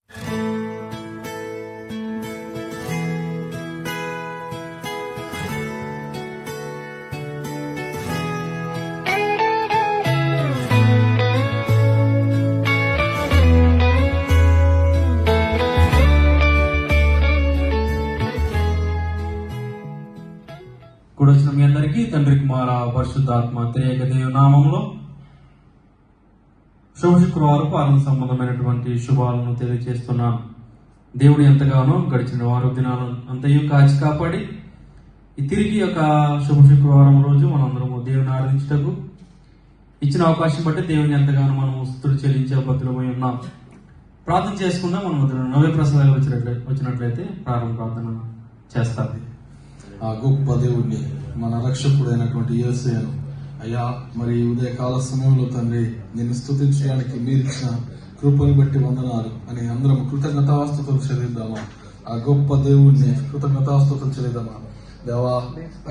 కూడొచ్చిన మీ అందరికీ తండ్రి కుమార పరిశుద్ధాత్మ త్రియేక దేవుని నామములో శుభ శుక్రవారపు ఆనంద సంబంధమైనటువంటి శుభాలను తెలియజేస్తున్నాను. దేవుడు ఎంతగానో గడిచిన వారు దినాలు అంతయు కాచి కాపాడి తిరిగి ఒక శుభ శుక్రవారం రోజు మనందరము దేవుని ఆరాధించటకు ఇచ్చిన అవకాశం బట్టి దేవుని ఎంతగానో మనము స్తుతులు చెల్లించే బద్దులమై ఉన్నాం. ప్రార్థన చేసుకుందాం. మన మధ్య నవ్య ప్రసాదాలు వచ్చినట్లయితే ప్రారంభ ప్రార్థన చేస్తారు. ఆ గొప్ప దేవుణ్ణి, మన రక్షకుడైనటువంటి యేసయ్యను అయ్యా, మరి ఉదయకాల సమయంలో తండ్రి నిన్ను స్తుతించడానికి మీరిచ్చిన కృపను బట్టి వందనాలు అని అందరం కృతజ్ఞతాస్తుతులు చెల్లిద్దామా. ఆ గొప్ప దేవుణ్ణి కృతజ్ఞతాస్తుతులు చెల్లిద్దామా. దేవా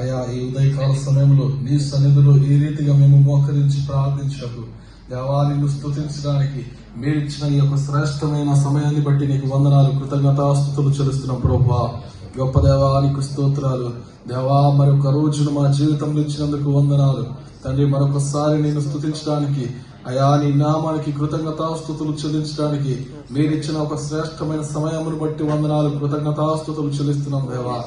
అయ్యా, ఈ ఉదయకాల సమయంలో నీ సన్నిధిలో ఈ రీతిగా మేము మోకరించి ప్రార్థించకు దేవా, నిన్ను స్తుతించడానికి మీరిచ్చిన ఈ యొక్క శ్రేష్టమైన సమయాన్ని బట్టి నీకు వందనాలు, కృతజ్ఞతాస్తుతులు చెల్లిస్తున్నాం ప్రభువా. గొప్ప దేవా, నీకు స్తోత్రాలు దేవా. మరొక రోజును మా జీవితంలో ఇచ్చినందుకు వందనాలు తండ్రి. మరొకసారి నేను స్తుతించడానికి అయా, నీ నామానికి కృతజ్ఞతాస్తుతులు చెల్లించడానికి మీరిచ్చిన ఒక శ్రేష్టమైన సమయమును బట్టి వందనాలు, కృతజ్ఞతాస్తుతులు చెల్లిస్తున్నాం దేవా.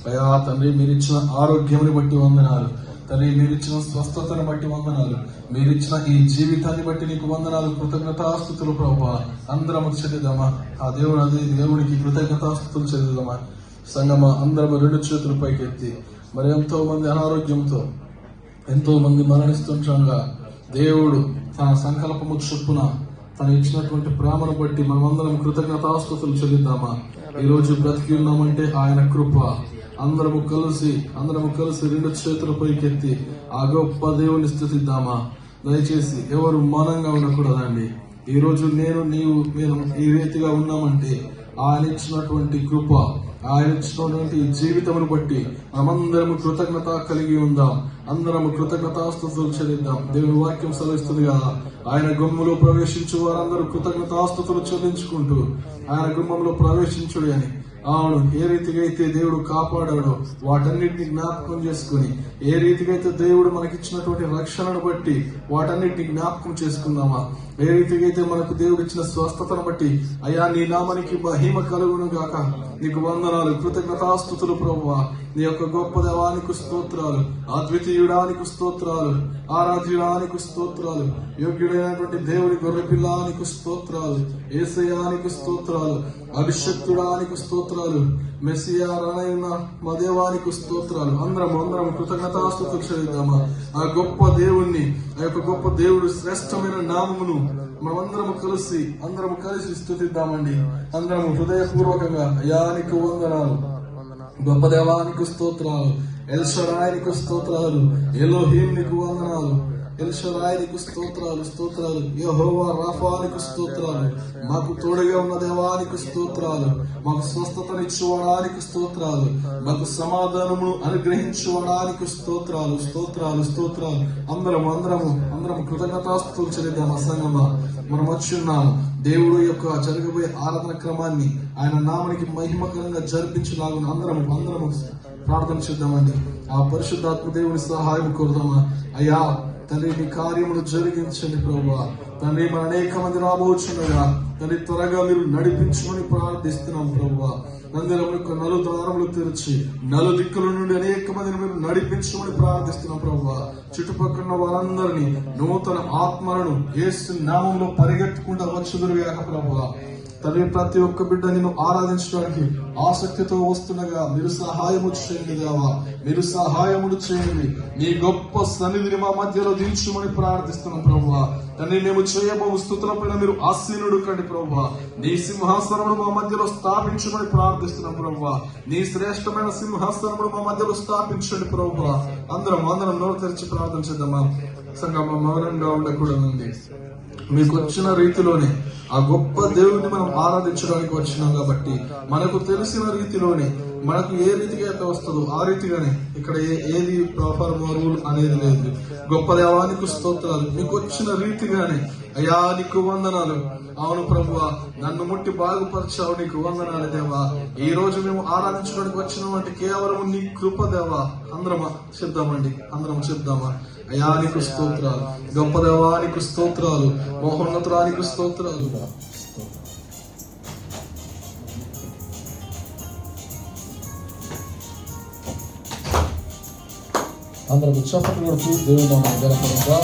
అయా తండ్రి, మీరిచ్చిన ఆరోగ్యముని బట్టి వందనాలు తండ్రి, మీరిచ్చిన స్వస్థతను బట్టి వందనాలు, మీరిచ్చిన ఈ జీవితాన్ని బట్టి నీకు వందనాలు, కృతజ్ఞతాస్తుతులు ప్రభువా. అందరము చెల్లిద్దామా. ఆ దేవునికి కృతజ్ఞతాస్తుతులు చెల్లిద్దామా. సంగమా, అందరము రెండు చేతులు పైకెత్తి మరి ఎంతో మంది అనారోగ్యంతో ఎంతో మంది మరణిస్తుండగా దేవుడు తన సంకల్పము చొప్పున తను ఇచ్చినటువంటి ప్రేమను బట్టి మనమందరం కృతజ్ఞతాస్తుతులు చెల్లిద్దామా. ఈ రోజు బ్రతికి ఉన్నామంటే ఆయన కృప. అందరము కలిసి రెండు చేతుల పైకెత్తి ఆ గొప్ప దేవుని స్థుతిద్దామా. దయచేసి ఎవరు మౌనంగా ఉండకూడదండి. ఈ రోజు నేను ఈ రీతిగా ఉన్నామంటే ఆయన ఇచ్చినటువంటి కృప, ఆయన ఇచ్చినటువంటి జీవితమును బట్టి మనమందరము కృతజ్ఞత కలిగి ఉందాం. అందరము కృతజ్ఞతాస్తుతులు చెల్లిద్దాం. దేవుని వాక్యం సెలవిస్తుంది కదా, ఆయన గుమ్మలో ప్రవేశించు వారందరూ కృతజ్ఞతాస్తుతులు చెల్లించుకుంటూ ఆయన గుమ్మంలో ప్రవేశించుడు అని. అవును, ఏ రీతిగా అయితే దేవుడు కాపాడాడో వాటన్నిటిని జ్ఞాపకం చేసుకుని, ఏ రీతిగా అయితే దేవుడు మనకిచ్చినటువంటి రక్షణను బట్టి వాటన్నిటిని జ్ఞాపకం చేసుకుందామా. ఏ రీతిగా అయితే మనకు దేవుడు ఇచ్చిన స్వస్థతను బట్టి అయ్యా, నీ నామానికి మహిమ కలుగును గాక. నీకు వందనాలు, కృతజ్ఞతాస్తుతులు ప్రభువా. నీ యొక్క గొప్ప దేవానికి స్తోత్రాలు, అద్వితీయుడానికి స్తోత్రాలు, ఆరాధ్యుడానికి స్తోత్రాలు, యోగ్యుడైనటువంటి దేవుని గొర్రె పిల్లానికి స్తోత్రాలు, యేసయ్యానికి స్తోత్రాలు, అభిషక్తుడానికి స్తోత్రాలు, మెస్సియా రానైన మా దేవానికి స్తోత్రాలు. అందరం కృతజ్ఞతాస్తుతులు చెల్లిద్దామా. ఆ గొప్ప దేవుణ్ణి, ఆ యొక్క గొప్ప దేవుడు శ్రేష్టమైన నామమును మనమందరము కలిసి స్తుతిద్దామండి. అందరము హృదయపూర్వకంగా అయానికి వందనాలు, గొప్ప దేవానికి స్తోత్రాలు, ఎల్షడాయినికి స్తోత్రాలు, ఎలోహీం నీకు వందనాలు, ఎల్షడాయినికి స్తోత్రాలు, యెహోవా రాఫానికి స్తోత్రాలు, మాకు తోడుగా ఉన్న దేవానికి స్తోత్రాలు, మాకు స్వస్థతనిచ్చువడానికి స్తోత్రాలు, మాకు సమాధానమును అనుగ్రహించువడానికి స్తోత్రాలు. అందరం కృతజ్ఞతాస్తుతులు చెల్లిద్దాం. అసంగమా మనం వచ్చున్నాము. దేవుడు యొక్క జరగబోయే ఆరాధన క్రమాన్ని ఆయన నామానికి మహిమకరంగా జరిపించలాగున అందరము ప్రార్థన చేద్దామండి. ఆ పరిశుద్ధాత్మ దేవుని సహాయం కోరుదామా. అయ్యా తండ్రి, నీ కార్యములు జరిగించండి ప్రభువా. తండ్రి, మన అనేక మంది రాబోచుండగా తండ్రి త్వరగా మీరు నడిపించమని ప్రార్థిస్తున్నాం ప్రభువా. మందిరం యొక్క నలుద్వారములు తెరిచి నలుదిక్కుల నుండి అనేక మందిని మీరు నడిపించమని ప్రార్థిస్తున్నాం ప్రభువా. చుట్టుపక్కల వారందరినీ నూతన ఆత్మలను యేసు నామంలో పరిగెత్తుకుంటూ వచ్చుదురుగాక ప్రభువా. తండ్రి, ప్రతి ఒక్క బిడ్డ నిన్ను ఆరాధించడానికి ఆసక్తితో వస్తుండగా మీరు సహాయము చేయండి దేవా, మీరు సహాయములు చేయండి. నీ గొప్ప సన్నిధిని మా మధ్యలో దించుమని ప్రార్థిస్తున్నాం ప్రభువా. తండ్రి, మేము చేయబో స్తుతులపైన మీరు ఆసీనుడు కండి ప్రభువా. నీ సింహాసనమును మా మధ్యలో స్థాపించమని ప్రార్థిస్తున్నాం ప్రభువా. నీ శ్రేష్టమైన సింహాసనమును మా మధ్యలో స్థాపించండి ప్రభువా. అందరం నోరు తెరిచి ప్రార్థన చేద్దామా. సంగమా మౌనంగా ఉండకూడదండి. మీకు వచ్చిన రీతిలోనే ఆ గొప్ప దేవుడిని మనం ఆరాధించడానికి వచ్చినాం కాబట్టి మనకు తెలిసిన రీతిలోనే మనకు ఏ రీతిగా అయితే వస్తుందో ఆ రీతిగానే ఇక్కడ ఏది ప్రాపర్ రూల్ అనేది లేదు. గొప్ప దేవానికి స్తోత్రాలు. మీకు వచ్చిన రీతిగానే అయ్యా నీకు వందనాలు. అవును ప్రభువా, నన్ను ముట్టి బాగుపరిచావు, నీకు వందనాలు దేవా. ఈ రోజు మేము ఆరాధించడానికి వచ్చినామంటే కేవలం నీ కృప దేవా. అందరం చెప్దామా అయ్యా నీకు స్తోత్రాలు. గొప్ప దేవానికి స్తోత్రాలు, మహోన్నతురానికి స్తోత్రాలు. అందరూ చప్పట్లు కొడుతూ దేవుడు నామమున గణపరుద్దాం.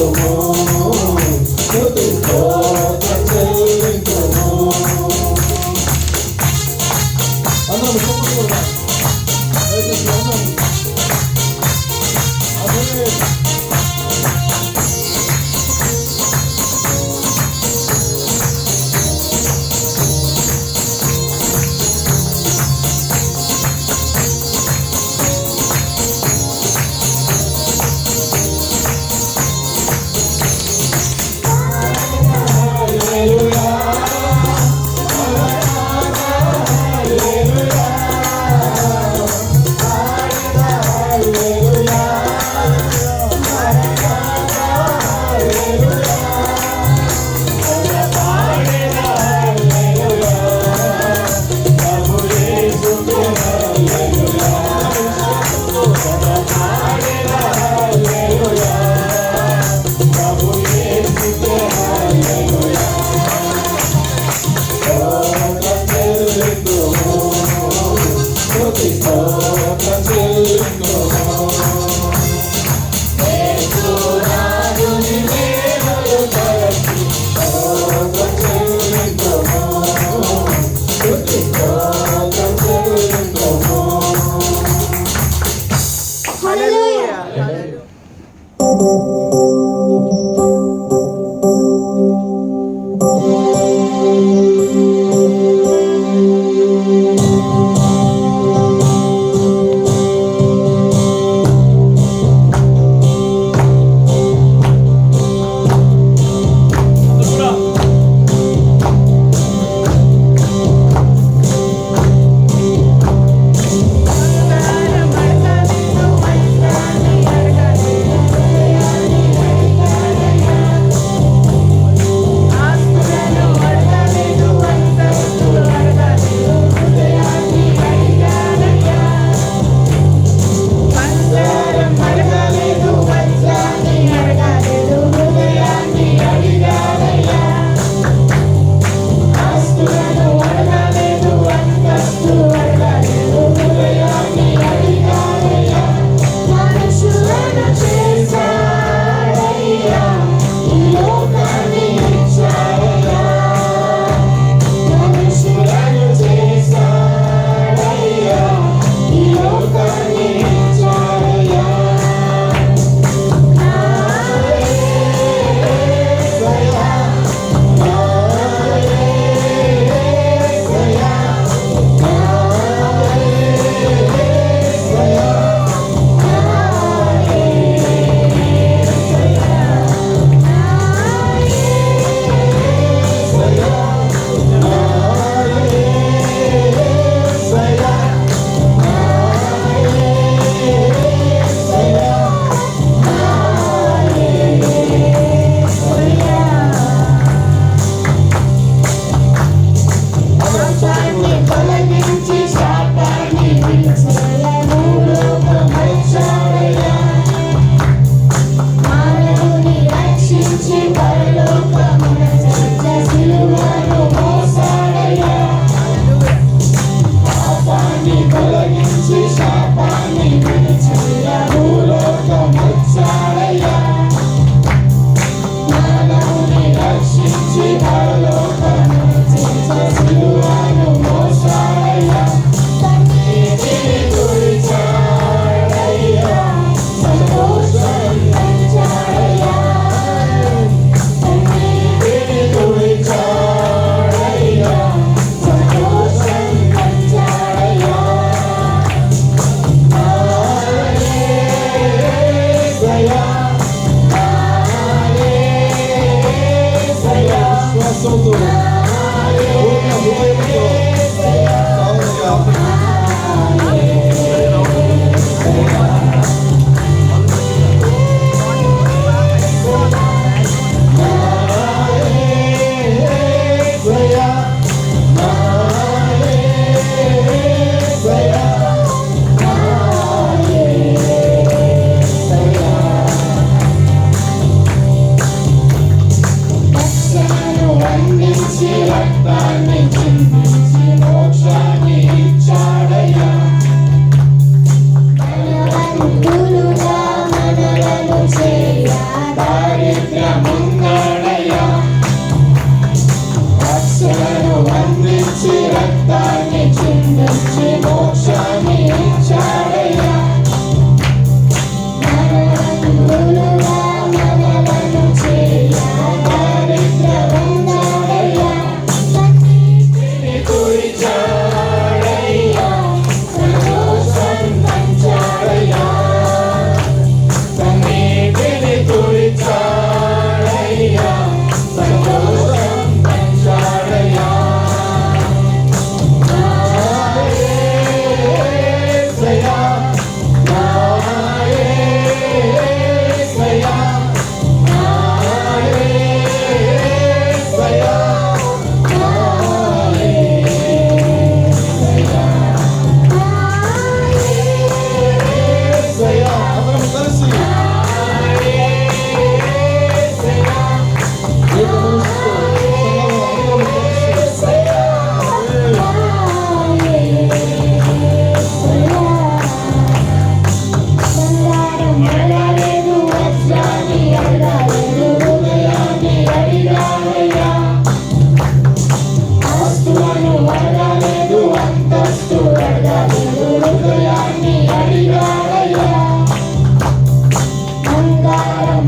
చెల్లింతుము, స్తుతి స్తోత్రం చెల్లింతుము. అందరం చప్పట్లు కొడదాం. దయచేసి అందరం. ఆమేన్.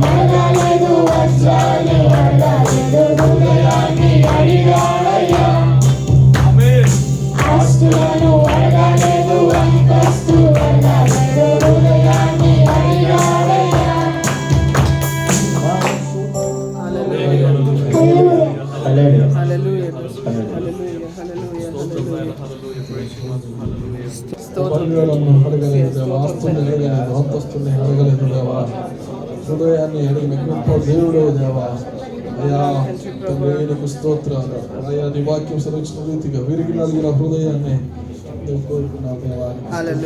మరగలేదు వజ్రాలే అడగలేదు హృదయాన్ని అడిగాడయ్యా ఆస్తులను అడగలేదు అంతస్తు అడగలేదు హృదయాన్ని అడిగాడయ్యా హృదయాన్ని అడిగిన గొప్ప దేవుడు దేవా అయ్యా తండ్రి నీకు స్తోత్రాలు అయ్యా నీ వాక్యం సెలవించిన రీతిగా విరిగి నలిగిన హృదయాన్ని నువ్వు కోరుకున్నావు దేవా అయ్యా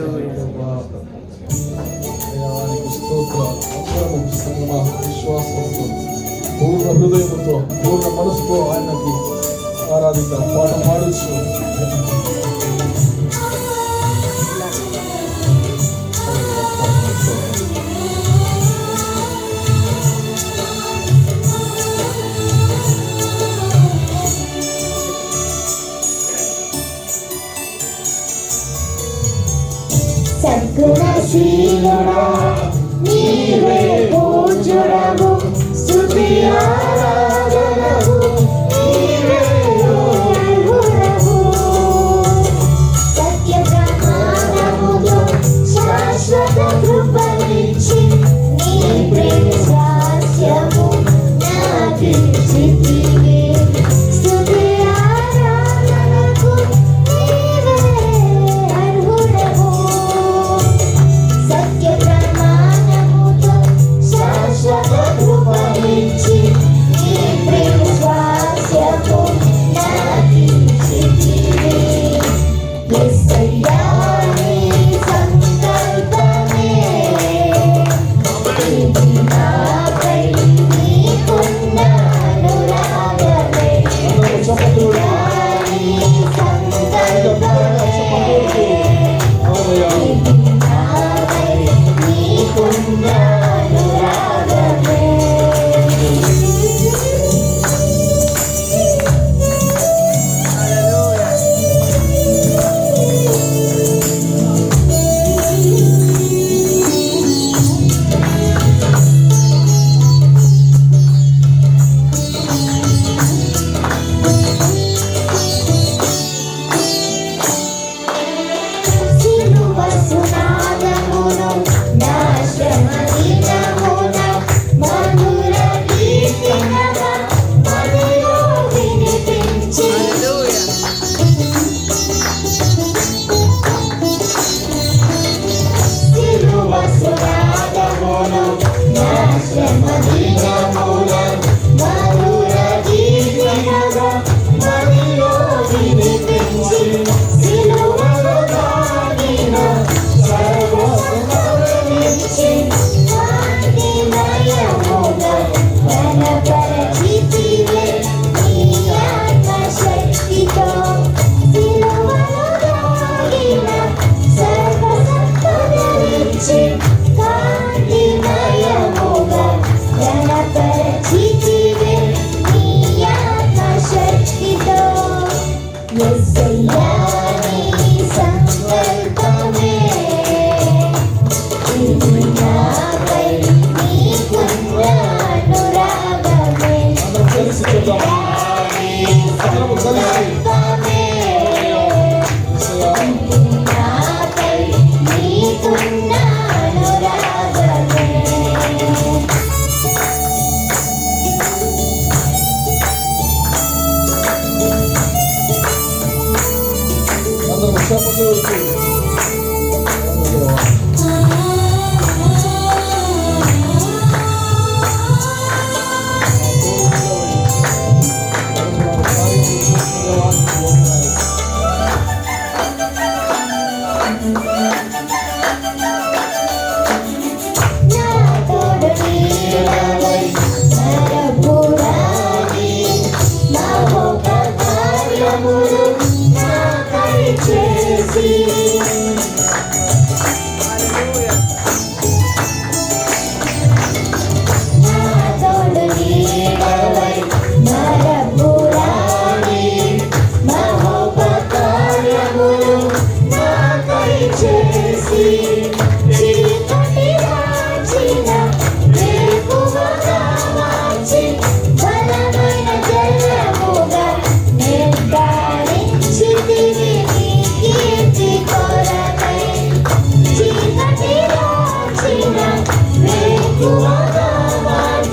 నీకు స్తోత్రాలు అందరము సంగమ విశ్వాసంతో పూర్ణ హృదయంతో పూర్ణ మనసుతో ఆయనకి ఆరాధిద్దాం పాట పాడచ్చు సద్గుణశీలుడా నీవే పూజ్యుడవు స్తుతి ఆరాధనకు నీవే అర్హుడవు సత్య ప్రమాణముతో శాశ్వత కృపనిచ్చి నీ ప్రేమ స్వాస్యము నాకిచ్చితివి స్తుతి ఆరాధనకు నీవే అర్హుడవు సత్య ప్రమాణముతో శాశ్వత కృపనిచ్చి నీ ప్రేమ స్వాస్యము నాకిచ్చితివి యేసయ్యా నీ సంకల్పమే ఇది నాపై నీకున్న అనురాగమే యేసయ్యా నీ సంకల్పమే ఇది నాపై నీకున్న అనురాగమే సిలువ సునాదమును నాశన దినమున మధుర గీతికగా మనలో వినిపించి సిలువ సునాదమును నాశన దినమున మధుర గీతికగా మనలో వినిపించి సిలువలో దాగిన సర్వస్వమిచ్చి కాంతిమయముగా ఘనపరచితివే నీ ఆత్మశక్తితో సిలువలో దాగిన సర్వసత్వమిచ్చి కాంతిమయముగా ఘనపరచితివే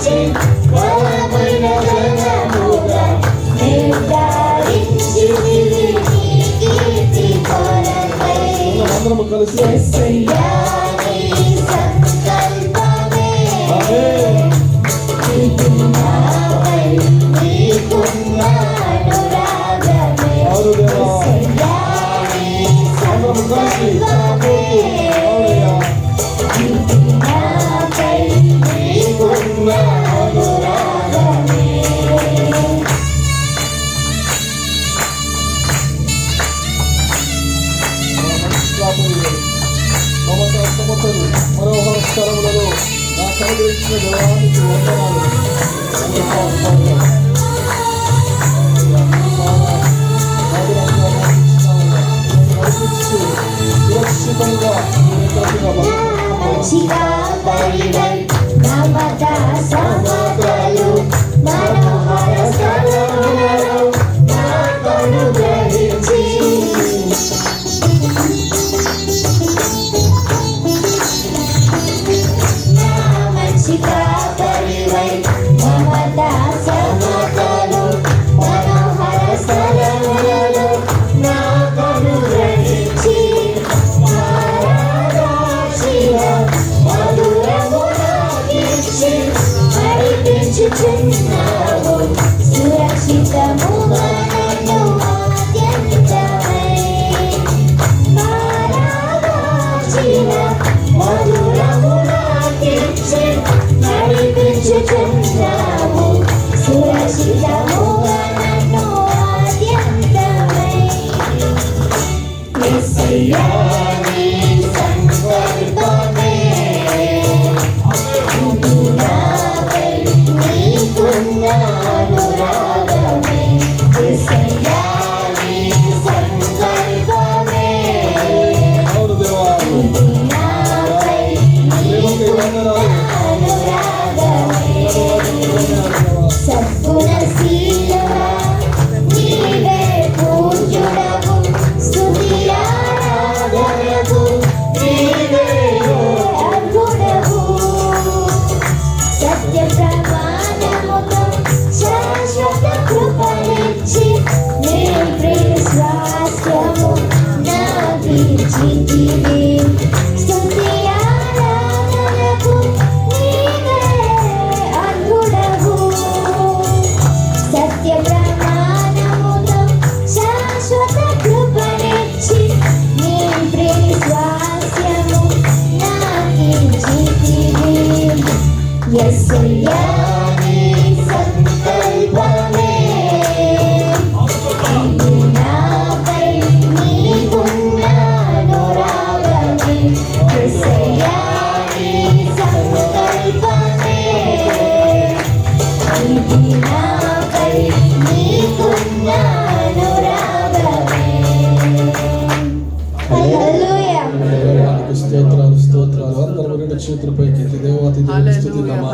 మార్చి బలమైన జనముగా నిర్ధారించితివి నీ కీర్తి కొరకై. అందరము కలిసి యేసయ్యా నీ సంకల్పమే ఇది నాపై నీకున్న అనురాగమే. యేసయ్యా నీ సంకల్పమే ఇది నాపై నీకున్న అనురాగమే. సమతలు మనోహర స్థలములలో నాకు అనుగ్రహించిన దేవానికి వందనాలు. సురక్షితంగా మంచిగా పరివై నమత సమతలు మనోహర స్థలములలో నాకు అనుగ్రహించి మంచిగా పరివై నమత సమతలు మనోహర స్థలములలో నాకు అనుగ్రహించి నడిపించుచున్నావు సురక్షితముగా నన్ను ఆద్యంతమై. మారాదాచిన మధురము నాకిచ్చి నడిపించుచున్నావు సురక్షితముగా నన్ను ఆద్యంతమై. యేసయ్యా నీ సంకల్పమే ఇది నాపై నీకున్న అనురాగమే. యేసయ్యా నీ సంకల్పమే అవును దేవా ఇది నాపై నీకున్న అనురాగమే. సద్గుణ శీలుడా నీవే పూజ్యుడవు స్తుతి ఆరాధనకు నీవే అర్హుడవు. సత్య ప్రమాణముతో శాశ్వత కృపనిచ్చి నీ ప్రియస్వాస్యము నాకిచ్చితివి. స్తుతి ఆరాధనకు నీవే అర్హుడవు. సత్య ప్రమాణముతో శాశ్వత కృపనిచ్చి నీ ప్రియస్వాస్యము నాకిచ్చితివి. యేసయ్యా నీ సంకల్పమే ఇది నాపై నీకున్న అనురాగమే. యేసయ్యా నీ సంకల్పమే ఇది నాపై నీకున్న అనురాగమే. హల్లెలూయా. స్తోత్రాలు స్తోత్రాలు. అందరూ రెండు చేతులపైకి ఎత్తి దేవాతి దేవుని స్తుతిద్దామా.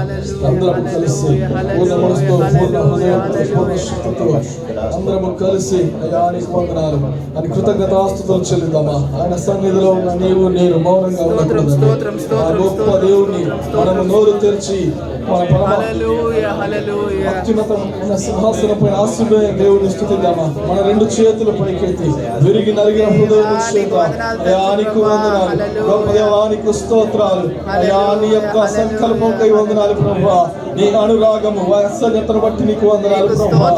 అందరం కలిసి పూర్ణ మనసుతో పూర్ణ హృదయంతో పూర్ణ శక్తితో అందరము కలిసి అయ్యా నీకు వందనాలు అని కృతజ్ఞతాస్తుతులు చెల్లిద్దామా. ఆయన సన్నిధిలో ఉన్న నీవు నేను మౌనంగా ఉండకూడదు. ఆ గొప్ప దేవుని మనము నోరు తెరిచి మన అత్యున్నతమైన సింహాసనపై ఆశీర్వదించిన దేవుని స్తుతిద్దామా. మన రెండు చేతులు పైకెత్తి విరిగి నలిగిన హృదయం చేత అయానికి వందనాలు. గొప్ప దేవానికి స్తోత్రాలు. అయా నీ యొక్క సంకల్పంకై వందనాలు ప్రభువా. నీ అనురాగము వాత్సల్యతను బట్టి నీకు వందనాలు ప్రభువా.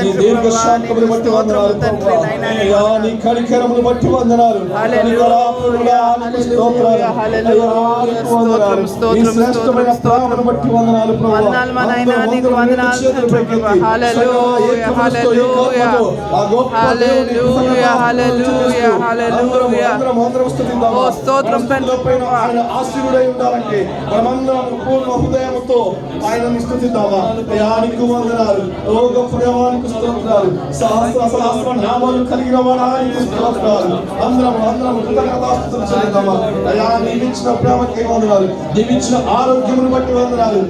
నీ దీర్ఘ శాంతమును బట్టి వందనాలు ప్రభువా. అయా నీ కనికరమును బట్టి వందనాలు. కనికరాపురుడా నీకు స్తోత్రాలు. అయా నీకు వందనాలు. నీ శ్రేష్టమైన ప్రేమను బట్టి వందనాలు ప్రభువా. ఆశీర్వదై ఉండాలంటే మనమందరం పూర్ణ హృదయంతో ఆయనను స్తుతిద్దామా. అయానికి వందనాలు. ఓ గొప్ప దేవానికి స్తోత్రాలు. సహస్ర సహస్ర నామాలు కలిగిన వాడానికి స్తోత్రాలు. అందరం కృతజ్ఞతాస్తుతులు చెల్లిద్దామా. అయా నీవిచ్చిన ప్రేమకి వందనాలు. నీవిచ్చిన ఆరోగ్యమును బట్టి వందనాలు.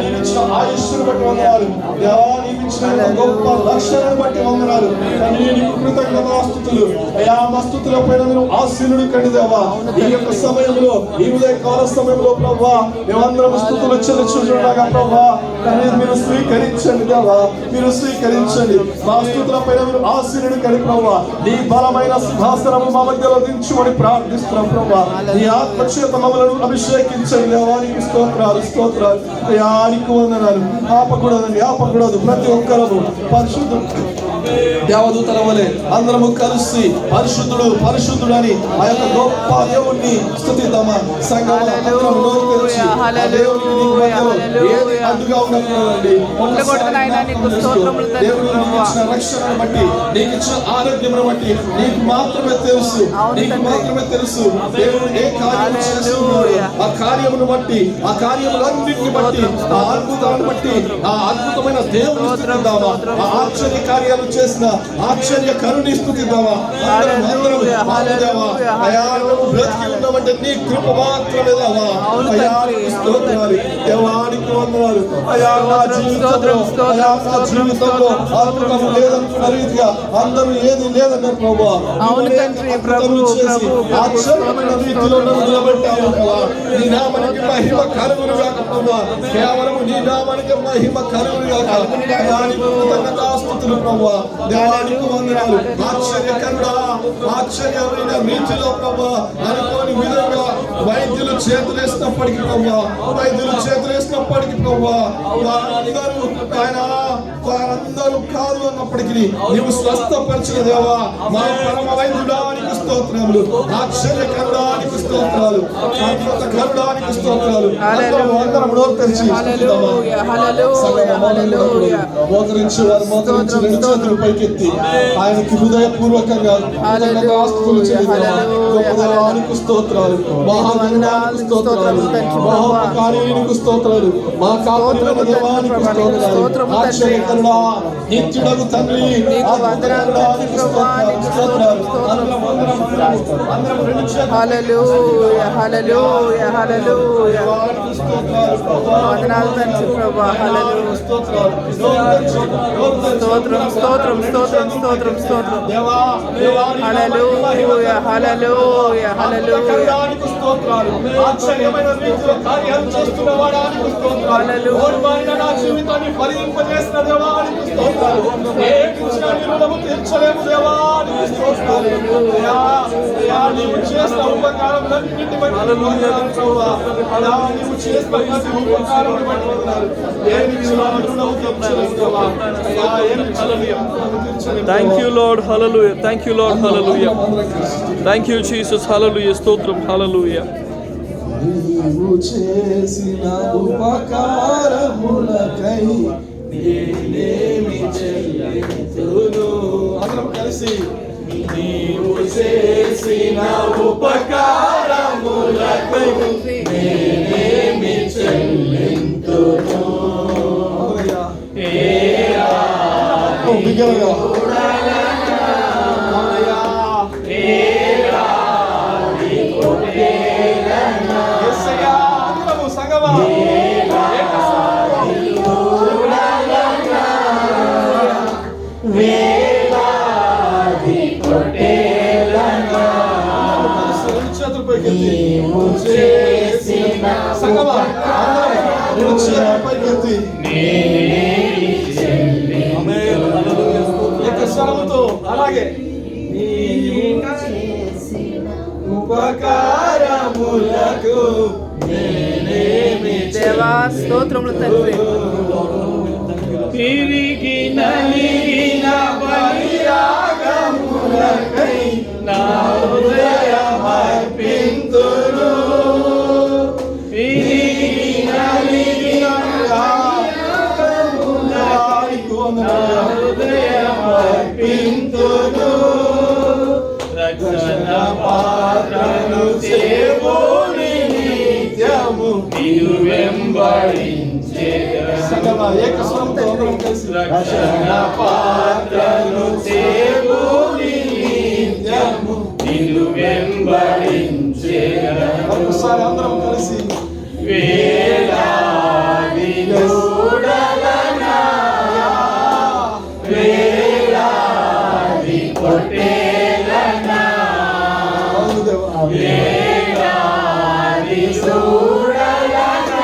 నీవిచ్చిన ఆయుష్ను బట్టి వందనాలు. దేవా నీవిచ్చిన గొప్ప రక్షణను బట్టి వందనాలు. నీకు కృతజ్ఞతాస్తుతులు. అయా మా స్తుతుల పైన మీరు ఆశీనుడు కండి దేవా. ఈ యొక్క సమయంలో ఈ ఉదయ కాల సమయంలో ప్రభువా మేమందరం స్తుతులు చెల్లించుచుండగా ప్రభువా దేవా, మీరు స్వీకరించండి దేవా, మీరు స్వీకరించండి. మా స్తుతుల పైన మీరు ఆశీనుడు కని ప్రభా, నీ బలమైన సింహాసనము మా మధ్యలో దించుమని ప్రార్థిస్తున్నాం ప్రభా. నీ ఆత్మచేత మమ్మల్ని అభిషేకించండి దేవానికి స్తోత్రాలు, స్తోత్రాలు. అయానికి వందనాలు. ఆపకూడదు ప్రతి ఒక్కరము పరిశుద్ధుడు దేవదూతల వలె అందరము కలిసి పరిశుద్ధుడు పరిశుద్ధుడు అని ఆ యొక్క గొప్ప దేవుణ్ణి స్తుతిద్దామా. సంఘం అడ్డుగా ఉన్నట్లండి. దేవుడు నీకు ఇచ్చిన రక్షణను బట్టి, నీకు ఇచ్చిన ఆరోగ్యమును బట్టి నీకు మాత్రమే తెలుసు, నీకు మాత్రమే తెలుసు. దేవుడు ఏ కార్యం చేస్తున్నాడు, ఆ కార్యమును బట్టి, ఆ కార్యములన్నింటిని బట్టి, ఆ అద్భుతాలను బట్టి, ఆ అద్భుతమైన దేవుని స్తుతిద్దామా. ఆ ఆశ్చర్య కార్యాలు చేసిన ఆశ్చర్య కరుణి స్తుతిద్దామా. బ్రతికి ఉన్నామంటే నీ కృప మాత్రమే దేవా. అయానికి స్తోత్రాలు, దేవానికి వందనాలు. అయా నా జీవితంలో అద్భుతము లేదనుకున్న రీతిగా అందరూ ఏది లేదన్నారు ప్రభా. ఆశ్చర్యమైన రీతిలో నన్ను నిలబెట్టావు ప్రభా. నీ నామానికి మహిమ కలుగును గాక ప్రభా. కేవలం నీ నామానికి మహిమ కలుగును గాక. కృతజ్ఞతాస్తుతులు ప్రభా. దేవానికి వందనాలు. ఆశ్చర్యకరుడా, ఆశ్చర్యమైన రీతిలో ప్రభా, అనుకోని విధంగా వైద్యులు చేతులేసినప్పటికీ ప్రభా, వారందరూ కాదు అన్నప్పటికీ నీవు స్వస్థపరిచిన దేవా. మా పరమ వైద్యుడానికి స్తోత్రములు, ఆశ్చర్యకరుడానికి స్తోత్రాలు, అద్భుత కరుడానికి స్తోత్రాలు. అందరం నోరు తెరిచి మోకరించి వారు మోకరించి రెండు చేతులు పైకెత్తి ఆయనకి హృదయపూర్వకంగా ఆస్తులు గొప్పదనానికి స్తోత్రాలు, మహాగణానికి స్తోత్రాలు, మహోపకారీనికి స్తోత్రాలు, మా కాపుదల దేవానికి స్తోత్రాలు. ఆశ్చర్యకరుడా, నిత్యుడగు తండ్రి వందనానికి స్తోత్రాలు. అందరం రెండు చేతులు హల్లెలూయా, హల్లెలూయా, హల్లెలూయా. వందనాలు తండ్రి ప్రభువా. హల్లెలూయా. స్తోత్రం, స్తోత్రం, స్తోత్రం, స్తోత్రం, స్తోత్రం. హల్లెలూయా, హల్లెలూయా, హల్లెలూయా. స్తోత్రాలు. ఆశ్చర్యమైన రీతిలో కార్యాలు చేస్తున్న వాడానికి స్తోత్రాలు. ఓడిపోయిన నా జీవితాన్ని ఫలింపజేసిన దేవానికి స్తోత్రాలు. ఏ కృష్ణ నిరుడము తీర్చలేము దేవానికి స్తోత్రాలు. నీవు చేసిన ఉపకారములన్నింటిని బట్టి వందనాలు ప్రభువా. నీవు చేసిన ప్రతి ఉపకారమును బట్టి వందనాలు. ఏమి నిరుడము తీర్చలేము దేవా. Thank you, Lord. Hallelujah. Thank you, Lord. Hallelujah. Thank you, Jesus. Hallelujah. Stotram. Hallelujah. నీవు చేసిన ఉపకారములకై నేనేమి చెల్లింతును. అందరం కలిసి నీవు చేసిన ఉపకారములకై నేనేమి చెల్లింతును. బిగ్గరగా సంగమా చేతులు పైకెత్తి సంగమా పైకెత్తి స్వరముతో అలాగే ఉపకారములకు దేవా స్తోత్రములు తండ్రి. తిరిగి నలిగిన బలియాగములకై నా హృదయమర్పింతును. తిరిగి నలిగిన హృదయమర్పింతును. రక్షణ పాత్రను దేవుని నిత్యము నీవు వెంబడించే. రక్షణ పాత్రను దేవుని నిత్యము నీవు వెంబడించే. ఒకసారి అందరం కలిసి వేలాది చూడలనా వేలాది కొట్టేలనా వేలాది చూడలనా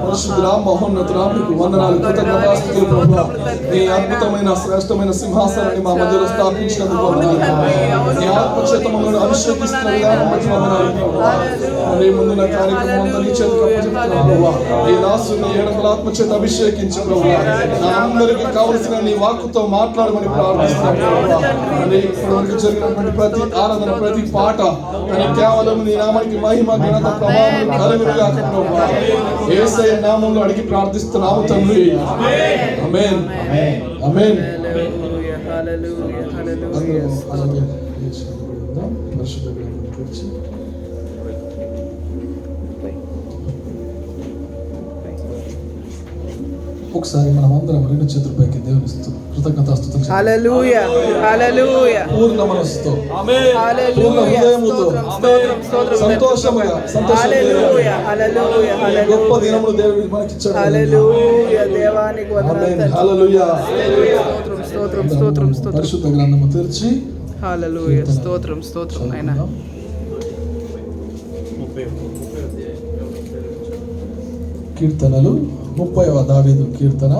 పరిశుద్ధుడా మహోన్నతుడా మీకు వందనాలు కృతజ్ఞతాస్తుతులు ప్రభువా. నీ అద్భుతమైన శ్రేష్టమైన సింహాసనాన్ని మా మధ్యలో స్థాపించినందుకు వందనాలు. నీ ఆత్మచేత మమ్మల్ని అభిషేకిస్తున్న విధానం బట్టి వందనాలు ప్రభువా. నీ ముందున్న కార్యక్రమం అంతా నీ చేతికి అప్పచెప్తున్నాను ప్రభువా. ఈ దాసుని ఏడంతల ఆత్మచేత అభిషేకించి ప్రభువా నా అందరికీ కావలసిన నీ వాక్కుతో మాట్లాడమని ప్రార్థిస్తున్నాను ప్రభువా. ఇప్పటివరకు జరిగినటువంటి ప్రతి ఆరాధన ప్రతి పాట అని కేవలం నీ నామానికి మహిమ ఘనత ప్రభావం కలుగునుగా ప్రభువా. యేసయ్య నామములో అడిగి ప్రార్థిస్తున్నాము తండ్రి. ఆమేన్ ఆమేన్. హల్లెలూయా హల్లెలూయా అందరూ పరిశుద్ధ గ్రంథం తెరిచి ఒకసారి మనం అందరం రెండు చేతులపైకి దేవుని కృతజ్ఞతాస్తుతులు హల్లెలూయా హల్లెలూయా పూర్ణ మనస్సుతో హల్లెలూయా స్తోత్రం స్తోత్రం స్తోత్రం సంతోషముగా హల్లెలూయా హల్లెలూయా గొప్ప హల్లెలూయా దినములు దేవుడు మనకిచ్చాడు. హల్లెలూయా దేవానికి ఆమేన్. వందనాలు హల్లెలూయా. స్తోత్రం స్తోత్రం స్తోత్రం స్తోత్రం పరిశుద్ధ గ్రంథము తెరిచి హల్లెలూయా స్తోత్రం స్తోత్రం నాయనా కీర్తనలు 30వ దావీదు కీర్తన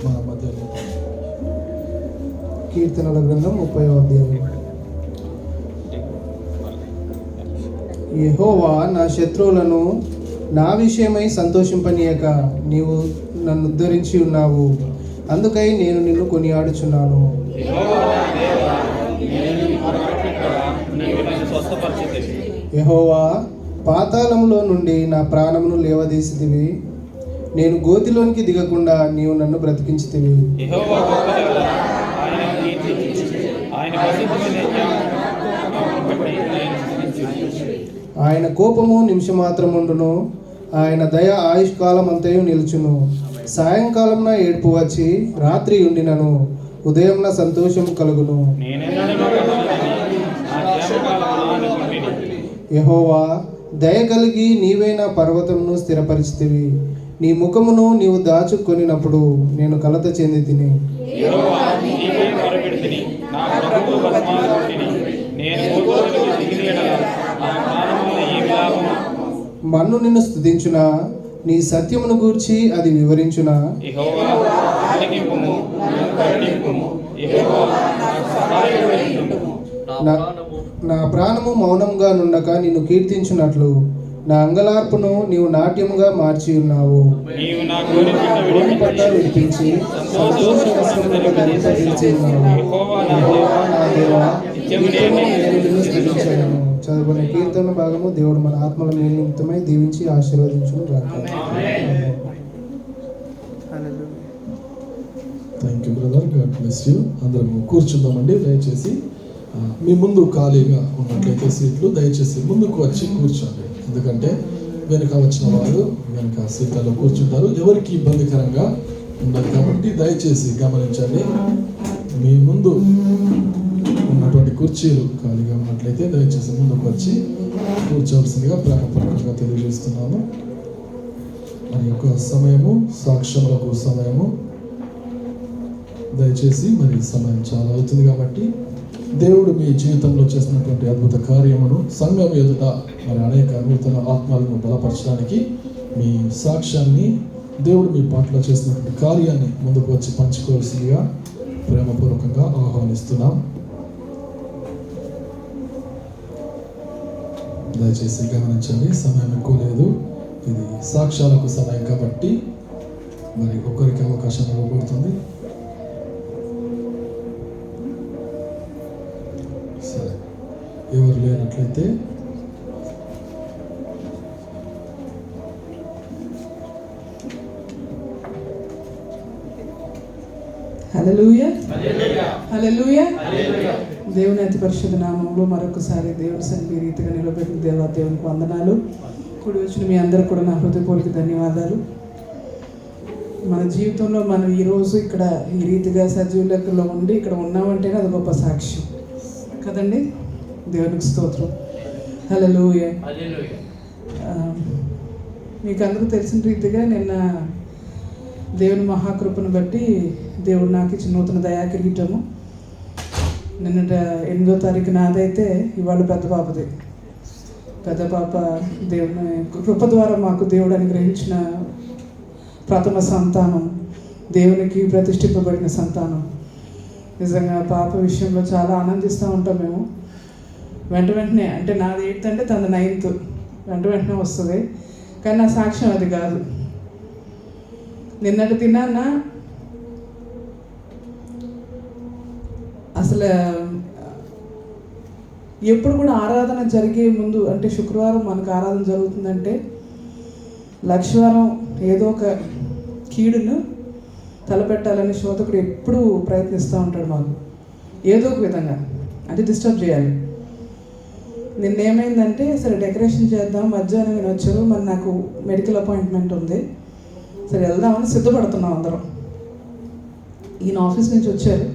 మన మధ్యలో కీర్తనల గ్రంథం 30వ అధ్యాయం. యెహోవా నా శత్రువులను నా విషయమై సంతోషింపనీయక నీవు నన్ను ఉద్ధరించి ఉన్నావు, అందుకై నేను నిన్ను కొనియాడుచున్నాను. యెహోవా పాతాళములో నుండి నా ప్రాణమును లేవదీసితివి, నేను గోతిలోనికి దిగకుండా నీవు నన్ను బ్రతికించితివి. ఆయన కోపము నిమిషమాత్రముండును, ఆయన దయ ఆయుష్కాలం అంతయు నిలుచును. సాయంకాలంన ఏడ్పు వచ్చి రాత్రి ఉండినను, ఉదయంన సంతోషము కలుగును. యెహోవా దయ కలిగి నీవే నా పర్వతమును స్థిరపరిచితివి, నీ ముఖమును నీవు దాచుకొనినప్పుడు నేను కలత చెంది తిని. మన్ను నిన్ను స్తుతించునా, నీ సత్యమును గూర్చి అది వివరించునా. నా ప్రాణము మౌనంగా నుండక నిన్ను కీర్తించున్నట్లు నా అంగలార్పును నీవు నాట్యముగా మార్చి ఉన్నావు. గోని పట్ట విడిపించి సంతోష వస్త్రములను ధరింపజేసి ఉన్నావు. యెహోవా నా దేవా, నేను నిన్ను స్తుతించెదను. చదువుకునే కీర్తన భాగము దేవుడు మన ఆత్మల నిమిత్తమై దీవించి ఆశీర్వదించును గాక. Thank you brother, God bless you. అందరం కూర్చుందామండి. దయచేసి మీ ముందు ఖాళీగా ఉన్నట్లయితే సీట్లు దయచేసి ముందుకు వచ్చి కూర్చోండి. ఎందుకంటే వెనుక వచ్చిన వారు వెనుక సీట్లలో కూర్చుంటారు, ఎవరికి ఇబ్బందికరంగా ఉండదు కాబట్టి దయచేసి గమనించండి. మీ ముందు ఉన్నటువంటి కుర్చీలు ఖాళీగా ఉన్నట్లయితే దయచేసి ముందుకు వచ్చి కూర్చోవలసిందిగా ప్రేమపూర్వకంగా తెలియజేస్తున్నాము. మరి యొక్క సమయము సాక్ష్యములకు సమయము, దయచేసి మరి సమయం చాలా అవుతుంది కాబట్టి దేవుడు మీ జీవితంలో చేసినటువంటి అద్భుత కార్యమును సంఘం ఎదుట మరి అనేక నూతన ఆత్మలను బలపరచడానికి మీ సాక్ష్యాన్ని దేవుడు మీ పట్ల చేసినటువంటి కార్యాన్ని ముందుకు వచ్చి పంచుకోవాల్సిందిగా ప్రేమపూర్వకంగా ఆహ్వానిస్తున్నాం. దయచేసి గమనించండి, సమయం ఎక్కువ లేదు, ఇది సాక్ష్యాలకు సమయం కాబట్టి మరి ఒకరికి అవకాశం ఇవ్వబడుతుంది. సరే, ఎవరు లేనట్లయితే హల్లెలూయా హల్లెలూయా. దేవుని అతి పరిశుద్ధ నామంలో మరొకసారి దేవుని సన్నిధి రీతిగా నిలబెట్టిన దేవా దేవునికి వందనాలు. కూడి వచ్చిన మీ అందరూ కూడా నా హృదయపూర్వక ధన్యవాదాలు. మన జీవితంలో మనం ఈరోజు ఇక్కడ ఈ రీతిగా సజీవ లెక్కలో ఉండి ఇక్కడ ఉన్నామంటేనే అది గొప్ప సాక్ష్యం కదండి. దేవునికి స్తోత్రం. హల్లెలూయా. మీకు అందరూ తెలిసిన రీతిగా నిన్న దేవుని మహాకృపను బట్టి దేవుడు నాకు ఇచ్చిన నూతన దయా కిరీటము నిన్న 8వ తారీఖు నాదైతే ఇవాళ పెద్ద పాపది. పెద్ద పాప దేవుని కృప ద్వారా మాకు దేవుడు అనుగ్రహించిన ప్రథమ సంతానం, దేవునికి ప్రతిష్ఠింపబడిన సంతానం. నిజంగా పాప విషయంలో చాలా ఆనందిస్తూ ఉంటాం మేము. వెంటనే అంటే నాది 8th అంటే తనది 9th, వెంటనే వస్తుంది. కానీ నా సాక్ష్యం అది కాదు. నిన్నటి దినాన్న అసలు ఎప్పుడు కూడా ఆరాధన జరిగే ముందు, అంటే శుక్రవారం మనకు ఆరాధన జరుగుతుందంటే లక్షవారం ఏదో ఒక కీడును తలపెట్టాలని శోధకుడు ఎప్పుడూ ప్రయత్నిస్తూ ఉంటాడు మాకు, ఏదో ఒక విధంగా, అంటే డిస్టర్బ్ చేయాలి. నిన్నేమైందంటే సరే డెకరేషన్ చేద్దాం, మధ్యాహ్నం నేను వచ్చారు, మరి నాకు మెడికల్ అపాయింట్మెంట్ ఉంది, సరే వెళ్దామని సిద్ధపడుతున్నాం అందరం. ఈయన ఆఫీస్ నుంచి వచ్చారు,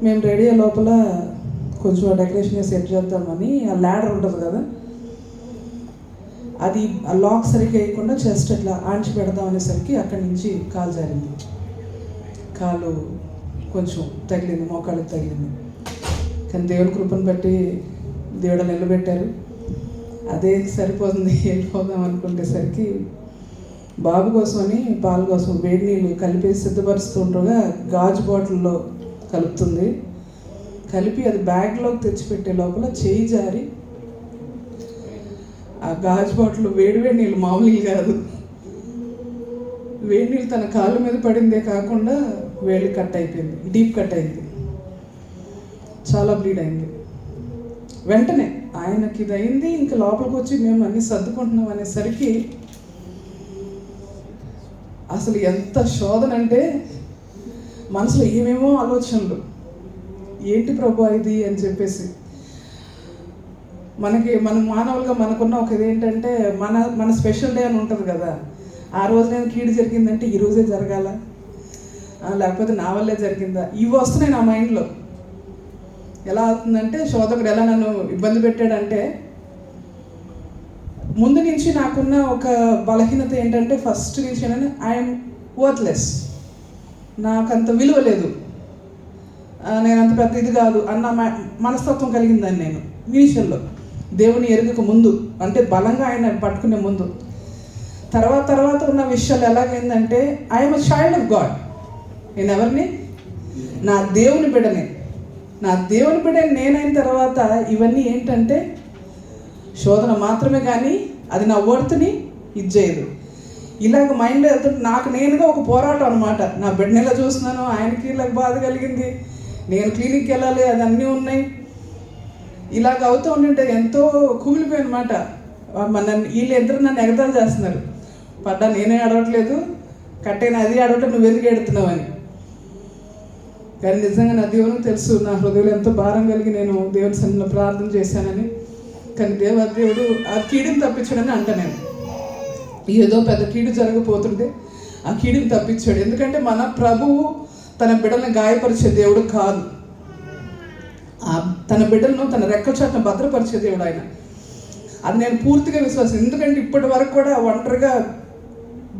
మేము రెడీ అయ్యే లోపల కొంచెం డెకరేషన్ సెట్ చేద్దామని ఆ ల్యాడర్ ఉంటుంది కదా, అది ఆ లాక్ సరిగ్గా వేయకుండా జస్ట్ అట్లా ఆంచి పెడదాం అనేసరికి అక్కడి నుంచి కాలు జారింది. కాలు కొంచెం తగిలింది, మోకాళ్ళకి తగిలింది. కానీ దేవుని కృపను బట్టి దేవుడు నిలబెట్టారు. అదే సరిపోతుంది, వెళ్ళిపోదాం అనుకునేసరికి బాబు కోసమని పాల కోసం వేడి నీళ్ళు కలిపేసి సిద్ధపరుస్తుండగా గాజు బాటిల్లో కలుపుతుంది. కలిపి అది బ్యాగ్లోకి తెచ్చిపెట్టే లోపల చేయి జారి ఆ గాజు బాటిల్ వేడి నీళ్ళు, మామూలు కాదు, వేడి నీళ్ళు తన కాళ్ళ మీద పడిందే కాకుండా వేళ్ళు కట్ అయిపోయింది, డీప్ కట్ అయింది, చాలా బ్లీడ్ అయింది. వెంటనే ఆయనకి ఇది అయింది, ఇంకా లోపలికి వచ్చి మేము అన్నీ సర్దుకుంటున్నాం అనేసరికి అసలు ఎంత శోధన అంటే మనసులో ఏమేమో ఆలోచనలు, ఏంటి ప్రభు ఇది అని చెప్పేసి. మన మానవులుగా మనకున్న ఒక ఇదేంటంటే మన స్పెషల్ డే అని ఉంటుంది కదా, ఆ రోజు నేను కీడు జరిగిందంటే ఈ రోజే జరగాల, లేకపోతే నా వల్లే జరిగిందా, ఇవి వస్తున్నాయి నా మైండ్లో. ఎలా అవుతుందంటే శోధకుడు ఎలా నన్ను ఇబ్బంది పెట్టాడంటే, ముందు నుంచి నాకున్న ఒక బలహీనత ఏంటంటే ఫస్ట్ నుంచి ఏంటంటే ఐఎమ్ వర్త్లెస్, నాకంత విలువ లేదు, నేను అంత పెద్ద ఇది కాదు అన్న మనస్తత్వం కలిగిందని నేను ఇనీషియల్లో దేవుని ఎరుగక ముందు, అంటే బలంగా ఆయన పట్టుకునే ముందు. తర్వాత ఉన్న విషయాలు ఎలాగైందంటే I'm a child of God, నేను ఎవరిని, నా దేవుని బిడ్డని. నా దేవుని బిడ్డని నేనైన తర్వాత ఇవన్నీ ఏంటంటే శోధన మాత్రమే, కానీ అది నా వర్త్ని ఇది చేయదు. ఇలాగ మైండ్లో వెళ్తుంటే నాకు నేనుగా ఒక పోరాటం అనమాట. నా బిడ్డని ఎలా చూస్తున్నాను, ఆయనకి ఇలాగ బాధ కలిగింది, నేను క్లినిక్కి వెళ్ళాలి, అది అన్నీ ఉన్నాయి. ఇలాగ అవుతూ ఉంటుంటే ఎంతో కుమిలిపోయి అనమాట. వీళ్ళిద్దరు నన్ను ఎగతాలు చేస్తున్నారు, పడ్డా నేనే అడవట్లేదు, కట్టైన అది అడవటం నువ్వు ఎందుకు ఎడుతున్నావు అని. కానీ నిజంగా నా దేవునికి తెలుసు నా హృదయంలో ఎంతో భారం కలిగి నేను దేవుని సన్నిధిలో ప్రార్థన చేశానని. కానీ దేవుడు ఆ కీడుని తప్పించాడని అంట. నేను ఏదో పెద్ద కీడు జరగబోతుంటే ఆ కీడుని తప్పించాడు. ఎందుకంటే మన ప్రభువు తన బిడ్డలను గాయపరిచే దేవుడు కాదు, తన బిడ్డలను తన రెక్కల చాటున భద్రపరిచే దేవుడు ఆయన. అది నేను పూర్తిగా విశ్వాసం. ఎందుకంటే ఇప్పటి వరకు కూడా ఒంటరిగా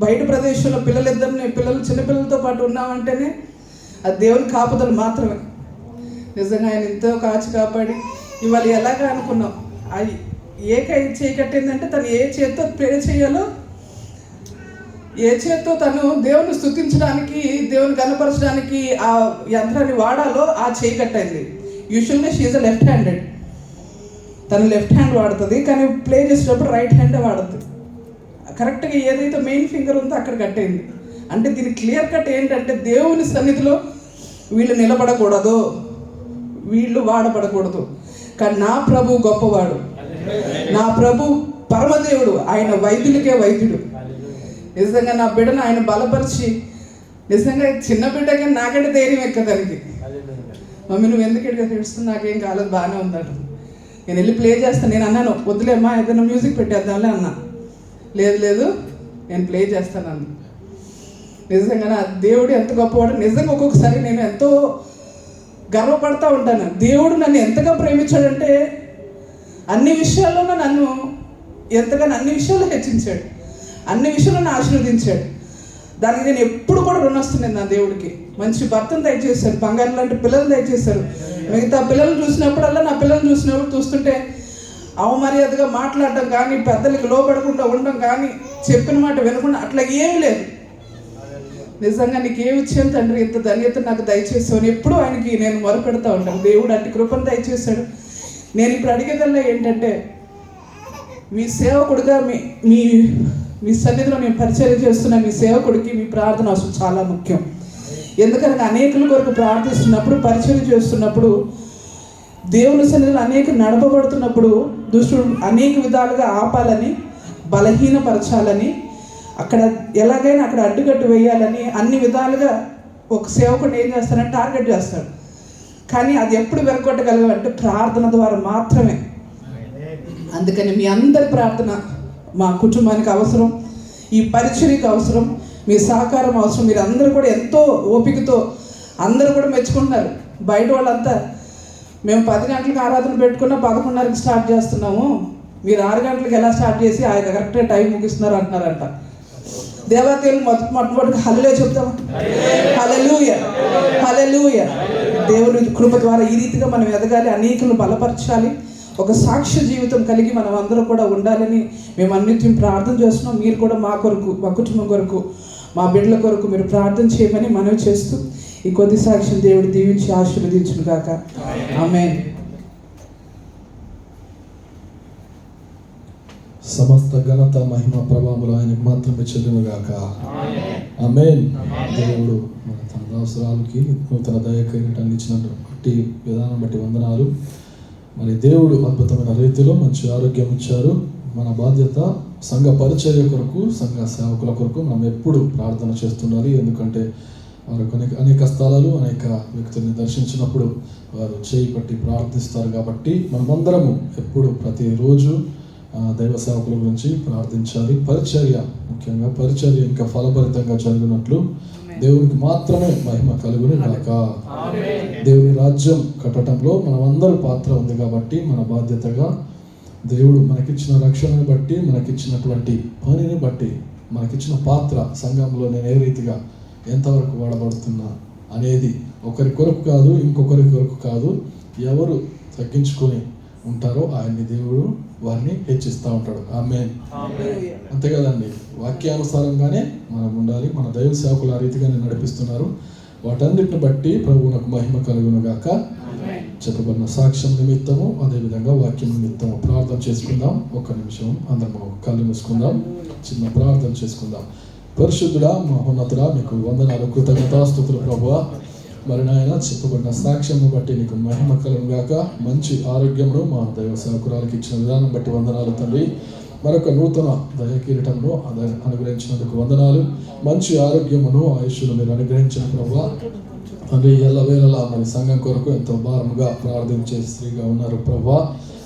బయట ప్రదేశంలో పిల్లలు చిన్నపిల్లలతో పాటు ఉన్నామంటేనే అది దేవుని కాపుదలు మాత్రమే. నిజంగా ఆయన ఎంతో కాచి కాపాడి ఇవాళ ఎలాగా అనుకున్నాం, ఏ చేయి కట్టిందంటే తను ఏ చేత్తో ప్రే చేయాలో, ఏ చేత్తో తను దేవుని స్తుతించడానికి, దేవుని కనపరచడానికి ఆ యంత్రాన్ని వాడాలో ఆ చేయి కట్టయింది. యూజువల్గా షీఈ్ లెఫ్ట్ హ్యాండెడ్, తను లెఫ్ట్ హ్యాండ్ వాడుతుంది, కానీ ప్లే చేసేటప్పుడు రైట్ హ్యాండే వాడుతుంది. కరెక్ట్గా ఏదైతే మెయిన్ ఫింగర్ ఉందో అక్కడ కట్టయింది. అంటే దీని క్లియర్ కట్ ఏంటంటే దేవుని సన్నిధిలో వీళ్ళు నిలబడకూడదు, వీళ్ళు వాడబడకూడదు. కానీ నా ప్రభు గొప్పవాడు, నా ప్రభు పరమదేవుడు, ఆయన వైద్యులకే వైద్యుడు. నిజంగా నా బిడ్డను ఆయన బలపరిచి, నిజంగా చిన్న బిడ్డ కానీ నాకంటే ధైర్యం ఎక్కదానికి. మమ్మీ నువ్వు ఎందుకు ఎక్కడ తెలుస్తుంది, నాకేం కాలేదు, బాగానే ఉందట. నేను వెళ్ళి ప్లే చేస్తాను. నేను అన్నాను వద్దులేమ్మా ఏదైనా మ్యూజిక్ పెట్టేద్దాంలే అన్నా. లేదు నేను ప్లే చేస్తాను అన్న. నిజంగా నా దేవుడు ఎంత గొప్పవాడు. నిజంగా ఒక్కొక్కసారి నేను ఎంతో గర్వపడతా ఉంటాను. దేవుడు నన్ను ఎంతగా ప్రేమించాడంటే అన్ని విషయాల్లోనూ నన్ను ఎంతగానో అన్ని విషయాల్లో హెచ్చించాడు, అన్ని విషయాలను ఆశీర్వదించాడు. దానికి నేను ఎప్పుడు కూడా రుణొస్తున్నాను నా దేవుడికి. మంచి భర్తను దయచేశారు, బంగారు లాంటి పిల్లలు దయచేశారు. మిగతా పిల్లలు చూసినప్పుడల్లా నా పిల్లలు చూస్తుంటే అవమర్యాదగా మాట్లాడడం కానీ, పెద్దలకు లోబడకుండా ఉండడం కానీ, చెప్పిన మాట వినకుండా అట్లా ఏమీ లేదు. నిజంగా నీకు ఏమి ఇచ్చాను తండ్రి, ఇంత ధన్యత నాకు దయచేసాను. ఎప్పుడు ఆయనకి నేను మొరపెడతా ఉంటాను. దేవుడు అట్టి కృపను దయచేశాడు. నేను ఇప్పుడు అడిగేదల్లా ఏంటంటే, మీ సేవకుడిగా మీ సన్నిధిలో నేను పరిచయం చేస్తున్న మీ సేవకుడికి మీ ప్రార్థన అసలు చాలా ముఖ్యం. ఎందుకంటే అనేకుల కొరకు ప్రార్థిస్తున్నప్పుడు, పరిచయం చేస్తున్నప్పుడు, దేవుని సన్నిధిలో అనేక నడపబడుతున్నప్పుడు దుష్టుడు అనేక విధాలుగా ఆపాలని, బలహీనపరచాలని, అక్కడ ఎలాగైనా అక్కడ అడ్డుకట్టు వేయాలని అన్ని విధాలుగా ఒక సేవకుడు ఏం చేస్తాడంటే టార్గెట్ చేస్తాడు. కానీ అది ఎప్పుడు వెరగొట్టగలగంటే ప్రార్థన ద్వారా మాత్రమే. అందుకని మీ అందరి ప్రార్థన మా కుటుంబానికి అవసరం, ఈ పరిచర్యకు అవసరం, మీ సహకారం అవసరం. మీరు అందరూ కూడా ఎంతో ఓపికతో అందరూ కూడా మెచ్చుకుంటున్నారు. బయట వాళ్ళంతా మేము 10 గంటలకు ఆరాధన పెట్టుకున్నా 11:30కి స్టార్ట్ చేస్తున్నాము, మీరు 6 గంటలకు ఎలా స్టార్ట్ చేసి ఆయన కరెక్ట్గా టైం ముగిస్తున్నారు అంటున్నారంట. దేవతలు మొట్టమొదటి హల్లెలూయా చెప్తాము. హల్లెలూయా, హల్లెలూయా. దేవుని కృప ద్వారా ఈ రీతిగా మనం ఎదగాలి, అనేకులను బలపరచాలి, ఒక సాక్ష్య జీవితం కలిగి మనం అందరూ కూడా ఉండాలని మేము అన్నిటిని ప్రార్థన చేస్తున్నాం. మీరు కూడా మా కొరకు, మా కుటుంబం కొరకు, మా బిడ్డల కొరకు మీరు ప్రార్థన చేయమని మనవి చేస్తూ ఈ కొద్ది సాక్ష్యం దేవుడు దీవించి ఆశీర్వదించును గాక. ఆమేన్. సమస్త ఘనత మహిమ ప్రభావములు ఆయనకు మాత్రమే చెల్లును గాక. ఆమేన్. దేవుడు మన తన అవసరాలకి నూతన దయకరిటాన్ని ఇచ్చినటువంటి విధానం బట్టి వందనాలు. మరి దేవుడు అద్భుతమైన రీతిలో మంచి ఆరోగ్యం ఇచ్చారు. మన బాధ్యత సంఘ పరిచర్య కొరకు, సంఘ సేవకుల కొరకు మనం ఎప్పుడు ప్రార్థన చేస్తుండాలి. ఎందుకంటే వారు అనేక స్థలాలు, అనేక వ్యక్తుల్ని దర్శించినప్పుడు వారు చేయి పట్టి ప్రార్థిస్తారు. కాబట్టి మనమందరము ఎప్పుడు ప్రతిరోజు దైవ సేవకుల గురించి ప్రార్థించాలి. పరిచర్య, ముఖ్యంగా పరిచర్య ఇంకా ఫలభరితంగా జరిగినట్లు దేవునికి మాత్రమే మహిమ కలుగును గాక. దేవుని రాజ్యం కట్టడంలో మనమందరి పాత్ర ఉంది. కాబట్టి మన బాధ్యతగా దేవుడు మనకిచ్చిన రక్షణను బట్టి, మనకిచ్చినటువంటి పనిని బట్టి, మనకిచ్చిన పాత్ర సంఘంలో నేను ఏ రీతిగా ఎంతవరకు వాడబడుతున్నా అనేది ఒకరి కొరకు కాదు, ఇంకొకరి కొరకు కాదు. ఎవరు తగ్గించుకొని ఉంటారో ఆయన్ని దేవుడు వారిని హెచ్చిస్తూ ఉంటాడు. ఆమేన్. అంతే కదండి. వాక్యానుసారంగానే మనం ఉండాలి. మన దైవ సేవకులు ఆ రీతిగానే నడిపిస్తున్నారు. వాటన్నిటిని బట్టి ప్రభువునకు మహిమ కలుగును గాక. చెప్పబడిన సాక్ష్యం నిమిత్తము, అదేవిధంగా వాక్యం నిమిత్తము ప్రార్థన చేసుకుందాం. ఒక్క నిమిషం అందరం కళ్ళు మూసుకుందాం, చిన్న ప్రార్థన చేసుకుందాం. పరిశుద్ధుడా, మహోన్నతుడా, మీకు వందనాలు, కృతజ్ఞతాస్తుతులు ప్రభువా. మరి నాయన చెప్పబడిన సాక్ష్యము బట్టి నీకు మహిమ కలుగును గాక. మంచి ఆరోగ్యమును మా దైవ సేవకురాలకు ఇచ్చిన విధానం బట్టి వందనాలు తండ్రి. మరొక నూతన దయకిరీటమును అనుగ్రహించినందుకు వందనాలు. మంచి ఆరోగ్యమును, ఆయుష్ను మీరు అనుగ్రహించిన ప్రభువా తండ్రి. ఎల్లవేళలా మరి సంఘం కొరకు ఎంతో భారముగా ప్రార్థించే స్త్రీగా ఉన్నారు ప్రభువా.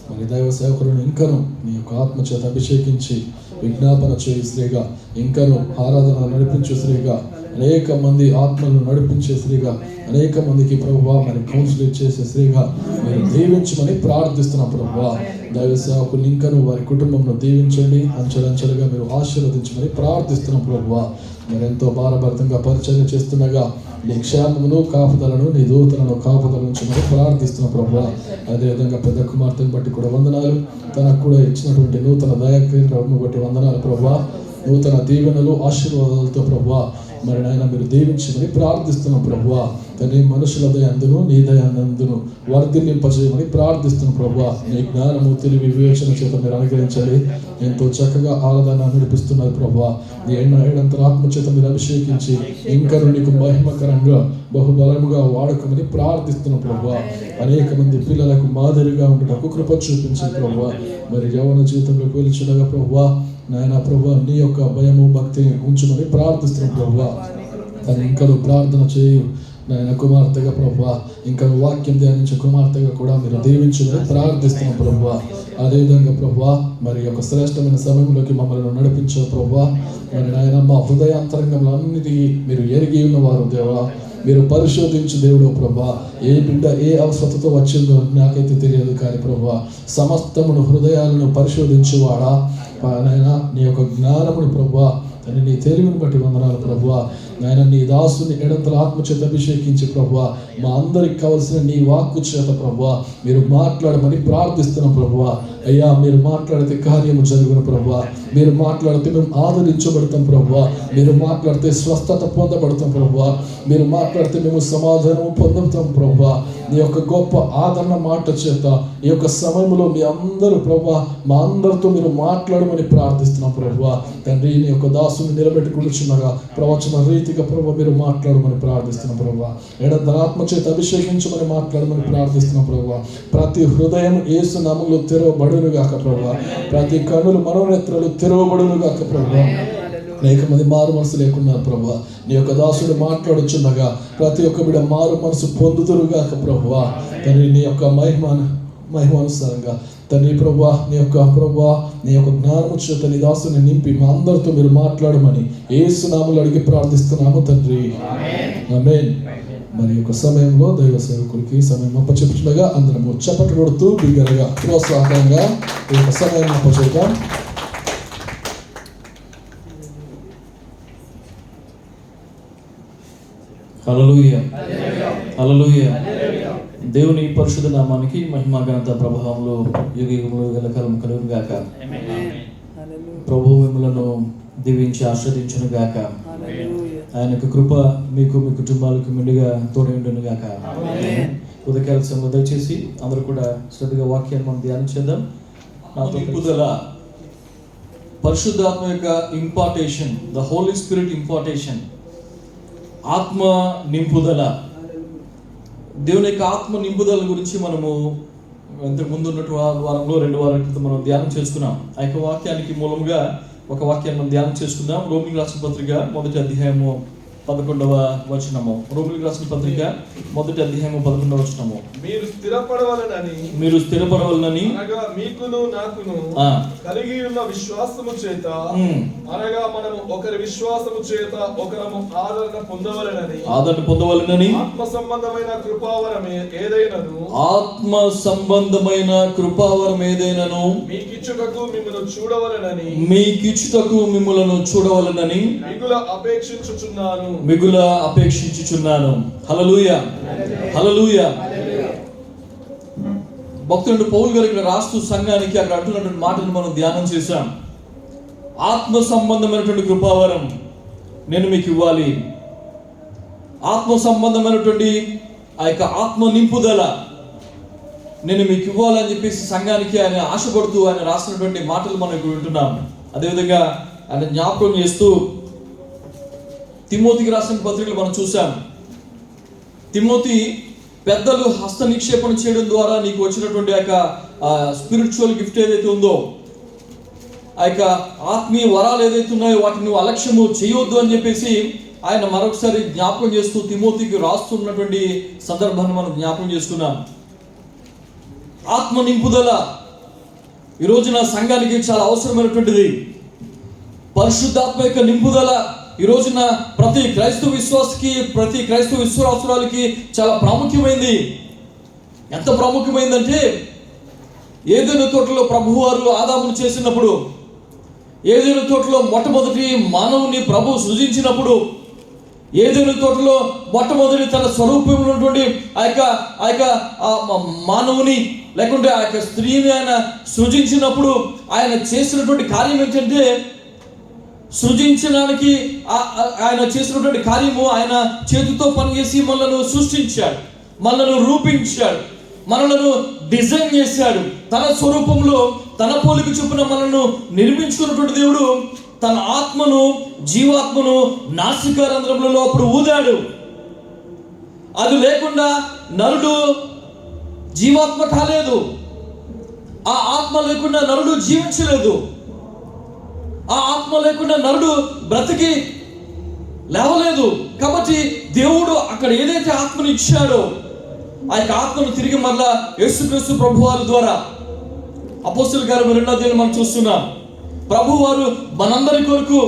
మరి దైవ సేవకులను ఇంకను నీ యొక్క ఆత్మ చేత అభిషేకించి విజ్ఞాపన చేయి స్త్రీగా, ఇంకను ఆరాధన నడిపించే స్త్రీగా, అనేక మంది ఆత్మలను నడిపించే స్త్రీగా, అనేక మందికి ప్రభువా మరి కౌన్సిలింగ్ చేసే స్త్రీగా మీరు దీవించమని ప్రార్థిస్తున్నాం ప్రభువా. దైవ సేవకులు ఇంకను వారి కుటుంబంలో దీవించండి, అంచెలంచెలుగా మీరు ఆశీర్వదించమని ప్రార్థిస్తున్నాం ప్రభువా. మరి ఎంతో భారభరితంగా పరిచయం చేస్తుండగా నీ క్షేమమును, కాపుదలను, నీ దూతలను కాపుదల ఉంచమని ప్రార్థిస్తున్నాం ప్రభువా. అదేవిధంగా పెద్ద కుమార్తెను బట్టి కూడా వందనాలు. తనకు కూడా ఇచ్చినటువంటి నూతన దయను బట్టి వందనాలు ప్రభువా. నూతన దీవెనలు, ఆశీర్వాదాలతో ప్రభువా మరి నాయన మీరు దీవించమని ప్రార్థిస్తున్నాం ప్రభువా. తండ్రి, మనుషుల దయందును నీ దయానందును వర్ధిల్లింపజేయమని ప్రార్థిస్తున్నాం ప్రభువా. నీ జ్ఞానము, తెలివి, వివేచన చేత మీరు అనుగ్రహించాలి. ఎంతో చక్కగా ఆరాధన నడిపిస్తున్నారు ప్రభువా. నీ ఏడంతర ఆత్మ చేత మీరు అభిషేకించి ఇంకా నీకు మహిమకరంగా బహుబలముగా వాడకమని ప్రార్థిస్తున్నాం ప్రభువా. అనేక మంది పిల్లలకు మాదిరిగా ఉండటకు కృప చూపించండి ప్రభువా. మరి యవ్వన జీవితంలో కూల్చుండగా ప్రభువా నాయన ప్రభువా నీ యొక్క భయము, భక్తిని ఉంచమని ప్రార్థిస్తున్నాం ప్రభువా. తను ఇంకా ప్రార్థన చేయు నాయన కుమార్తెగా ప్రభువా, ఇంకా వాక్యం ధ్యానించే కుమార్తెగా కూడా మీరు దీవించమని ప్రార్థిస్తున్నాం ప్రభువా. అదేవిధంగా ప్రభువా మరి యొక్క శ్రేష్టమైన సమయంలోకి మమ్మల్ని నడిపించే ప్రభువా. మరి నాయన మా హృదయాంతరంగంలో అన్నిటికీ మీరు ఎరిగి ఉన్నవారు దేవా. మీరు పరిశోధించు దేవుడు ప్రభువా. ఏ బిడ్డ ఏ అవసరతతో వచ్చిందో నాకైతే తెలియదు, కానీ ప్రభువా సమస్తమును హృదయాలను పరిశోధించేవాడా నాయన నీ యొక్క జ్ఞానమును ప్రభువా, అని నీ తెలివిని బట్టి వందనాలు ప్రభువా. నాయన నీ దాసుని ఎడంతల ఆత్మ చేత అభిషేకించి ప్రభువా మా అందరికి కావలసిన నీ వాక్కు చేత ప్రభువా మీరు మాట్లాడమని ప్రార్థిస్తున్నాం ప్రభువా. అయ్యా మీరు మాట్లాడితే కార్యము జరుగును ప్రభువా, మీరు మాట్లాడితే మేము ఆదరించబడతాం ప్రభువా, మీరు మాట్లాడితే స్వస్థత పొందబడతాం ప్రభువా, మీరు మాట్లాడితే మేము సమాధానం పొందుతాం ప్రభువా. నీ యొక్క గొప్ప ఆదరణ మాట చేత ఈ యొక్క సమయంలో మీ అందరూ ప్రభువా మా అందరితో మీరు మాట్లాడమని ప్రార్థిస్తున్నాం ప్రభువా. తండ్రి నీ యొక్క దాసుని నిలబెట్టి కూర్చున్నగా ప్రవచన రీతిగా ప్రభువా మీరు మాట్లాడమని ప్రార్థిస్తున్నాం ప్రభువా. ఆత్మ చేత అభిషేకించమని మాట్లాడమని ప్రార్థిస్తున్నాం ప్రభువా. ప్రతి హృదయం యేసు నామములో తెరవబడును గాక ప్రభువా, ప్రతి కన్నులు మనోనేత్రాలు తెరవబడును గాక ప్రభువా. అనేక మంది మారు మనసు లేకున్నారు ప్రభువా, నీ యొక్క దాసుడు మాట్లాడుచున్నగా ప్రతి ఒక్క బిడ్డ మారు మనసు పొందుతురుగాక ప్రభువా. తండ్రి నీ యొక్క మహిమానుసారంగా తండ్రి ప్రభువా నీ యొక్క జ్ఞానము చేత నీ దాసుని నింపి మా అందరితో మీరు మాట్లాడమని యేసు నామములో అడిగి ప్రార్థిస్తున్నాము తండ్రి, ఆమేన్. మరి యొక్క సమయంలో దైవ సేవకుడికి సమయం అప్పచెప్పుచుండగా అందరము చప్పట్లు కొడుతూ బిగ్గరగా ప్రోత్సాహంగా ఈ యొక్క సమయం అప్పచెప్పాం. హల్లెలూయా, హల్లెలూయా. దేవుని పరిశుద్ధ నామానికి మహిమ ఘనత ప్రభావములు యుగయుగములు గలకాలం కలుగును గాక. ప్రభువు మిమ్మలను దీవించి ఆశీర్వదించును గాక. ఆయన యొక్క కృప మీకు మీ కుటుంబాలకు మెండుగా తోడై ఉండును గాక. ఉదయకాల సమయంలో దయచేసి అందరూ కూడా శ్రద్ధగా వాక్యాన్ని మనం ధ్యానం చేద్దాం. నింపుదల, పరిశుద్ధాత్మ యొక్క impartation, the Holy Spirit impartation, ఆత్మ నింపుదల. దేవుని యొక్క ఆత్మ నింపుదల గురించి మనము ఇంతకు ముందు ఉన్నటువంటి వారంలో 2 వారాల క్రితం మనం ధ్యానం చేసుకున్నాం. ఆ యొక్క వాక్యానికి మూలంగా ఒక వాక్యాన్ని మనం ధ్యానం చేసుకుందాం. రోమిలికి రాసిన పత్రిక 1వ అధ్యాయము 11వ వచనము. రోమిలికి రాసిన పత్రిక 1వ అధ్యాయము 11వ వచనము. మీరు స్థిరపడవలనని అనగా మీకును నాకును కలిగి ఉన్న విశ్వాసము చేత అనగా మనము ఒకరి విశ్వాసము చేత ఒకరము ఆదరణ పొందవలెనని ఆత్మ సంబంధమైన కృపావరం ఏదైనను మీకిచ్చుటకు మిమ్ములను చూడవలెనని మిగుల అపేక్షించుచున్నాను. హల్లెలూయా, హల్లెలూయా. భక్తుడు పౌలు గారు ఇక్కడ రాస్తూ సంఘానికి అక్కడ అంటున్నటువంటి మాటలు మనం ధ్యానం చేశాం. ఆత్మ సంబంధమైనటువంటి కృపావరం నేను మీకు ఇవ్వాలి, ఆత్మ సంబంధమైనటువంటి ఆ యొక్క ఆత్మ నింపుదల నేను మీకు ఇవ్వాలని చెప్పేసి సంఘానికి ఆయన ఆశపడుతూ ఆయన రాసినటువంటి మాటలు మనం ఇప్పుడు వింటున్నాం. అదేవిధంగా ఆయన జ్ఞాపకం చేస్తూ తిమోతికి రాసిన పత్రికలు మనం చూసాం. తిమోతి, పెద్దలు హస్త నిక్షేపణ చేయడం ద్వారా నీకు వచ్చినటువంటి ఆ యొక్క స్పిరిచువల్ గిఫ్ట్ ఏదైతే ఉందో, ఆ యొక్క ఆత్మీయ వరాలు ఏదైతే ఉన్నాయో వాటిని నువ్వు అలక్ష్యము చేయొద్దు అని చెప్పేసి ఆయన మరొకసారి జ్ఞాపకం చేస్తూ తిమోతికి రాస్తున్నటువంటి సందర్భాన్ని మనం జ్ఞాపకం చేసుకున్నాం. ఆత్మ నింపుదల ఈ రోజున సంఘానికి చాలా అవసరమైనటువంటిది. పరిశుద్ధాత్మ యొక్క నింపుదల ఈ రోజున ప్రతి క్రైస్తవ విశ్వాసకి, ప్రతి క్రైస్తవ విశ్వాసురాలకి చాలా ప్రాముఖ్యమైంది. ఎంత ప్రాముఖ్యమైందంటే, ఏదైనా తోటలో ప్రభువారు ఆదామును చేసినప్పుడు, ఏదైనా తోటలో మొట్టమొదటి మానవుని ప్రభు సృజించినప్పుడు, ఏదైనా తోటలో మొట్టమొదటి తన స్వరూపంలో ఉన్నటువంటి ఆ యొక్క మానవుని లేకుంటే ఆ యొక్క స్త్రీని ఆయన సృజించినప్పుడు ఆయన చేసినటువంటి కార్యం ఏంటంటే, సృజించడానికి ఆయన చేసినటువంటి కార్యము ఆయన చేతితో పనిచేసి మనలను సృష్టించాడు, మనలను రూపించాడు, మనలను డిజైన్ చేశాడు. తన స్వరూపంలో తన పోలిక చొప్పున మనలను నిర్మించుకున్నటువంటి దేవుడు తన ఆత్మను, జీవాత్మను నాసికారంధ్రములలో అప్పుడు ఊదాడు. అది లేకుండా నరుడు జీవాత్మ కాలేదు. ఆ ఆత్మ లేకుండా నరుడు జీవించలేదు. ఆ ఆత్మ లేకుండా నరుడు బ్రతికి లేవలేదు. కాబట్టి దేవుడు అక్కడ ఏదైతే ఆత్మను ఇచ్చాడో ఆ యొక్క ఆత్మను తిరిగి మరలా యేసుక్రీస్తు ప్రభువారి ద్వారా, అపోస్తలుల కార్యములు 2వ అధ్యాయం మనం చూస్తున్నాం, ప్రభువారు మనందరి కొరకు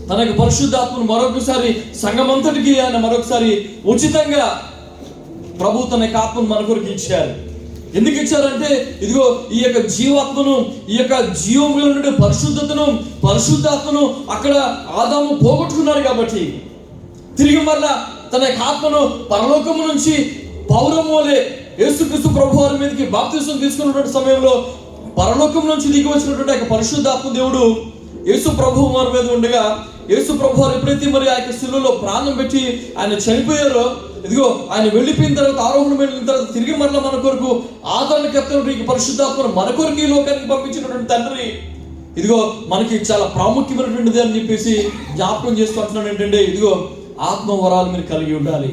తన యొక్క పరిశుద్ధాత్మను మరొకసారి సంఘమంతటికి ఆయన మరొకసారి ఉచితంగా ప్రభు తన యొక్క ఆత్మను మన కొరకు ఇచ్చారు. ఎందుకు ఇచ్చారంటే, ఇదిగో ఈ యొక్క జీవాత్మను, ఈ యొక్క జీవములో నుండి పరిశుద్ధాత్మను అక్కడ ఆదాము పోగొట్టుకున్నాడు. కాబట్టి తిరిగి మరలా తన యొక్క ఆత్మను పరలోకము నుంచి పౌరము వలె యేసుక్రీస్తు ప్రభు వారి మీదకి బాప్తిసం తీసుకున్నటువంటి సమయంలో పరలోకం నుంచి దిగి వచ్చినటువంటి ఆ పరిశుద్ధాత్మ దేవుడు యేసు ప్రభు వారి మీద ఉండగా, యేసు ప్రభు వారు ఎప్పుడైతే మరి ఆ యొక్క శిలువలో ప్రాణం పెట్టి ఆయన చనిపోయారో, ఇదిగో ఆయన వెళ్ళిపోయిన తర్వాత, ఆరోహణ వెళ్ళిన తర్వాత తిరిగి మరలా మన కొరకు ఆదరణకర్తను పరిశుద్ధాత్మను మన కొరకు ఈ లోకానికి పంపించినటువంటి తండ్రి, ఇదిగో మనకి చాలా ప్రాముఖ్యమైనటువంటిది అని చెప్పేసి జ్ఞాపకం చేస్తూ అంటున్నాడు. ఏంటంటే ఇదిగో ఆత్మ వరాలు మీరు కలిగి ఉండాలి,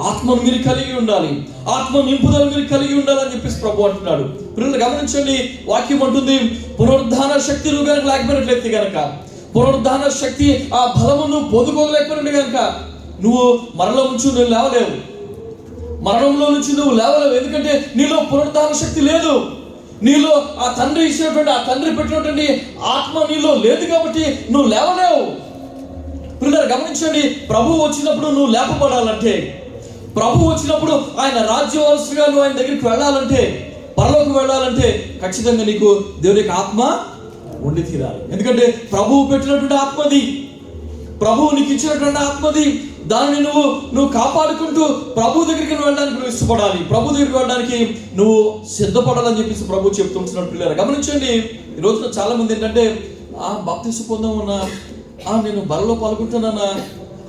ఆత్మను మీరు కలిగి ఉండాలి, ఆత్మ నింపుదల మీరు కలిగి ఉండాలని చెప్పేసి ప్రభు అంటున్నాడు. పిల్లలు గమనించండి, వాక్యం అంటుంది పునరుద్ధాన శక్తి నువ్వు కనుక లేకపోయినట్లయితే కనుక, పునరుద్ధాన శక్తి ఆ బలము నువ్వు పొందుకోలేకపోయినట్టు కనుక నువ్వు మరణం నుంచి నువ్వు లేవలేవు, మరణంలో నుంచి నువ్వు లేవలేవు. ఎందుకంటే నీలో పునరుద్ధాన శక్తి లేదు, నీలో ఆ తండ్రి ఇచ్చినటువంటి, ఆ తండ్రి పెట్టినటువంటి ఆత్మ నీలో లేదు కాబట్టి నువ్వు లేవలేవు. పిల్లలు గమనించండి, ప్రభు వచ్చినప్పుడు నువ్వు లేపబడాలంటే, ప్రభు వచ్చినప్పుడు ఆయన రాజ్యవారసుగా నువ్వు ఆయన దగ్గరికి వెళ్ళాలంటే, పరలోకి వెళ్ళాలంటే ఖచ్చితంగా నీకు దేవుని యొక్క ఆత్మ ఉండి తీరాలి. ఎందుకంటే ప్రభువు పెట్టినటువంటి ఆత్మది, ప్రభువు నీకు ఇచ్చినటువంటి ఆత్మది. దానిని నువ్వు కాపాడుకుంటూ ప్రభు దగ్గరికి వెళ్ళడానికి నువ్వు ఇష్టపడాలి, ప్రభు దగ్గరికి వెళ్ళడానికి నువ్వు సిద్ధపడాలని చెప్పేసి ప్రభు చెప్తుంటున్నాడు. పిల్లలు గమనించండి, ఈ రోజున చాలా మంది ఏంటంటే బాప్తిసం పొందామన్నా, నేను బలలో పాల్గొంటానన్నా,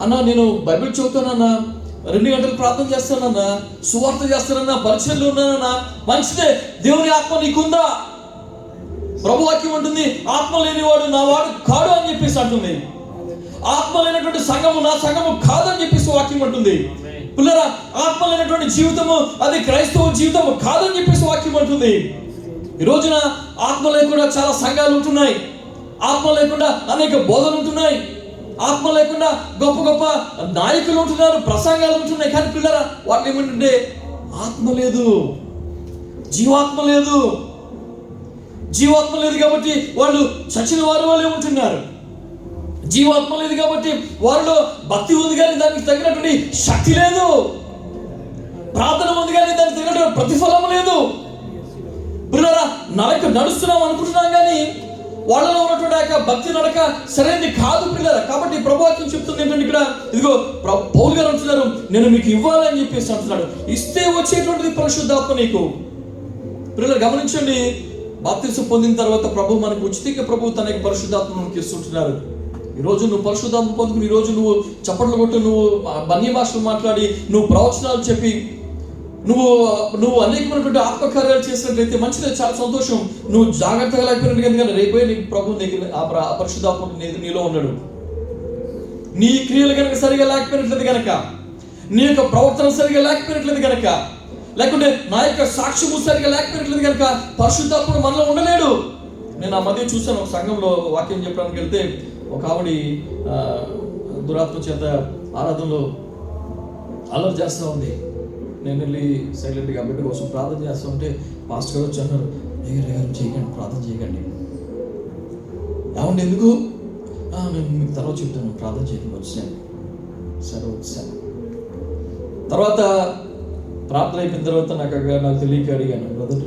అన్నా నేను బైబిల్ చదువుతానన్నా, 2 గంటలు ప్రార్థన చేస్తానన్నా, సువార్త చేస్తానన్నా, పరిచయంలో ఉన్నానన్నా, మంచిదే. దేవుని ఆత్మ నీకుందా? ప్రభు వాక్యం ఉంటుంది, ఆత్మ లేనివాడు నా వాడు కాడు అని చెప్పేసి అంటుంది. ఆత్మ లేనటువంటి సంఘము నా సంఘము కాదని చెప్పేసి వాక్యం అంటుంది. పిల్లరా, ఆత్మ లేనటువంటి జీవితము అది క్రైస్తవ జీవితము కాదని చెప్పేసి వాక్యం అంటుంది. ఈ రోజున ఆత్మ లేకుండా చాలా సంఘాలు ఉంటున్నాయి, ఆత్మ లేకుండా అనేక బోధనలు ఉంటున్నాయి, ఆత్మ లేకుండా గొప్ప గొప్ప నాయకులు ఉంటున్నారు, ప్రసంగాలు ఉంటున్నాయి. కానీ పిల్లరా, వాటిని ఏమంటే ఆత్మ లేదు, జీవాత్మ లేదు. జీవాత్మ లేదు కాబట్టి వాళ్ళు చచ్చిన వారి వాళ్ళే ఉంటున్నారు. జీవాత్మ లేదు కాబట్టి వారిలో భక్తి ఉంది కానీ దానికి తగినటువంటి శక్తి లేదు, ప్రార్థన ఉంది కానీ దానికి తగినటువంటి ప్రతిఫలం లేదు. పిల్లరా, నడుస్తున్నాం అనుకుంటున్నాం కానీ వాళ్ళలో ఉన్నటువంటి ఆ భక్తి నడక సరైనది కాదు పిల్లరా. కాబట్టి ప్రభువాక్యం చెప్తుంది ఏంటంటే, ఇక్కడ ఇదిగో పౌలు గారు అంటున్నారు, నేను మీకు ఇవ్వాలని చెప్పేసి అంటున్నాడు. ఇస్తే వచ్చేటువంటిది పరిశుద్ధాత్మ నీకు. పిల్లలు గమనించండి, బాప్తిసం పొందిన తర్వాత ప్రభు మనకు ఉచితంగా ప్రభు తన యొక్క పరిశుద్ధాత్మను మనకి ఇస్తుంటున్నారు. ఈరోజు నువ్వు పరిశుద్ధాత్మ పొందుకుని, ఈరోజు నువ్వు చప్పట్లు కొట్టు, నువ్వు అన్య భాషలు మాట్లాడి, నువ్వు ప్రవచనాలు చెప్పి, నువ్వు అనేకమైనటువంటి ఆత్మకార్యాలు చేసినట్లయితే మంచిదే, చాలా సంతోషం. నువ్వు జాగ్రత్తగా లేకపోయినట్టు ఎందుకంటే రేపే నీకు ప్రభు దగ్గర ఆ పరిశుద్ధాత్మ నీలో ఉన్నాడు. నీ క్రియలు కనుక సరిగా లేకపోయినట్లేదు కనుక, నీ యొక్క ప్రవర్తన సరిగా లేకపోయినట్లేదు కనుక, లేకుంటే నా యొక్క సాక్ష్యము సరిగా లేకపోయినట్లేదు కనుక పరిశుద్ధాత్ముడు మనలో ఉండలేడు. నేను ఆ మధ్య చూశాను, ఒక సంఘంలో వాక్యం చెప్పడానికి వెళ్తే ఒక ఆవిడ దురాత్మ చేత ఆరాధనలో అల్లరి చేస్తూ ఉంది. నేను వెళ్ళి సైలెంట్గా బిడ్డ కోసం ప్రార్థన చేస్తూ ఉంటే పాస్టర్ గారు వచ్చి అన్నారు, చేయకండి, ప్రార్థన చేయకండి. ఏమండి ఎందుకు? నేను మీకు తర్వాత చెప్తాను, ప్రార్థన చేయడానికి వచ్చాను. సరే వచ్చాను. తర్వాత ప్రార్థన అయిపోయిన తర్వాత నాకు తెలియక అడిగాను, బ్రదర్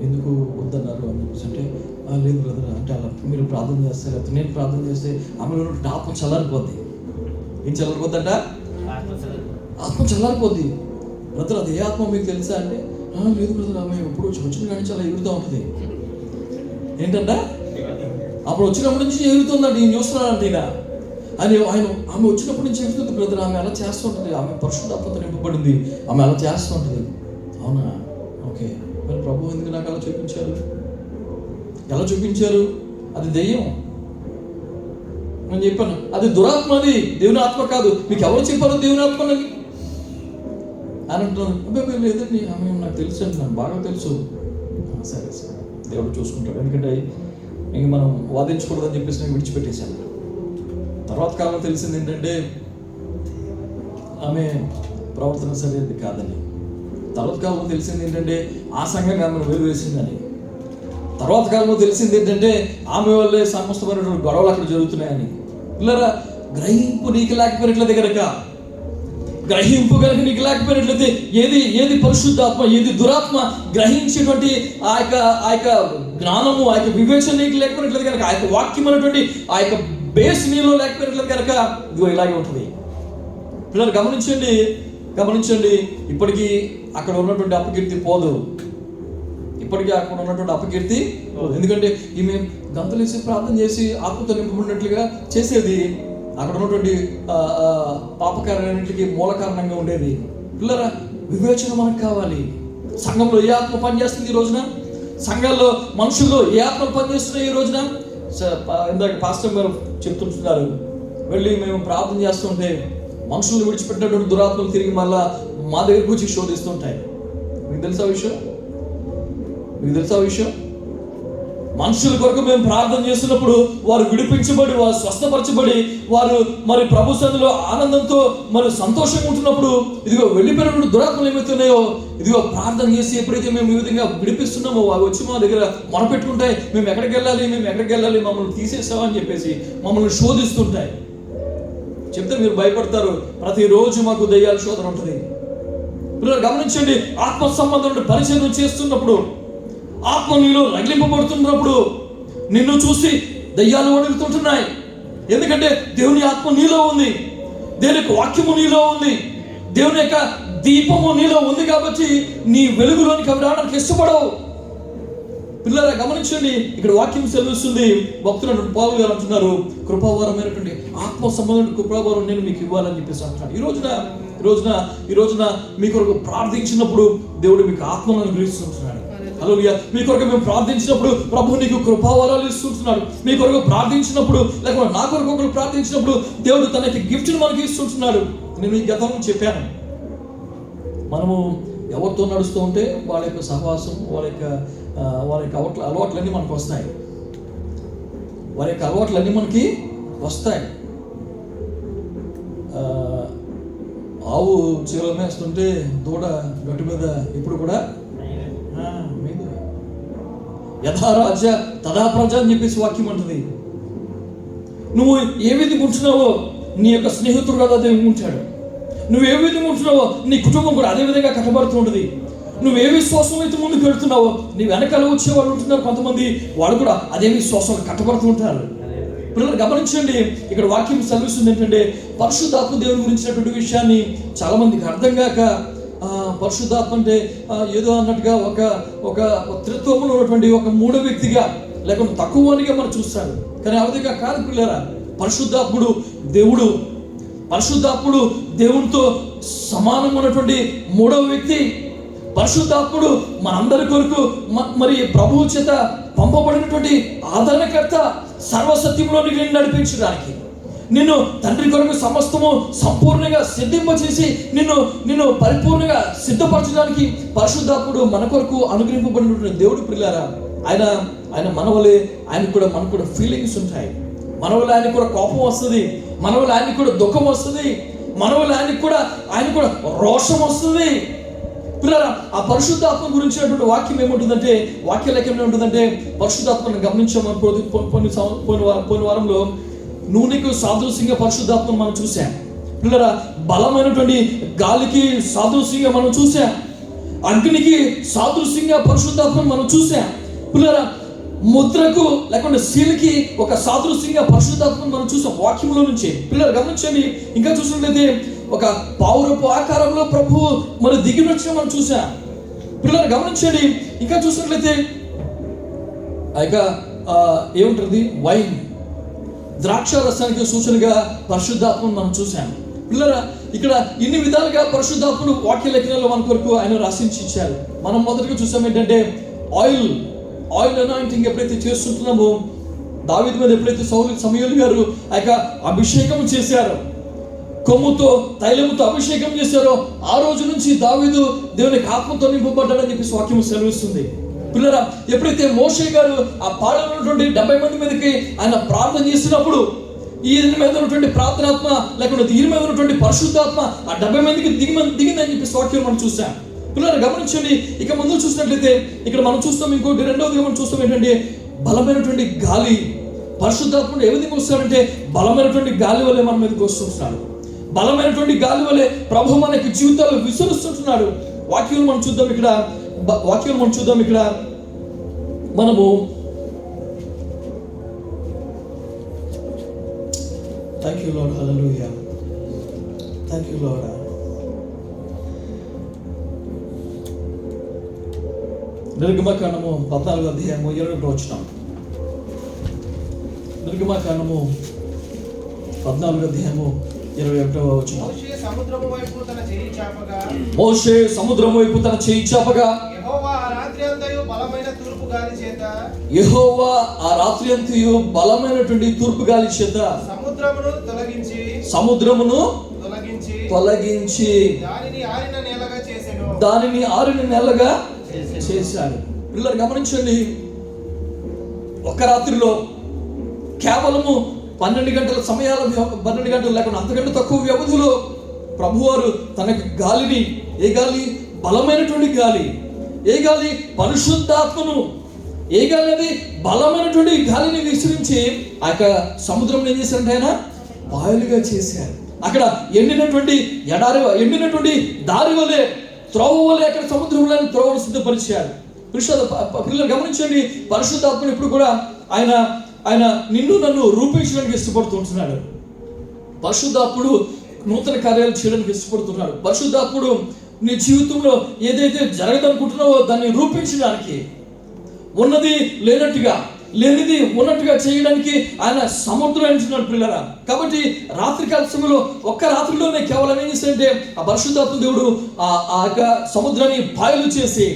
ఎందుకు వద్దన్నారు అని చెప్పేసి అంటే, లేదు బ్రదర్, అంటే అలా మీరు ప్రార్థన చేస్తారు లేకపోతే నేను ప్రార్థన చేస్తే ఆమెలో ఆత్మ చల్లారిపోద్ది. ఏం చల్లారిపోద్దంట? ఆత్మ చల్లారిపోద్ది. బ్రదర్ అది ఏ ఆత్మ మీకు తెలుసా అంటే, లేదు బ్రదర్, ఆమె ఎప్పుడు వచ్చిన కానీ చాలా ఎగురుతూ ఉంటుంది. ఏంటంట? అప్పుడు వచ్చినప్పటి నుంచి ఎగురుతుందండి, నేను చూస్తున్నానంటే ఇక అని ఆమె వచ్చినప్పటి నుంచి ఎగురుతుంది బ్రదర్, ఆమె అలా చేస్తూ ఉంటుంది, ఆమె పరిశుద్ధాత్మతో నింపబడింది, ఆమె అలా చేస్తూ ఉంటుంది. అవునా, ఓకే. మరి ప్రభు ఎందుకు నాకు అలా చూపించారు? ఎలా చూపించారు? అది దెయ్యం. నేను చెప్పాను, అది దురాత్మ, అది దేవుని ఆత్మ కాదు. మీకు ఎవరు చెప్పారు దేవుని ఆత్మ అని అంటున్నాను. అబ్బాయి లేదండి, ఆమె నాకు తెలుసు అండి, నాకు బాగా తెలుసు. సరే సరే, దేవుడు చూసుకుంటాడు. ఎందుకంటే ఇంక మనం వాదించకూడదని చెప్పేసి నేను విడిచిపెట్టేశాను. తర్వాత కాలంలో తెలిసింది ఏంటంటే ఆమె ప్రవర్తన సరైనది కాదని. తర్వాత కాలంలో తెలిసింది ఏంటంటే ఆ సంఘంగా ఆమెను వేసిందని. తర్వాత కాలంలో తెలిసింది ఏంటంటే ఆమె వల్లే సమస్తమైనటువంటి గొడవలు అక్కడ జరుగుతున్నాయని. పిల్లరా, గ్రహింపు నీకు లేకపోయినట్లయితే కనుక, గ్రహింపు కనుక నీకు లేకపోయినట్లయితే ఏది పరిశుద్ధాత్మ, ఏది దురాత్మ గ్రహించేటువంటి ఆ యొక్క జ్ఞానము, ఆ యొక్క వివేచన నీకు లేకపోయినట్లయితే కనుక, ఆ యొక్క వాక్యం అనేటువంటి ఆ యొక్క బేస్ నీలో లేకపోయినట్లయితే కనుక ఇదిగో ఇలాగే ఉంటుంది. పిల్లలు గమనించండి, గమనించండి, ఇప్పటికీ అక్కడ ఉన్నటువంటి అపకీర్తి పోదు. ఇప్పటికీ అక్కడ ఉన్నటువంటి అపకీర్తి పోదు. ఎందుకంటే ఈమె గంతులేసి ప్రార్థన చేసి ఆత్మతో నింపబడినట్లుగా చేసేది అక్కడ ఉన్నటువంటి పాపకార్యాలన్నింటికి మూల కారణంగా ఉండేది. పిల్లరా, వివేచన మనకు కావాలి. సంఘంలో ఏ ఆత్మ పనిచేస్తుంది ఈ రోజున? సంఘాల్లో మనుషుల్లో ఏ ఆత్మలు పనిచేస్తున్నాయి ఈ రోజున? ఇందాక పాస్టర్ గారు చెప్తుంటున్నారు, వెళ్ళి మేము ప్రార్థన చేస్తుంటే మనుషులను విడిచిపెట్టినటువంటి దురాత్మలు తిరిగి మళ్ళా మా దగ్గరకు వచ్చి శోధిస్తుంటాయి. మీకు తెలుసా విషయం? మనుషుల కొరకు మేము ప్రార్థన చేస్తున్నప్పుడు వారు విడిపించబడి, వారు స్వస్థపరచబడి, వారు మరి ప్రభు సన్నిధిలో ఆనందంతో మరి సంతోషంగా ఉంటున్నప్పుడు ఇదిగో వెళ్ళిపోయినటువంటి దురాత్మలు ఏమవుతున్నాయో ఇదిగో ప్రార్థన చేసి ఎప్పుడైతే మేము ఈ విధంగా విడిపిస్తున్నామో అవి వచ్చి మా దగ్గర మొరపెట్టుకుంటాయి. మేము ఎక్కడికి వెళ్ళాలి, మమ్మల్ని తీసేసామని చెప్పేసి మమ్మల్ని శోధిస్తుంటాయి. చెప్తే మీరు భయపడతారు. ప్రతిరోజు మాకు దయ్యాల శోధన ఉంటుంది. పిల్లలు గమనించండి, ఆత్మ సంబంధం పరిచయం చేస్తున్నప్పుడు, ఆత్మ నీలో రగిలింపబడుతున్నప్పుడు నిన్ను చూసి దయ్యాలు వణుకుతుంటున్నాయి. ఎందుకంటే దేవుని ఆత్మ నీలో ఉంది, దేవుని యొక్క వాక్యము నీలో ఉంది, దేవుని యొక్క దీపము నీలో ఉంది. కాబట్టి నీ వెలుగులోనికి అవి రావడానికి ఇష్టపడవు. పిల్లరా గమనించండి, ఇక్కడ వాక్యం సెలవిస్తుంది. భక్తులు పౌలు గారు అంటున్నారు, కృపావరమైనటువంటి ఆత్మ సంబంధం కృపావరం నేను మీకు ఇవ్వాలని చెప్పేసి అంటున్నాడు. ఈ రోజున మీ కొరకు ప్రార్థించినప్పుడు దేవుడు మీకు ఆత్మను అనుగ్రహిస్తుంటున్నాడు. హల్లెలూయా. మీ కొరకు మేము ప్రార్థించినప్పుడు ప్రభు నీకు కృపావరాలు ఇస్తుంటున్నాడు. మీ కొరకు ప్రార్థించినప్పుడు, లేకపోతే నా కొరకు ఒకరు ప్రార్థించినప్పుడు దేవుడు తన యొక్క గిఫ్ట్ని మనకి ఇస్తుంటున్నాడు. నేను ఈ గతంలో చెప్పాను, మనము ఎవరితో నడుస్తూ ఉంటే వాళ్ళ యొక్క సహవాసం, వాళ్ళ యొక్క అలవాట్లన్నీ మనకు వస్తాయి. వస్తాయి. ఆవు చీరలు మేస్తుంటే దూడ గట్టు మీద ఎప్పుడు కూడా యథా రాజ తదా ప్రజ అని చెప్పేసి వాక్యం అంటుంది. నువ్వు ఏ విధంగా ఉంటున్నావో నీ యొక్క స్నేహితుడు కదా అదే ఉంటాడు. నువ్వు ఏ విధంగా ఉంటున్నావో నీ కుటుంబం కూడా అదే విధంగా కట్టబడుతుంటుంది. నువ్వు ఏ విశ్వాసం అయితే ముందుకు వెళ్తున్నావో నీ వెనకాల వచ్చే వాళ్ళు ఉంటున్నారు కొంతమంది, వాళ్ళు కూడా అదే విశ్వాసం కట్టబడుతూ ఉంటారు. పిల్లలు గమనించండి, ఇక్కడ వాక్యం సెలవిస్తుంది ఏంటంటే పరిశుద్ధాత్మ దేవుని గురించినటువంటి విషయాన్ని చాలా మందికి అర్థం కాక పరిశుద్ధాత్మ అంటే ఏదో అన్నట్టుగా ఒక త్రిత్వంలో ఉన్నటువంటి ఒక మూడో వ్యక్తిగా లేకుంటే తక్కువనిగా మనం చూస్తారు. కానీ ఆ విధంగా కాదు పిల్లరా. పరిశుద్ధాత్ముడు దేవునితో సమానంగా ఉన్నటువంటి మూడవ వ్యక్తి. పరిశుద్ధాత్ముడు మనందరి కొరకు మరి ప్రభువు చేత పంపబడినటువంటి ఆదరణకర్త, సర్వసత్యంలోనికి నిన్ను నడిపించడానికి, నిన్ను తండ్రి కొరకు సమస్తము సంపూర్ణంగా సిద్ధింపచేసి నిన్ను పరిపూర్ణంగా సిద్ధపరచడానికి పరిశుద్ధాత్ముడు మన కొరకు అనుగ్రహింపబడినటువంటి దేవుడు. పిల్లారా, ఆయన మనవలే మనకు కూడా ఫీలింగ్స్ ఉంటాయి. మనవలే ఆయనకు కూడా కోపం వస్తుంది, మనవలే ఆయనకు కూడా దుఃఖం వస్తుంది, మనవలే ఆయనకు కూడా రోషం వస్తుంది. పిల్లరా, ఆ పరిశుద్ధాత్మ గురించినటువంటి వాక్యం ఏముంటుందంటే, వాక్యలేఖనం ఏముంటుందంటే, పరిశుద్ధాత్మను గమనించాము పోయిన వారంలో నూనెకు సాదృశ్యంగా పరిశుద్ధాత్మను మనం చూసాం. పిల్లరా, బలమైనటువంటి గాలికి సాదృశ్యంగా మనం చూసాం, అగ్నికి సాదృశ్యంగా పరిశుద్ధాత్మను మనం చూసాం. పిల్లరా, ముద్రకు లేకుంటే సీల్కి ఒక సాదృశ్యంగా పరిశుద్ధాత్మను మనం చూసాం వాక్యంలో నుంచి. పిల్లలు గమనించండి, ఇంకా చూసినట్లయితే ఒక పావురపు ఆకారంలో ప్రభువు మరి దిగినొచ్చిన మనం చూసాం. పిల్లలు గమనించండి, ఇంకా చూసినట్లయితే ఏముంటుంది, వైన్ ద్రాక్ష రసానికి సూచనగా పరిశుద్ధాత్మను మనం చూసాం. పిల్లరా, ఇక్కడ ఇన్ని విధాలుగా పరిశుద్ధాత్ముడు వాక్య లేఖనాల్లో మన కొరకు ఆయన రాసించి ఇచ్చారు. మనం మొదటిగా చూసాం ఏంటంటే ఆయిల్ అనాయింటింగ్ ఎప్పుడైతే చేస్తుంటున్నామో, దావీదు మీద ఎప్పుడైతే సమూయేలు గారు అభిషేకం చేశారో, కొమ్ముతో తైలముతో అభిషేకం చేశారో, ఆ రోజు నుంచి దావీదు దేవునికి ఆత్మతో నింపబడ్డాడని చెప్పేసి వాక్యం సెలవిస్తుంది. పిల్లరా, ఎప్పుడైతే మోషే గారు ఆ పాడలో ఉన్నటువంటి 70 మంది మీదకి ఆయన ప్రార్థన చేసినప్పుడు, ఈయన మీద ఉన్నటువంటి ప్రార్థనాత్మ లేకుంటే ఈయన మీద ఉన్నటువంటి పరిశుద్ధాత్మ ఆ 70 మందికి దిగిందని చెప్పేసి వాక్యం మనం చూసాం. పిల్లలు గమనించండి, ఇక ముందు చూసినట్లయితే ఇక్కడ మనం చూస్తాం, ఇంకోటి రెండవదిగా మనం చూస్తాం ఏంటంటే బలమైనటువంటి గాలి. పరిశుద్ధాత్ముడు ఏ విధంగా వస్తాడంటే బలమైనటువంటి గాలి వల్లే మన మీదకి వస్తుంటున్నాడు. బలమైనటువంటి గాలి వల్లే ప్రభు మనకి జీవితాలు విసురుస్తుంటున్నాడు. వాక్యం మనం చూద్దాం ఇక్కడ మనము thank you lord, hallelujah, thank you lord, నిర్గమకాండము 14వ అధ్యాయము 21వ వచనం. నిర్గమకాండము 14వ అధ్యాయము 21వ వచనం. మోషే సముద్రము వైపు తన చెయ్యి చాపగా మోషే సముద్రం వైపు తన చెయ్యి చాపగా యెహోవా ఆ రాత్రి అంతయు బలమైన తూర్పు గాలి చేత యెహోవా ఆ రాత్రి అంతయు బలమైనటువంటి తూర్పు గాలి చేత సముద్రమును తొలగించి దానిని ఆరిన నేలగా చేశాడు. పిల్లలు గమనించండి, ఒక రాత్రిలో కేవలము 12 గంటల సమయాల 12 గంటలు లేకుండా అంతకంటే తక్కువ వ్యవధిలో ప్రభువారు తనకి గాలిని, ఏ గాలి? బలమైనటువంటి గాలి. ఏ గాలి? పరిశుద్ధాత్మను. ఏ గాలి? అది బలమైనటువంటి గాలిని విసిరించి ఆ యొక్క సముద్రం ఏం చేశారంటే ఆయన పాయలుగా చేశారు. అక్కడ ఎండినటువంటి దారి వలె, త్రోవ వలె అక్కడ సముద్రంలో త్రోవను సిద్ధపరిచారు. పిల్లలు గమనించండి, పరిశుద్ధాత్మను ఇప్పుడు కూడా ఆయన నిన్ను నన్ను రూపించడానికి ఇష్టపడుతుంటున్నాడు. పరిశుద్ధాత్ముడు నూతన కార్యాలు చేయడానికి ఇష్టపడుతున్నాడు. పరిశుద్ధాత్ముడు నీ జీవితంలో ఏదైతే జరగదనుకుంటున్నావో దాన్ని రూపించడానికి, ఉన్నది లేనట్టుగా, లేనిది ఉన్నట్టుగా చేయడానికి ఆయన సమర్థుడైన పిల్లరా. కాబట్టి రాత్రికాల సమయంలో ఒక్క రాత్రిలోనే కేవలం ఏం చేశాడంటే ఆ పరిశుద్ధాత్మ దేవుడు ఆ యొక్క సముద్రాన్ని పాయలు చేసి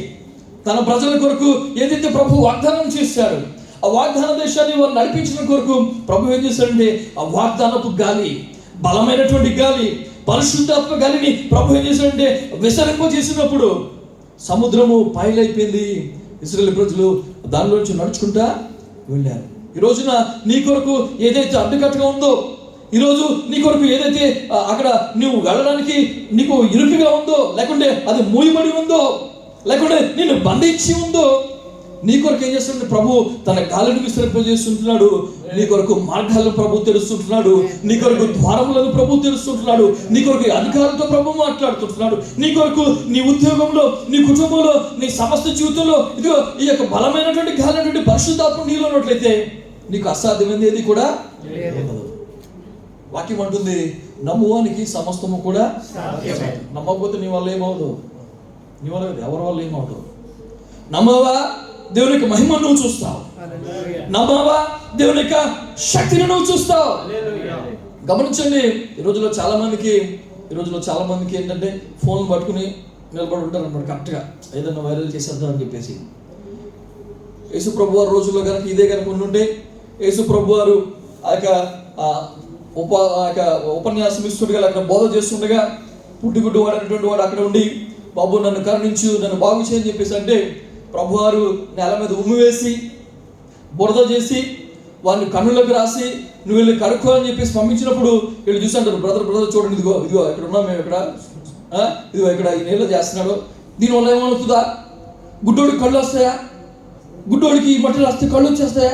తన ప్రజల కొరకు ఏదైతే ప్రభు వాగ్దానం చేశాడు, ఆ వాగ్దాన దేశాన్ని వారు నడిపించిన కొరకు ప్రభు ఏం చేశాడంటే ఆ వాగ్దానపు గాలి, బలమైనటువంటి గాలి, పరిశుద్ధాత్మ గాలిని ప్రభు ఏం చేశాడంటే విసరింప చేసినప్పుడు సముద్రము పాయలైపోయింది. ఇశ్రాయేలు ప్రజలు దానిలో నుంచి నడుచుకుంటా వెళ్ళారు. ఈ రోజున నీ కొరకు ఏదైతే అడ్డుకట్టుగా ఉందో, ఈరోజు నీ కొరకు ఏదైతే అక్కడ నువ్వు వెళ్ళడానికి నీకు ఇరుకుగా ఉందో, లేకుంటే అది మూయబడి ఉందో, లేకుంటే నిన్ను బంధించి ఉందో, నీ కొరకు ఏం చేస్తున్నాడు? ప్రభు తన గాలిని విస్తరింపజేస్తుంటున్నాడు. నీ కొరకు మార్గాలను ప్రభు తెరుస్తుంటున్నాడు. నీ కొరకు ద్వారములను ప్రభు తెరుస్తుంటున్నాడు. నీ కొరకు అధికారులతో ప్రభు మాట్లాడుతుంటున్నాడు. నీ కొరకు నీ ఉద్యోగంలో, నీ కుటుంబంలో, నీ సమస్త జీవితంలో ఇదిగో ఈ యొక్క బలమైనటువంటి గాలినటువంటి పరిశుద్ధాత్మ నీలో ఉన్నట్లయితే నీకు అసాధ్యమైనది ఏది కూడా ఉండదు. వాక్యం అంటుంది, నమ్మువానికి సమస్తము కూడా నమ్మకపోతే నీ వల్ల ఏమవుదు? నీ వల్ల ఎవరి వల్ల ఏమవుదు? నమ్మవా? దేవుని యొక్క మహిమను నువ్వు చూస్తావు. నమ్మవా? దేవుని యొక్క శక్తిని నువ్వు చూస్తావు. గమనించండి, ఈ రోజులో చాలా మందికి ఏంటంటే ఫోన్లు పట్టుకుని నిలబడి ఉంటారు అన్నమాట. కరెక్ట్గా ఏదైనా వైరల్ చేసేద్దాం అని చెప్పేసి. యేసు ప్రభు వారు రోజుల్లో కనుక ఇదే కనుక ఉండుంటే, యేసు ప్రభు వారు ఆ యొక్క ఉపన్యాసం ఇస్తుండగా, అక్కడ బోధ చేస్తుండగా పుట్టిగుడ్డు వాడు అనేటువంటి వాడు అక్కడ ఉండి, బాబు నన్ను కరుణించు, నన్ను బాగు చేయని చెప్పేసి అంటే ప్రభువారు నేల మీద ఉమ్మి వేసి బురద చేసి వాడిని కన్నులకు రాసి నువ్వు వెళ్ళి కడుక్కో అని చెప్పేసి పంపించినప్పుడు వీళ్ళు చూస్తుంటారు, బ్రదర్ చూడండి, ఇదిగో ఇక్కడ ఉన్నాం మేము, ఇదిగో ఇక్కడ ఈ నీళ్ళు చేస్తున్నాడు, దీనివల్ల ఏమవుతుందా? గుడ్డోడికి కళ్ళు వస్తాయా? గుడ్డోడికి ఈ మట్టలు వస్తే కళ్ళు వచ్చేస్తాయా?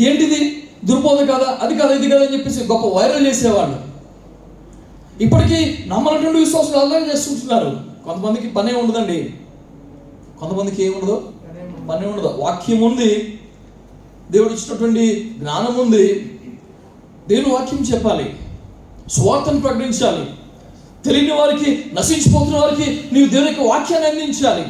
ఏంటిది? దుర్బోధ కాదా? అది కాదా, ఇది కదా అని చెప్పేసి గొప్ప వైరల్ చేసేవాళ్ళు. ఇప్పటికీ నమ్మనటువంటి విశ్వాసాలు అలాగే చేస్తుంటున్నారు. కొంతమందికి పనే ఉండదండి, కొంతమందికి ఏముండదు, పని ఉండదు. వాక్యం ఉంది, దేవుడు ఇచ్చినటువంటి జ్ఞానం ఉంది, దేవుని వాక్యం చెప్పాలి, స్వార్థను ప్రకటించాలి, తెలియని వారికి, నశించిపోతున్న వారికి నీవు దేవుని యొక్క వాక్యాన్ని అందించాలి.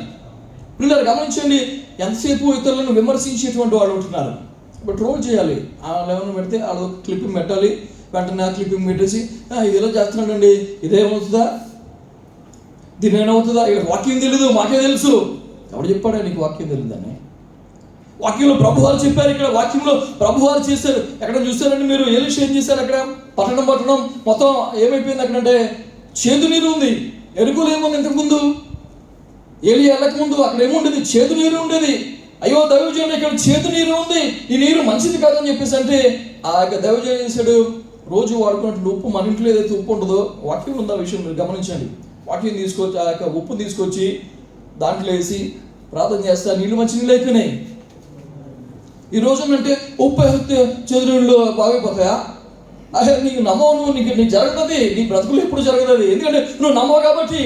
పిల్లలు గమనించండి, ఎంతసేపు ఇతరులను విమర్శించేటువంటి వాళ్ళు ఉంటున్నారు. ఇప్పుడు ట్రోల్ చేయాలి, ఏమైనా పెడితే వాళ్ళు క్లిప్పింగ్ పెట్టాలి, వెంటనే ఆ క్లిప్పింగ్ పెట్టేసి ఇది ఎలా చేస్తున్నాడండి, ఇదేమవుతుందా, దీని ఏమవుతుందా, ఇక్కడ వాక్యం తెలీదు, మాకే తెలుసు. ఎవడు చెప్పాడా నీకు వాక్యం తెలియదని? వాక్యంలో ప్రభువారు చెప్పారు, ఇక్కడ వాక్యంలో ప్రభువారు చేశారు. ఎక్కడ చూస్తారండి మీరు? ఎలీషా ఏం చేశారు? అక్కడ పట్టణం మొత్తం ఏమైపోయింది అక్కడంటే చేదు నీరు ఉంది. ఎరుకులు ఏముంది? ఇంతకుముందు ఏలి వెళ్ళక ముందు అక్కడ ఏముండేది? చేదు నీరు ఉండేది. అయ్యో దైవజనుడు, ఇక్కడ చేదు నీరు ఉంది, ఈ నీరు మంచిది కాదని చెప్పేసి అంటే ఆ యొక్క దైవజనుడు చేశాడు, రోజు వాడుకున్నట్టు ఉప్పు, మన ఇంట్లో ఏదైతే ఉప్పు ఉంటుందో, వాక్యం ఉందో ఆ విషయం మీరు గమనించండి. వాక్యం తీసుకొచ్చి ఆ యొక్క ఉప్పు తీసుకొచ్చి దాంట్లో వేసి ప్రార్థన చేస్తా, నీళ్ళు మంచి నీళ్ళు అయిపోయినాయి. ఈ రోజు అంటే ఉప్పు వేస్తే చెదురుళ్ళు బాగైపోతాయా? అదే నీకు నమ్మవు, నీకు జరగదు, నీ బ్రతుకులు ఎప్పుడు జరగదు. ఎందుకంటే నువ్వు నమ్మవు కాబట్టి,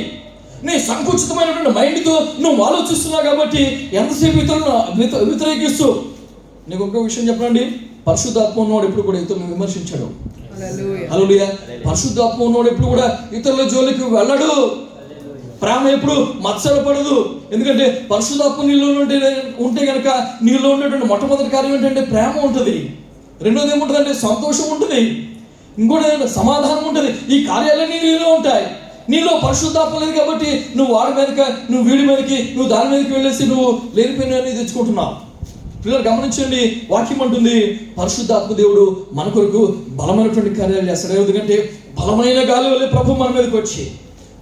నీ సంకుచితమైనటువంటి మైండ్తో నువ్వు ఆలోచిస్తున్నావు కాబట్టి ఎంతసేపు ఇతరులను వ్యతిరేకిస్తూ. నీకు ఇంకో విషయం చెప్పండి, పరిశుద్ధాత్మ ఉన్నవాడు ఎప్పుడు కూడా ఇతరులను ప్రేమ ఎప్పుడు మత్సర పడదు. ఎందుకంటే పరిశుద్ధాత్మ నీలో ఉంటే కనుక నీలో ఉన్నటువంటి మొట్టమొదటి కార్యం ఏంటంటే ప్రేమ ఉంటుంది. రెండోది ఏముంటుందంటే సంతోషం ఉంటుంది. ఇంకోటి ఏంటంటే సమాధానం ఉంటుంది. ఈ కార్యాలన్నీ నీలో ఉంటాయి. నీలో పరిశుద్ధాత్మ లేదు కాబట్టి నువ్వు వాడి మీదకి, నువ్వు వీడి మీదకి, నువ్వు దాని మీదకి వెళ్ళేసి నువ్వు లేనిపోయినవి తెచ్చుకుంటున్నావు. పిల్లలు గమనించండి, వాక్యం అంటుంది పరిశుద్ధాత్మ దేవుడు మన కొరకు బలమైనటువంటి కార్యాలు చేస్తాడు. ఎందుకంటే బలమైన గాలి వల్లే ప్రభు మన మీదకి వచ్చి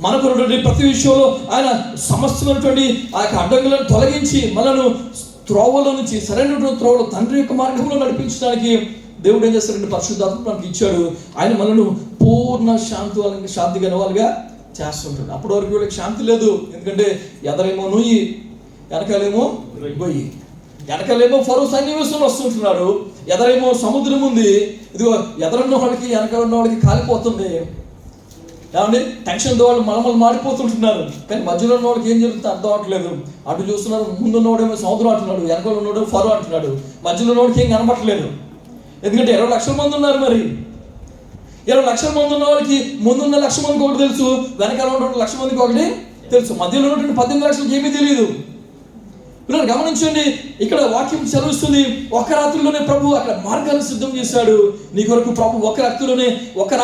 మనకున్నటువంటి ప్రతి విషయంలో ఆయన సమస్తమైనటువంటి ఆ యొక్క అడ్డంకులను తొలగించి మనను త్రోవలో నుంచి సరైనటువంటి త్రోవలో తండ్రి యొక్క మార్గంలో నడిపించడానికి దేవుడు ఏం చేస్తాడంటే పరిశుద్ధాత్మ మనకి ఇచ్చాడు. ఆయన మనను పూర్ణ శాంతి గలవాలుగా చేస్తుంటాడు. అప్పటి వరకు వీళ్ళకి శాంతి లేదు. ఎందుకంటే ఎదరేమో నుయ్యి, వెనకాలేమో గొయ్యి. వెనకాలేమో ఫరో సన్నివేశంలో వస్తుంటున్నాడు, ఎదరేమో సముద్రం ఉంది. ఇదిగో ఎదరున్న వాళ్ళకి వెనకాల ఉన్న వాళ్ళకి కాలిపోతుంది. ఏమండి టెన్షన్తో వాళ్ళు మలమలు మాడిపోతుంటున్నారు. కానీ మధ్యలో ఉన్న వాళ్ళకి ఏం జరుగుతుందో అర్థం అవట్లేదు. అటు చూస్తున్నారు, ముందున్నవాడేమో సముద్రం అంటున్నాడు, వెనకాల ఉన్నవాడు ఫరో అంటున్నాడు, మధ్యలో ఉన్నవాడికి ఏం కనపట్లేదు. ఎందుకంటే 20 లక్షల మంది ఉన్నారు. మరి 20 లక్షల మంది ఉన్న వాళ్ళకి ముందున్న 1,00,000 మందికి ఒకటి తెలుసు, వెనకాల ఉన్నటువంటి 1,00,000 మందికి ఒకటి తెలుసు, మధ్యలో ఉన్నటువంటి 18 లక్షలకి ఏమీ తెలియదు. పిల్లలు గమనించండి, ఇక్కడ వాక్యం చదివిస్తుంది, ఒక రాత్రిలోనే ప్రభు అక్కడ మార్గాన్ని సిద్ధం చేశాడు నీ కొరకు. ప్రభు ఒక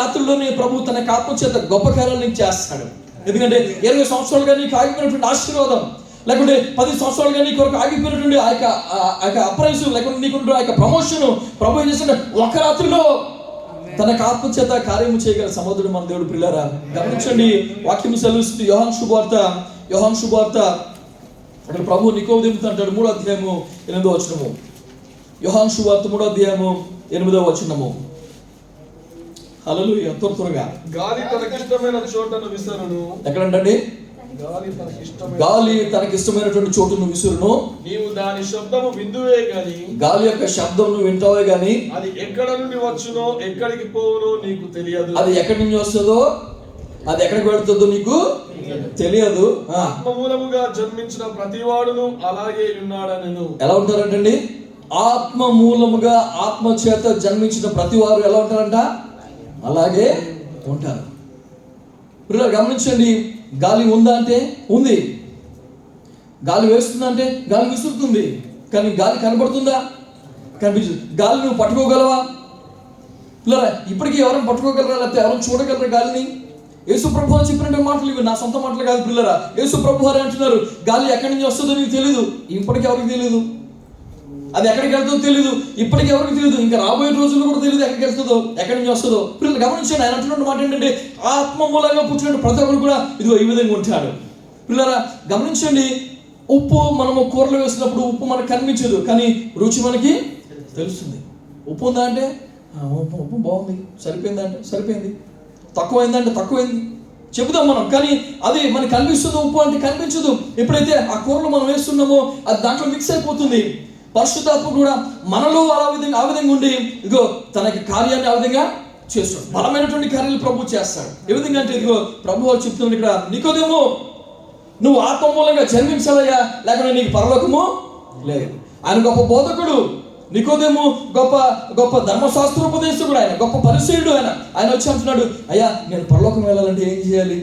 రాత్రిలోనే ప్రభు తన ఆత్మ చేత గొప్ప కార్యాలు నీకు చేస్తాడు. ఎందుకంటే 20 సంవత్సరాలుగా నీకు ఆగిపోయినటువంటి ఆశీర్వాదం, లేకుంటే 10 సంవత్సరాలుగా నీ కొరకు ఆగిపోయినటువంటి ఆ యొక్క అప్రైజ్, లేకుంటే నీకు ఆ యొక్క ప్రమోషన్ ప్రభు ఏం చేస్తుంటే ఒక రాత్రిలో తన ఆత్మ చేత కార్యము చేయగల సముద్రుడు మన దేవుడు. పిల్లరా గమనించండి, వాక్యం సెలవిస్తుంది. యోహాను శుభవార్త అక్కడ ప్రభు నికోదేముతో అంటాడు, 3వ అధ్యాయము 8వ వచనము. యోహాను శుభవార్త 3వ అధ్యాయము 8వ వచనము. హల్లెలూయా. త్వరగా గాలి తనకిష్టమైన చోటను విసరును. ఎక్కడంటే గాలి తనకిష్టమైనటువంటి చోటును విసురును. నీవు దాని శబ్దము విందువే గాని, గాలి యొక్క శబ్దం నువ్వు వింటావే గాని అది ఎక్కడ నుండి వచ్చునో ఎక్కడికి పోవునో నీకు తెలియదు. అది ఎక్కడి నుంచి వస్తుందో, అది ఎక్కడికి వెళుతుందో నీకు తెలియదు. ఆత్మ మూలముగా జన్మించిన ప్రతివాడును అలాగే ఉన్నాడనెను. ఎలా ఉంటారంటండి? ఆత్మ మూలముగా ఆత్మ చేత జన్మించిన ప్రతి వారు ఎలా ఉంటారంట? అలాగే ఉంటారు. గమనించండి, గాలి ఉందా అంటే ఉంది, గాలి వేస్తుందా అంటే గాలి విసురుతుంది. కానీ గాలి కనబడుతుందా? కనిపించదు. గాలి నువ్వు పట్టుకోగలవా? పిల్లరా ఇప్పటికీ ఎవరైనా పట్టుకోగలరా? లేకపోతే ఎవరైనా చూడగలరా గాలిని? యేసు ప్రభు అని చెప్పినటువంటి మాటలు ఇవి, నా సొంత మాటలు కాదు పిల్లరా. యేసు ప్రభు అని అంటున్నారు, గాలి ఎక్కడి నుంచి వస్తుందో నీకు తెలియదు. ఇప్పటికీ ఎవరికి తెలియదు, అది ఎక్కడికి వెళ్తుందో తెలియదు. ఇప్పటికీ ఎవరికి తెలియదు, ఇంకా రాబోయే రోజుల్లో కూడా తెలియదు ఎక్కడికి వెళ్తుందో, ఎక్కడి నుంచి వస్తుందో. పిల్లలు గమనించండి, ఆయన అంటున్న మాట ఏంటంటే ఆత్మ మూలంగా పుట్టిన ప్రతి ఒక్కరు కూడా ఇదిగో ఈ విధంగా ఉంటాడు. పిల్లరా గమనించండి, ఉప్పు మనము కూరలో వేసినప్పుడు ఉప్పు మనకు కనిపించదు, కానీ రుచి మనకి తెలుస్తుంది. ఉప్పు ఉందా అంటే ఉప్పు బాగుంది, సరిపోయిందంటే సరిపోయింది, తక్కువైందంటే తక్కువైంది చెబుతాం మనం. కానీ అది మనకి కనిపిస్తుంది, ఉప్పు అంటే కనిపించదు. ఎప్పుడైతే ఆ కూరలో మనం వేస్తున్నామో అది దాంట్లో మిక్స్ అయిపోతుంది. పరిశుద్ధాత్మ కూడా మనలో ఆ విధంగా ఉండి ఇదిగో తనకి కార్యాన్ని ఆ విధంగా చేస్తాడు. బలమైనటువంటి కార్యాలు ప్రభు చేస్తాడు. ఏ విధంగా అంటే ఇదిగో ప్రభు వాళ్ళు చెప్తున్నాడు ఇక్కడ, నికోదేమో నువ్వు ఆత్మ మూలంగా జన్మించాలయ్యా, లేకపోతే నీకు పరలోకము లేదు. ఆయన గొప్ప బోధకుడు. నికోదేము గొప్ప గొప్ప ధర్మశాస్త్రోపదేశకుడు, ఆయన గొప్ప పరిశీలుడు. ఆయన వచ్చి అంటున్నాడు, అయ్యా నేను పరలోకం వెళ్ళాలంటే ఏం చేయాలి?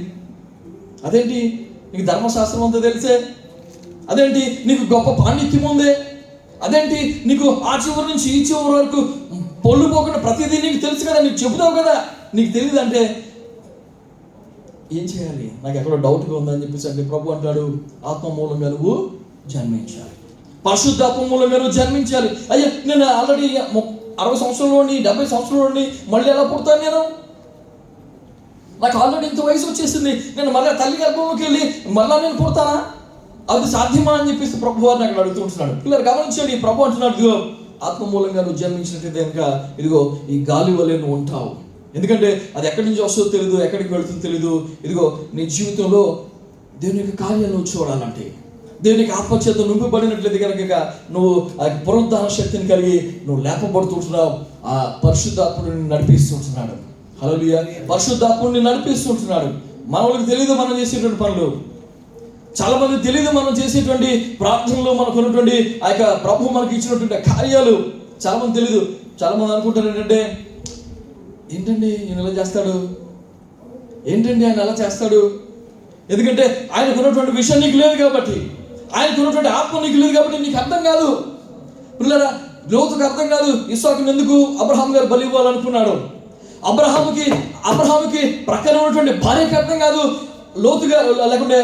అదేంటి నీకు ధర్మశాస్త్రం అంతా తెలిసే? అదేంటి నీకు గొప్ప పాండిత్యం ఉందే? అదేంటి నీకు ఆ చివరి నుంచి ఈ చివరి వరకు పొల్లు పోకుండా ప్రతిదీ నీకు తెలుసు కదా, నీకు చెబుతావు కదా, నీకు తెలియదు అంటే ఏం చేయాలి? నాకు ఎక్కడో డౌట్గా ఉందని చెప్పేసి అంటే ప్రభు అంటాడు, ఆత్మ మూలంగా నువ్వు జన్మించాలి, పరిశుద్ధాత్మ మూలంగా నువ్వు జన్మించాలి. అయ్యా నేను ఆల్రెడీ 60 సంవత్సరాలని 70 సంవత్సరాలని మళ్ళీ ఎలా పుడతాను? నాకు ఆల్రెడీ ఇంత వయసు వచ్చేసింది, నేను మళ్ళీ తల్లి గర్భంలోకి వెళ్ళి మళ్ళీ నేను పుడతానా? అది సాధ్యమా అని చెప్పేసి ప్రభు వారిని అక్కడ అడుగుతుంటున్నాడు. పిల్లలు గమనించండి, ప్రభు అంటున్నాడు, ఇదిగో ఆత్మ మూలంగా నువ్వు జన్మించినట్లయితే కనుక ఇదిగో ఈ గాలి వలె నువ్వు ఉంటావు. ఎందుకంటే అది ఎక్కడి నుంచి వస్తుందో తెలియదు, ఎక్కడికి వెళుతుందో తెలియదు. ఇదిగో నీ జీవితంలో దేవుని యొక్క కార్యాలు నువ్వు చూడాలంటే, దేవునికి ఆత్మచేత నింపబడినట్లయితే కనుక నువ్వు ఆ పునరుద్ధాన శక్తిని కలిగి నువ్వు లేపబడుతుంటున్నావు. ఆ పరిశుద్ధాత్ముడిని నడిపిస్తుంటున్నాడు. హల్లెలూయా. పరిశుద్ధాత్ముడిని నడిపిస్తుంటున్నాడు. మనకి తెలియదు మనం చేసేటువంటి పనులు, చాలా మంది తెలియదు మనం చేసేటువంటి ప్రార్థనలు, మనకు ఉన్నటువంటి ఆ యొక్క ప్రభు మనకి ఇచ్చినటువంటి కార్యాలు చాలా మంది తెలియదు. చాలా మంది అనుకుంటారు ఏంటండి ఈయన ఎలా చేస్తాడు, ఏంటండి ఆయన ఎలా చేస్తాడు, ఎందుకంటే ఆయనకు ఉన్నటువంటి విషయం నీకు లేదు కాబట్టి, ఆయనకు ఉన్నటువంటి ఆత్మ నీకు లేదు కాబట్టి నీకు అర్థం కాదు. పిల్లరా, లోతుకు అర్థం కాదు ఇస్సాకుని ఎందుకు అబ్రహాం గారు బలి ఇవ్వాలనుకున్నాడు. అబ్రహాముకి ప్రక్కన ఉన్నటువంటి భార్యకి అర్థం కాదు లోతుగా, లేకుంటే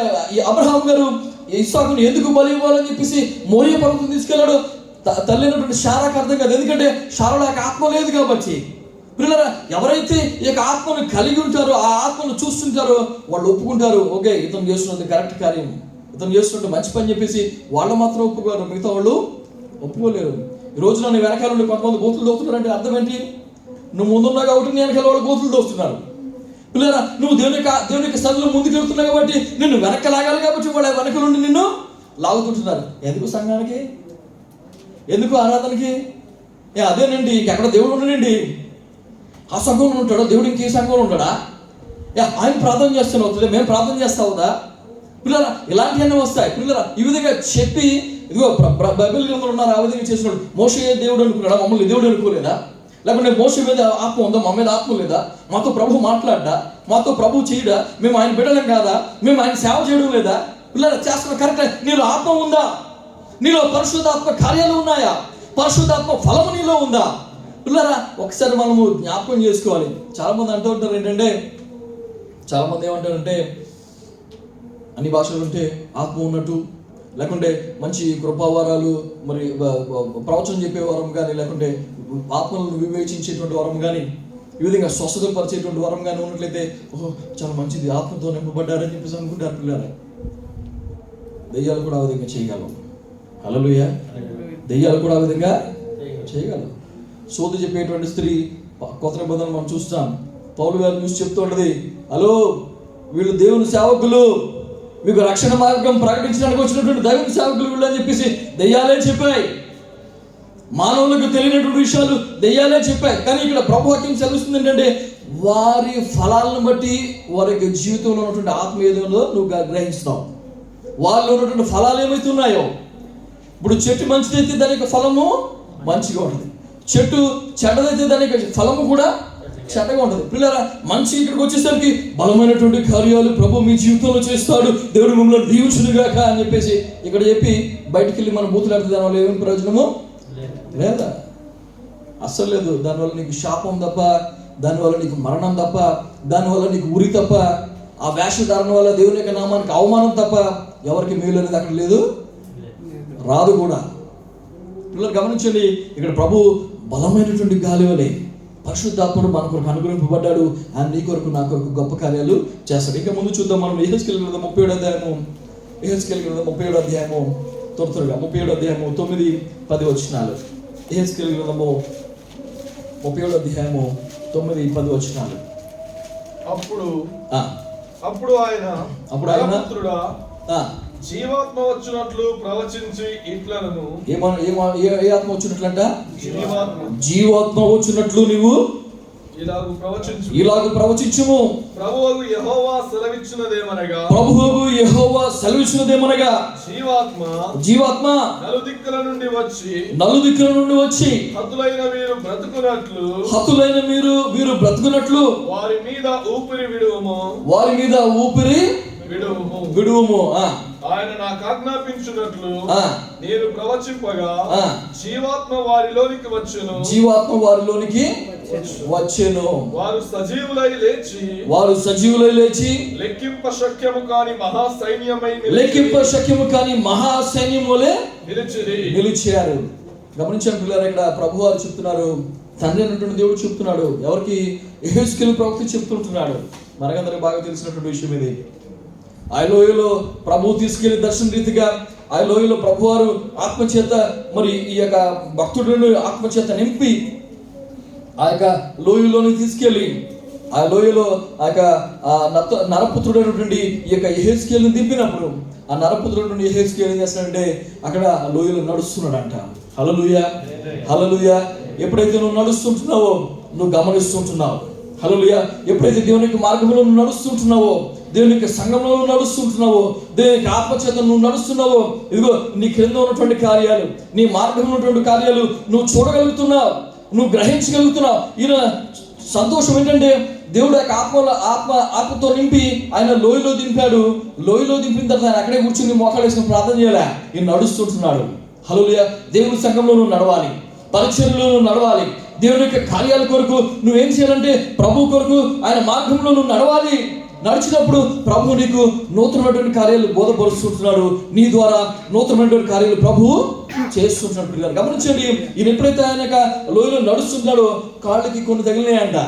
అబ్రహాం గారు ఇస్సాకుని ఎందుకు బలి ఇవ్వాలని చెప్పేసి మోరియా పర్వతం తీసుకెళ్ళాడు. తల్లి అయినటువంటి శారాకు అర్థం కాదు, ఎందుకంటే శారాలో ఆత్మ లేదు కాబట్టి. పిల్లరా, ఎవరైతే ఈ యొక్క ఆత్మను కలిగి ఉంటారో, ఆ ఆత్మను చూస్తుంటారో వాళ్ళు ఒప్పుకుంటారు, ఓకే ఇతను చేస్తున్నది కరెక్ట్ కార్యం, ఇతను చేస్తున్నట్టు మంచి పని చెప్పేసి వాళ్ళు మాత్రం ఒప్పుకోరు, మిగతా వాళ్ళు ఒప్పుకోలేరు. ఈ రోజున నీ వెనకాల నుండి కొంతమంది గోతులు దోస్తున్నారంటే అర్థం ఏంటి? నువ్వు ముందున్నావు కాబట్టి నీ వెనకాల వాళ్ళు గోతులు దోస్తున్నారు. పిల్లరా, నువ్వు దేవుని యొక్క సన్నిధిలో ముందుకు వెళ్తున్నావు కాబట్టి నిన్ను వెనక లాగాలి కాబట్టి వాళ్ళ వెనక నుండి నిన్ను లాగుతుంటున్నారు. ఎందుకు సంఘానికి, ఎందుకు ఆరాధనకి? అదేనండి, ఇంకెక్కడ దేవుడు ఉండనండి. ఆ సంఘంలో ఉంటాడా దేవుడు? ఇంకే సంఘంలో ఉంటాడా? ఆయన ప్రార్థన చేస్తున్నావు అవుతుంది, మేము ప్రార్థన చేస్తావుదా? పిల్లరా, ఇలాంటివన్నీ వస్తాయి. పిల్లరా, ఈ విధంగా చెప్పి ఇదిగో బైబిల్ గ్రంథంలో ఉన్నారు ఆ విధంగా చేసినాడు. మోషే దేవుడు అనుకున్నాడా? మమ్మల్ని దేవుడు అనుకోలేదా? లేకుంటే మోషే మీద ఆత్మ ఉందా, మా మీద ఆత్మ లేదా? మాతో ప్రభు మాట్లాడ్డా? మాతో ప్రభు చేయడా? మేము ఆయన బిడ్డలం కాదా? మేము ఆయన సేవ చేయడం లేదా? పిల్లరా, చేస్తున్న కరెక్ట్. నీలో ఆత్మ ఉందా? నీలో పరిశుద్ధాత్మ కార్యాలు ఉన్నాయా? పరిశుద్ధాత్మ ఫలము నీలో ఉందా? పిల్లరా, ఒకసారి మనము జ్ఞాపకం చేసుకోవాలి. చాలామంది అంటూ ఉంటారు ఏంటంటే, చాలామంది ఏమంటారంటే అన్ని భాషలు ఉంటే ఆత్మ ఉన్నట్టు, లేకుంటే మంచి కృపావరాలు, మరి ప్రవచనం చెప్పే వరం కానీ, లేకుంటే ఆత్మలను వివేచించేటువంటి వరం కానీ, ఈ విధంగా స్వస్థత పరిచేటువంటి వరం కానీ ఉన్నట్లయితే ఓహో చాలా మంచిది, ఆత్మతో నింపబడ్డారని చెప్పేసి అనుకుంటారు. పిల్లరా, దెయ్యాలు కూడా ఆ విధంగా చేయగలవు. హల్లెలూయా. దెయ్యాలు కూడా ఆ విధంగా చేయగలవు. సోది చెప్పేటువంటి స్త్రీ కొత్త నిబంధనలు మనం చూస్తాం. పౌలు గారు చూసి చెప్తూ ఉంటుంది, హలో వీళ్ళు దేవుని సేవకులు, మీకు రక్షణ మార్గం ప్రకటించడానికి వచ్చినటువంటి దైవ సేవకులు వీళ్ళు అని చెప్పేసి దెయ్యాలే చెప్పాయి. మానవులకు తెలియనటువంటి విషయాలు దెయ్యాలే చెప్పాయి. కానీ ఇక్కడ ప్రభు వాక్యం సెలవుస్తుంది ఏంటంటే, వారి ఫలాలను బట్టి వారి యొక్క జీవితంలో ఉన్నటువంటి ఆత్మ ఏదో నువ్వు గ్రహిస్తావు. వాళ్ళు ఉన్నటువంటి ఫలాలు ఏమైతే ఉన్నాయో, ఇప్పుడు చెట్టు మంచిదైతే దాని యొక్క ఫలము మంచిగా ఉంటుంది, చెట్టు చెడ్డదైతే దాని యొక్క ఫలము కూడా చెడ్డగా ఉంటుంది. పిల్లరా, మంచి ఇక్కడికి వచ్చేసరికి బలమైనటువంటి కార్యాలు ప్రభు మీ జీవితంలో చేస్తాడు, దేవుడు మిమ్మల్ని దీవించునుగాక అని చెప్పేసి ఇక్కడ చెప్పి బయటికి వెళ్ళి మనం బూతులాడితే దానివల్ల ఏమైనా ప్రయోజనము లేదా? అస్సలు లేదు. దానివల్ల నీకు శాపం తప్ప, దానివల్ల నీకు మరణం తప్ప, దానివల్ల నీకు ఉరి తప్ప, ఆ వేషధారణ వల్ల దేవుని యొక్క నామానికి అవమానం తప్ప ఎవరికి మేలు అనేది అక్కడ లేదు, రాదు కూడా. పిల్లలు గమనించండి, ఇక్కడ ప్రభు బలమైనటువంటి గాలి వలె పరిశుద్ధాత్ముడు మన కొరకు అనుగ్రహింపబడ్డాడు. ఆయన నీ కొరకు నా కొరకు గొప్ప కార్యాలు చేస్తాడు. ఇంకా ముందు చూద్దాం మనం యెహెజ్కేలు గ్రంథం 37వ అధ్యాయము, యెహెజ్కేలు గ్రంథం 37వ అధ్యాయము త్వరగా 37వ అధ్యాయము 9-10 వచనాలు. యెహెజ్కేలు గ్రంథము 37వ అధ్యాయము 9-10 వచనాలు. అప్పుడు ఆయన జీవాత్మ వచ్చినట్లు ప్రవచించి ఇట్లను, ఏ ఆత్మ వచ్చినట్లంట? జీవాత్మ వచ్చినట్లు నీవు ఇలాగు ప్రవచించుము. ప్రభువు యెహోవా సెలవిచ్చినదేమనగా జీవాత్మ నలుదిక్కుల నుండి వచ్చి హతులైన వీరు బ్రతుకున్నట్లు వారి మీద ఊపిరి విడువము. ఆయన నాకు ఆజ్ఞాపించినట్లు నేను ప్రవచింపగా జీవాత్మ వారిలోనికి వచ్చెను. వారు సజీవులై లేచి లెక్కింప శక్యము కాని మహాసైన్యం వలె నిలిచారు. గమనించాను పిల్లలు, ఇక్కడ ప్రభు వారు చెప్తున్నారు, తండ్రి అయినటువంటి దేవుడు చెప్తున్నాడు. ఎవరికి? యెహెజ్కేలు ప్రవక్త చెప్తుంటున్నాడు. మనకందరికి బాగా తెలిసినటువంటి విషయం ఇది. ఆ లోయలో ప్రభు తీసుకెళ్లి దర్శన రీతిగా ఆ లోయలో ప్రభువారు ఆత్మచేత, మరి ఈ యొక్క భక్తులను ఆత్మచేత నింపి ఆ యొక్క లోయలోని తీసుకెళ్ళి ఆ లోయలో ఆ యొక్క నరపుత్రుడైనటువంటి ఈ యొక్క యెహెజ్కేలును దింపినప్పుడు ఆ నరపుత్రుడు యెహెజ్కేలు ఏం చేస్తాడంటే అక్కడ లోయలో నడుస్తున్నాడంట. హల్లెలూయా, హల్లెలూయా. ఎప్పుడైతే నువ్వు నడుస్తుంటున్నావో నువ్వు గమనిస్తుంటున్నావు. హల్లెలూయా. ఎప్పుడైతే దేవుని యొక్క మార్గంలో నువ్వు నడుస్తుంటున్నావో, దేవుని యొక్క సంఘంలో నువ్వు నడుస్తుంటున్నావో, దేవుని యొక్క ఆత్మచేత నువ్వు నడుస్తున్నావో, ఇదిగో నీ క్రింద ఉన్నటువంటి కార్యాలు, నీ మార్గంలో ఉన్నటువంటి కార్యాలు నువ్వు చూడగలుగుతున్నావు, నువ్వు గ్రహించగలుగుతున్నావు. ఈయన సంతోషం ఏంటంటే దేవుడు యొక్క ఆత్మతో నింపి ఆయన లోయలో దింపాడు. లోయలో దింపిన తర్వాత ఆయన అక్కడే కూర్చుని మోకాలు వేసుకుని ప్రార్థన చేయాలి. ఈయన నడుస్తుంటున్నాడు. హల్లెలూయా. దేవుని సంఘంలో నువ్వు నడవాలి, పరిచర్యలో నువ్వు నడవాలి. దేవుని యొక్క కార్యాల కొరకు నువ్వేం చేయాలంటే ప్రభు కొరకు ఆయన మార్గంలో నువ్వు నడవాలి. నడిచినప్పుడు ప్రభు నీకు నూతనమైనటువంటి కార్యాలు బోధపరుస్తుంటున్నాడు. నీ ద్వారా నూతనమైనటువంటి కార్యాలు ప్రభు చేస్తుంటున్నాడు. పిల్లలు గమనించండి, ఈయన ఎప్పుడైతే ఆయన లోయలో నడుస్తున్నాడో కాళ్ళకి కొన్ని తగిలినాయంట.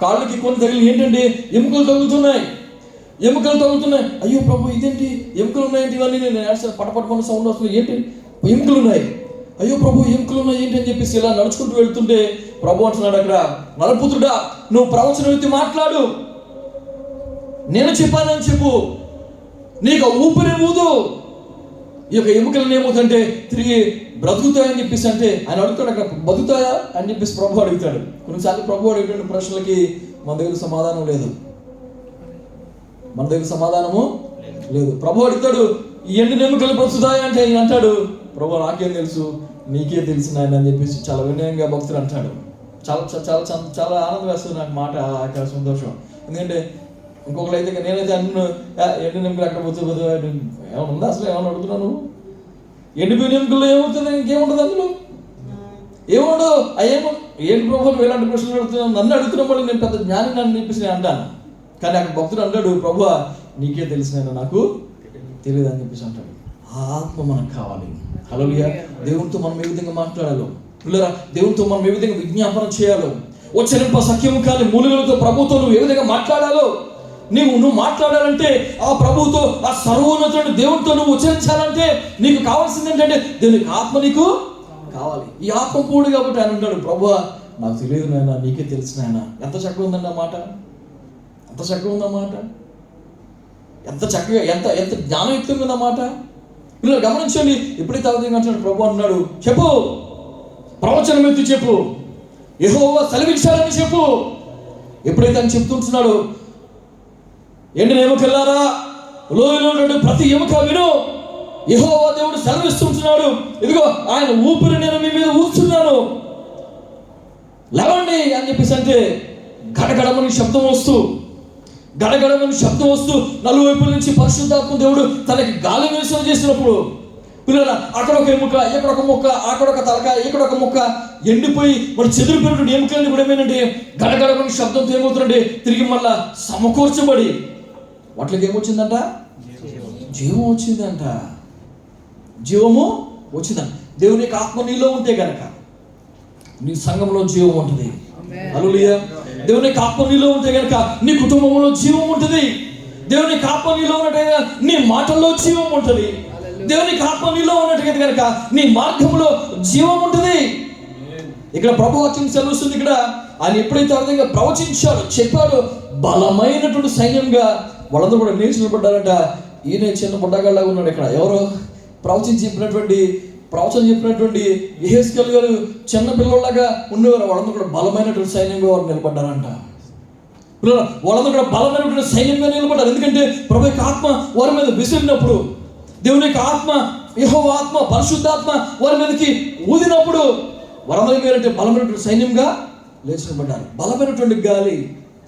కాళ్ళకి కొన్ని తగిలి ఏంటంటే ఎముకలు తగులుతున్నాయి. అయ్యో ప్రభు ఇదేంటి ఎముకలు ఉన్నాయంటే ఇవన్నీ నేను పటపటమని సౌండ్ వస్తుంది, ఏంటి ఎముకలు ఉన్నాయి, అయ్యో ప్రభు ఎముకలు ఉన్నాయి ఏంటి అని చెప్పేసి ఇలా నడుచుకుంటూ వెళ్తుంటే ప్రభు అంటున్నాడు అక్కడ, నరపుత్రుడా నువ్వు ప్రవచనం ఎత్తి మాట్లాడు, నేను చెప్పానని చెప్పు, నీకు ఊపిరి ఊదు. ఈ యొక్క ఎముకలను ఏమవుతుందంటే తిరిగి బ్రతుకుతాయని చెప్పేసి అంటే ఆయన అడుగుతాడు అక్కడ, బతుకుతాయా అని చెప్పేసి ప్రభు అడుగుతాడు. కొన్నిసార్లు ప్రభు అడిగిన ప్రశ్నలకి మన దగ్గర సమాధానం లేదు. ప్రభు అడుగుతాడు, ఈ ఎండిన ఎముకలు బ్రతుకుతాయా అంటే ఆయన అంటాడు, ప్రభు నాకేం తెలుసు, నీకే తెలిసిన ఆయన అని చెప్పేసి చాలా వినయంగా భక్తులు అంటాడు. చాలా చాలా చాలా ఆనందం వేస్తుంది నాకు మాట, సంతోషం. ఎందుకంటే ఇంకొకరు అయితే నేనైతే అన్ను ఎండిన ఎముకలు అక్కడ పోతుంది ఏమైనా ఉందా, అసలు ఏమైనా అడుగుతున్నాను, ఎండిపోయిన ఎముకల్లో ఏమవుతుంది, ఇంకేముంటుంది అందులో ఏముండదు. అయ్యేమో ఏంటి ప్రభు ఇలాంటి ప్రశ్నలు అడుగుతున్నాను, నన్ను అడుగుతున్న వాళ్ళు నేను పెద్ద జ్ఞాని నన్ను చెప్పేసి నేను అంటాను. కానీ అక్కడ భక్తుడు అంటాడు, ప్రభు నీకే తెలిసిన నాకు తెలియదు అని చెప్పేసి అంటాడు. ఆత్మ మనకు కావాలి. హల్లెలూయా. దేవునితో మనం ఏ విధంగా మాట్లాడాలో, పిల్లరా దేవునితో మనం ఏ విధంగా విజ్ఞాపన చేయాలో, ఉచ్చరింప సఖ్యము కాని మూలికలతో ప్రభుతో నువ్వు ఏ విధంగా మాట్లాడాలో, నువ్వు మాట్లాడాలంటే ఆ ప్రభువుతో, ఆ సర్వోన్నతుడు దేవునితో నువ్వు ఉచ్చరించాలంటే నీకు కావాల్సింది ఏంటంటే దేవునికి ఆత్మ నీకు కావాలి. ఈ ఆత్మ కూడు కాబట్టి ఆయన ఉన్నాడు, ప్రభువా నాకు తెలియదు నాయన, నీకే తెలిసిన ఆయన. ఎంత చక్కగా ఉందండి ఆ మాట, ఎంత చక్కగా ఉందన్నమాట, ఎంత చక్కగా ఎంత జ్ఞానయుక్తంగా ఉందన్నమాట. పిల్లలు గమనించండి, ఎప్పుడైతే అవధంగా అంటున్నాడు ప్రభు అంటున్నాడు, చెప్పు ప్రవచనం ఎత్తి చెప్పు, యెహోవా సెలవిచ్చారని చెప్పు. ఎప్పుడైతే అని చెప్తుంటున్నాడు, ఎండిన ఎముకలారా లోయలో నుండి ప్రతి ఎముక విను, యెహోవా దేవుడు సెలవిస్తుంటున్నాడు, ఇదిగో ఆయన ఊపిరి నేను మీ మీద ఊస్తున్నాను, లేవండి అని చెప్పేసి అంటే గడగడమని శబ్దం వస్తూ నలువైపుల నుంచి పరిశుద్ధాత్మ దేవుడు తనకి గాలి విసర్జన చేసినప్పుడు పిల్లల అక్కడ ఒక ఎముక, ఇక్కడ ఒక ముక్క, అక్కడ ఒక తలక, ఇక్కడ ఒక ముక్క ఎండిపోయి మరి చెదిరిపోయినటువంటి ఎముకలని కూడా ఏమైందంటే గడగడమని శబ్దంతో ఏమవుతుందంటే తిరిగి మళ్ళా సమకూర్చబడి వాటికి ఏమొచ్చిందంట, జీవం వచ్చిందంట. దేవుని యొక్క ఆత్మ నీలో ఉంటే గనక నీ సంఘంలో జీవం ఉంటుంది. హల్లెలూయా. దేవుని యొక్క ఆత్మ నీలో ఉంటే గనక నీ కుటుంబంలో జీవం ఉంటుంది. దేవుని యొక్క ఆత్మ నీలో ఉన్నట్టుగా నీ మాటల్లో జీవం ఉంటుంది. దేవుని యొక్క ఆత్మ నీలో ఉన్నట్టుగా గనక నీ మార్గంలో జీవం ఉంటుంది. ఇక్కడ ప్రభు వాక్యం సెలవుస్తుంది. ఇక్కడ ఆయన ఎప్పుడైతే ఆ విధంగా ప్రవచించాడు, చెప్పాడు, బలమైనటువంటి సైన్యంగా వాళ్ళందరూ కూడా లేచి నిలబడ్డారంట. ఈయన చిన్న బుడ్డగాళ్ళగా ఉన్నాడు. ఇక్కడ ఎవరో ప్రవచనం చెప్పినటువంటి యెహెజ్కేలు గారు చిన్న పిల్లలాగా ఉండేవారు. వాళ్ళందరూ కూడా బలమైనటువంటి సైన్యంగా వారు నిలబడ్డారంట. వాళ్ళందరూ కూడా బలమైనటువంటి సైన్యంగా నిలబడ్డారు. ఎందుకంటే ప్రభు యొక్క ఆత్మ వారి మీద విసిరినప్పుడు, దేవుని యొక్క ఆత్మ, యెహోవా ఆత్మ, పరిశుద్ధాత్మ వారి మీదకి ఊదినప్పుడు వారందరూ ఏంటంటే బలమైనటువంటి సైన్యంగా లేచి నిలబడ్డారు. బలమైనటువంటి గాలి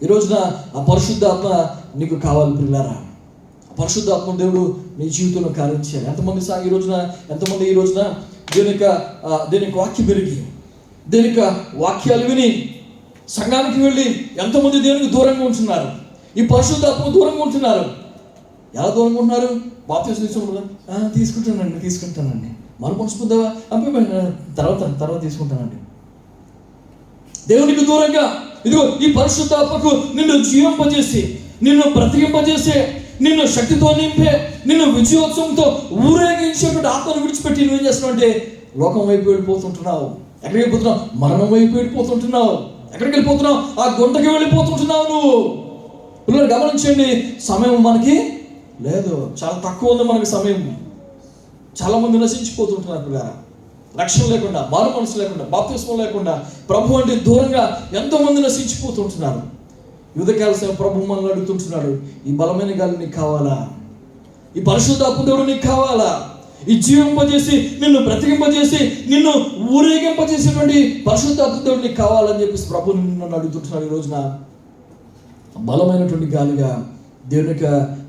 ఈ రోజున ఆ పరిశుద్ధాత్మ నీకు కావాలి పిల్లారా. పరిశుద్ధాత్మ దేవుడు నీ జీవితంలో కార్యం చేయాలి. ఎంతమంది ఈ రోజున దేవుని యొక్క వాక్యం పెరిగి, దేవుని యొక్క వాక్యాలు విని సంఘానికి వెళ్ళి ఎంతమంది దేవునికి దూరంగా ఉంటున్నారు, ఈ పరిశుద్ధాత్మ దూరంగా ఉంటున్నారు. ఎలా దూరంగా ఉంటున్నారు? బాప్తిస్మం తీసుకుంటానండి మరి మనసుకుందావా తర్వాత తీసుకుంటానండి. దేవునికి దూరంగా ఇదిగో ఈ పరిశుద్ధాత్మకు నిన్ను జీవింపజేసి, నిన్ను బ్రతికింపజేసే, నిన్ను శక్తితో నింపే, నిన్ను విజయోత్సవంతో ఊరేగించేటువంటి ఆత్మను విడిచిపెట్టి నువ్వేం చేస్తున్నావు అంటే లోకం వైపు వెళ్ళిపోతుంటున్నావు. ఎక్కడికి వెళ్ళిపోతున్నావు? మరణం వైపు వెళ్ళిపోతుంటున్నావు. ఎక్కడికి వెళ్ళిపోతున్నావు? ఆ గుంటకి వెళ్ళిపోతుంటున్నావు నువ్వు. పిల్లలు గమనించండి, సమయం మనకి లేదు, చాలా తక్కువ ఉంది మనకి సమయం. చాలా మంది నశించిపోతుంటున్నారు పిల్లరా. రక్షణ లేకుండా, మారు మనసు లేకుండా, బాప్తిస్మం లేకుండా, ప్రభు అంటే దూరంగా ఎంతో మంది నశించిపోతుంటున్నారు. యువతకాల సేవ ప్రభు మనల్ని అడుగుతుంటున్నాడు, ఈ బలమైన గాలి నీకు కావాలా? ఈ పరిశుద్ధాత్మ దేవుడు నీకు కావాలా? ఈ జీవింపజేసి, నిన్ను బ్రతికింపజేసి, నిన్ను ఊరేగింపజేసేటువంటి పరిశుద్ధాత్మ దేవుడు నీకు కావాలని చెప్పేసి ప్రభు నన్ను అడుగుతుంటున్నాడు ఈ రోజున. బలమైనటువంటి గాలిగా దేవుని యొక్క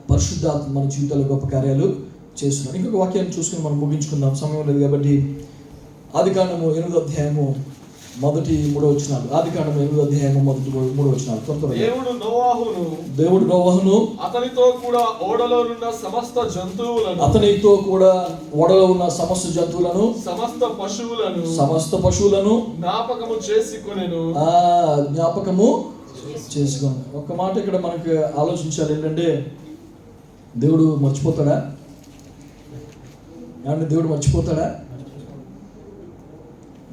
పరిశుద్ధాత్మ మన జీవితాల్లో గొప్ప కార్యాలు చేస్తున్నాడు. ఇంకొక వాక్యాన్ని చూసుకుని మనం ముగించుకుందాం, సమయం లేదు కాబట్టి. ఆదికాండము 8వ అధ్యాయము మొదటి 3వ వచనాలు. ఆదికాండము 8వ అధ్యాయము మొదటి 3వ వచనాలు. దేవుడు నోవహును అతనితో కూడా ఓడలో ఉన్న సమస్త జంతువులను సమస్త పశువులను జ్ఞాపకము చేసుకొనెను. జ్ఞాపకము చేసుకోండి. ఒక మాట ఇక్కడ మనకు ఆలోచించాలి ఏంటంటే, దేవుడు మర్చిపోతాడా? ఏమంటే దేవుడు మర్చిపోతాడా?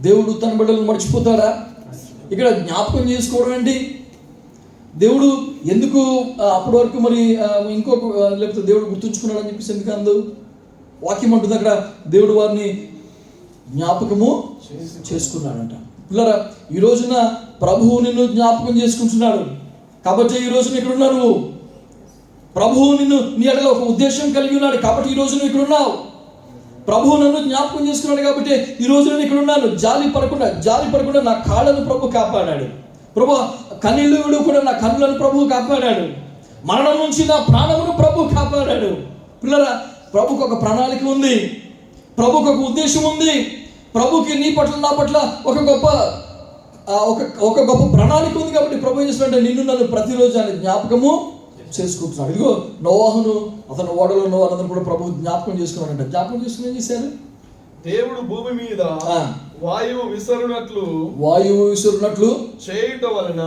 దేవుడు తన బిడ్డలను మర్చిపోతాడా? ఇక్కడ జ్ఞాపకం చేసుకోవడం ఏంటి? దేవుడు ఎందుకు అప్పటి వరకు మరి ఇంకొక లేకపోతే దేవుడు గుర్తుంచుకున్నాడు అని చెప్పేసి ఎందుకు అందు? వాక్యం అంటుంది అక్కడ, దేవుడు వారిని జ్ఞాపకము చేసుకున్నాడంట. పిల్లరా, ఈ రోజున ప్రభువు నిన్ను జ్ఞాపకం చేసుకుంటున్నాడు కాబట్టి ఈ రోజున ఇక్కడ ఉన్నారు. ప్రభువు నిన్ను నీ ఎడల ఒక ఉద్దేశం కలిగి ఉన్నాడు కాబట్టి ఈ రోజున ఇక్కడ ఉన్నావు. ప్రభువు నన్ను జ్ఞాపకం చేసుకున్నాడు కాబట్టి ఈ రోజు నేను ఇక్కడ ఉన్నాను. జాలి పడకుండా నా కాళ్ళను ప్రభు కాపాడాడు. ప్రభు కన్నీళ్ళు విడవకుండా నా కన్నులను ప్రభువు కాపాడాడు. మరణం నుంచి నా ప్రాణమును ప్రభు కాపాడాడు. పిల్లరా, ప్రభుకు ఒక ప్రణాళిక ఉంది, ప్రభుకు ఒక ఉద్దేశం ఉంది. ప్రభుకి నీ పట్ల నా పట్ల ఒక గొప్ప ప్రణాళిక ఉంది కాబట్టి ప్రభు ఏం చేస్తున్నాడంటే నిన్ను నన్ను ప్రతిరోజు ఆయన జ్ఞాపకము చేసుకుంటున్నాడు. ఇదిగో నోవాహును, అతను ఓడలో నోవాహును కూడా ప్రభు జ్ఞాపకం చేసుకున్నాడంట. జ్ఞాపకం చేసుకుని ఏం చేశారు? దేవుడు భూమి మీద వాయువు విసురునట్లు చేయటం వలన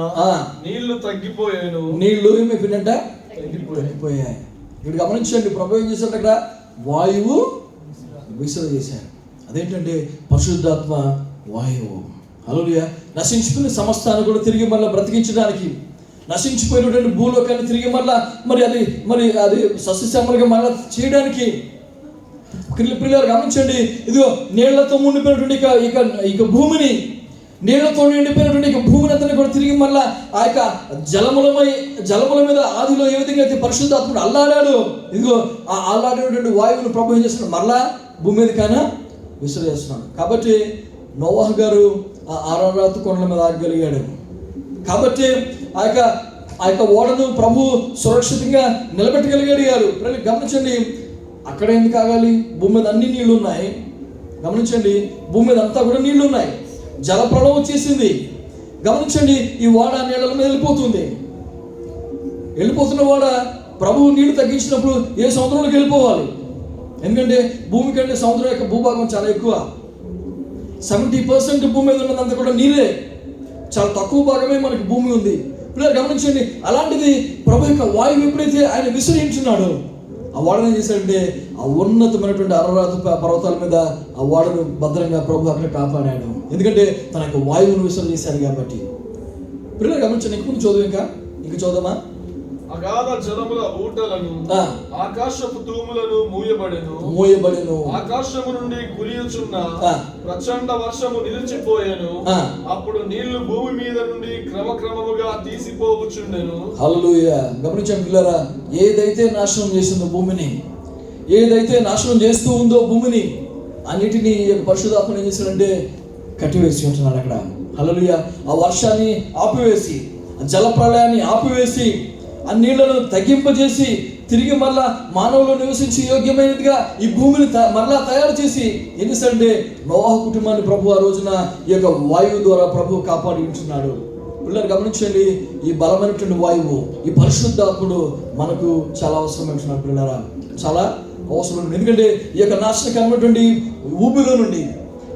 నీళ్లు తగ్గిపోయాను. నీళ్లు ఏమైపోయినంట? తగ్గిపోయాయి. ఇక్కడ గమనించండి, ప్రభు ఏం చేశాడు? అక్కడ వాయువు విసురు చేశాడు. అదేంటంటే పరిశుద్ధాత్మ వాయువు. హల్లెలూయా. నశించుకునే సమస్తాన్ని కూడా తిరిగి మళ్ళీ బ్రతికించడానికి, నశించిపోయినటువంటి భూలోకాన్ని తిరిగి మళ్ళీ మరి అది సస్యశ్యామలుగా మళ్ళీ చేయడానికి. పిల్లలు గమనించండి, ఇదిగో నీళ్లతో నిండిపోయినటువంటి ఇక భూమిని, నీళ్లతో నిండిపోయినటువంటి ఇక భూమిని అతన్ని కూడా తిరిగి మళ్ళా ఆ యొక్క జలముల మీద ఆదిలో ఏ విధంగా అయితే పరిశుద్ధాత్ముడు అల్లాడాడు, ఇదిగో ఆ అల్లాడినటువంటి వాయువును ప్రభు ఏం చేస్తున్నాడు? మళ్ళా భూమి మీద కైనా విసిరేస్తున్నాడు. కాబట్టి నోవాహు గారు ఆ అరారాతు కొండల మీద ఆగగలిగాడు. కాబట్టి ఆ యొక్క ఓడను ప్రభు సురక్షితంగా నిలబెట్టగలిగాడు. గమనించండి, అక్కడ ఎందుకు ఆగాలి? భూమి మీద అన్ని నీళ్లు ఉన్నాయి. గమనించండి, భూమి మీద అంతా కూడా నీళ్లు ఉన్నాయి. జలప్రళయం వచ్చేసింది. గమనించండి, ఈ ఓడ నీళ్ళ మీద వెళ్ళిపోతున్న ఓడ ప్రభువు నీళ్లు తగ్గించినప్పుడు ఏ సముద్రంలోకి వెళ్ళిపోవాలి? ఎందుకంటే భూమి కంటే సముద్రం యొక్క భూభాగం చాలా ఎక్కువ. 70% భూమి మీద ఉన్నదంతా కూడా నీరే, చాలా తక్కువ భాగమే మనకి భూమి ఉంది. పిల్లలు గమనించండి, అలాంటిది ప్రభు యొక్క వాయువు ఎప్పుడైతే ఆయన విసిరించున్నాడో ఆ వాడను ఏం చేశాడంటే ఆ ఉన్నతమైనటువంటి అరరాతు పర్వతాల మీద ఆ వాడను భద్రంగా ప్రభు అక్కడ కాపాడాడు. ఎందుకంటే తన యొక్క వాయువును విసర్జన చేశాడు కాబట్టి. పిల్లలు గమనించండి, ఇంక ముందు చదువు, ఇంకా చదువుమా. అగాధ జలముల ఊటలను ఆకాశపు తూములను మూయబడెను. ఆకాశము నుండి కురియుచున్న ప్రచండ వర్షము నిలిచిపోయెను. అప్పుడు నీళ్లు భూమి మీద నుండి క్రమక్రమముగా తీసిపోవచ్చుండెను. హల్లెలూయా. గమనించండి పిల్లరా, ఏదైతే నాశనం చేసిందో భూమిని, ఏదైతే నాశనం చేస్తూ ఉందో భూమిని, అన్నిటినీ పరిశుద్ధాత్మ ఏం చేశాడంటే కట్టివేసి ఉంటున్నాడు అక్కడ. హల్లెలూయా. ఆ వర్షాన్ని ఆపివేసి, ఆ జల ప్రళయాన్ని ఆపివేసి, ఆ నీళ్లను తగ్గింపజేసి తిరిగి మళ్ళా మానవులు నివసించి యోగ్యమైనదిగా ఈ భూమిని మరలా తయారు చేసి ఏం చేశాడంటే నోవాహు కుటుంబాన్ని ప్రభు ఆ రోజున ఈ యొక్క వాయువు ద్వారా ప్రభు కాపాడి ఉంటున్నాడు. పిల్లలు గమనించండి, ఈ బలమైనటువంటి వాయువు, ఈ పరిశుద్ధాత్ముడు మనకు చాలా అవసరం అంటున్నాడు. పిల్లరా, చాలా అవసరం. ఎందుకంటే ఈ యొక్క నాశనకరమైనటువంటి ఊబిలో నుండి,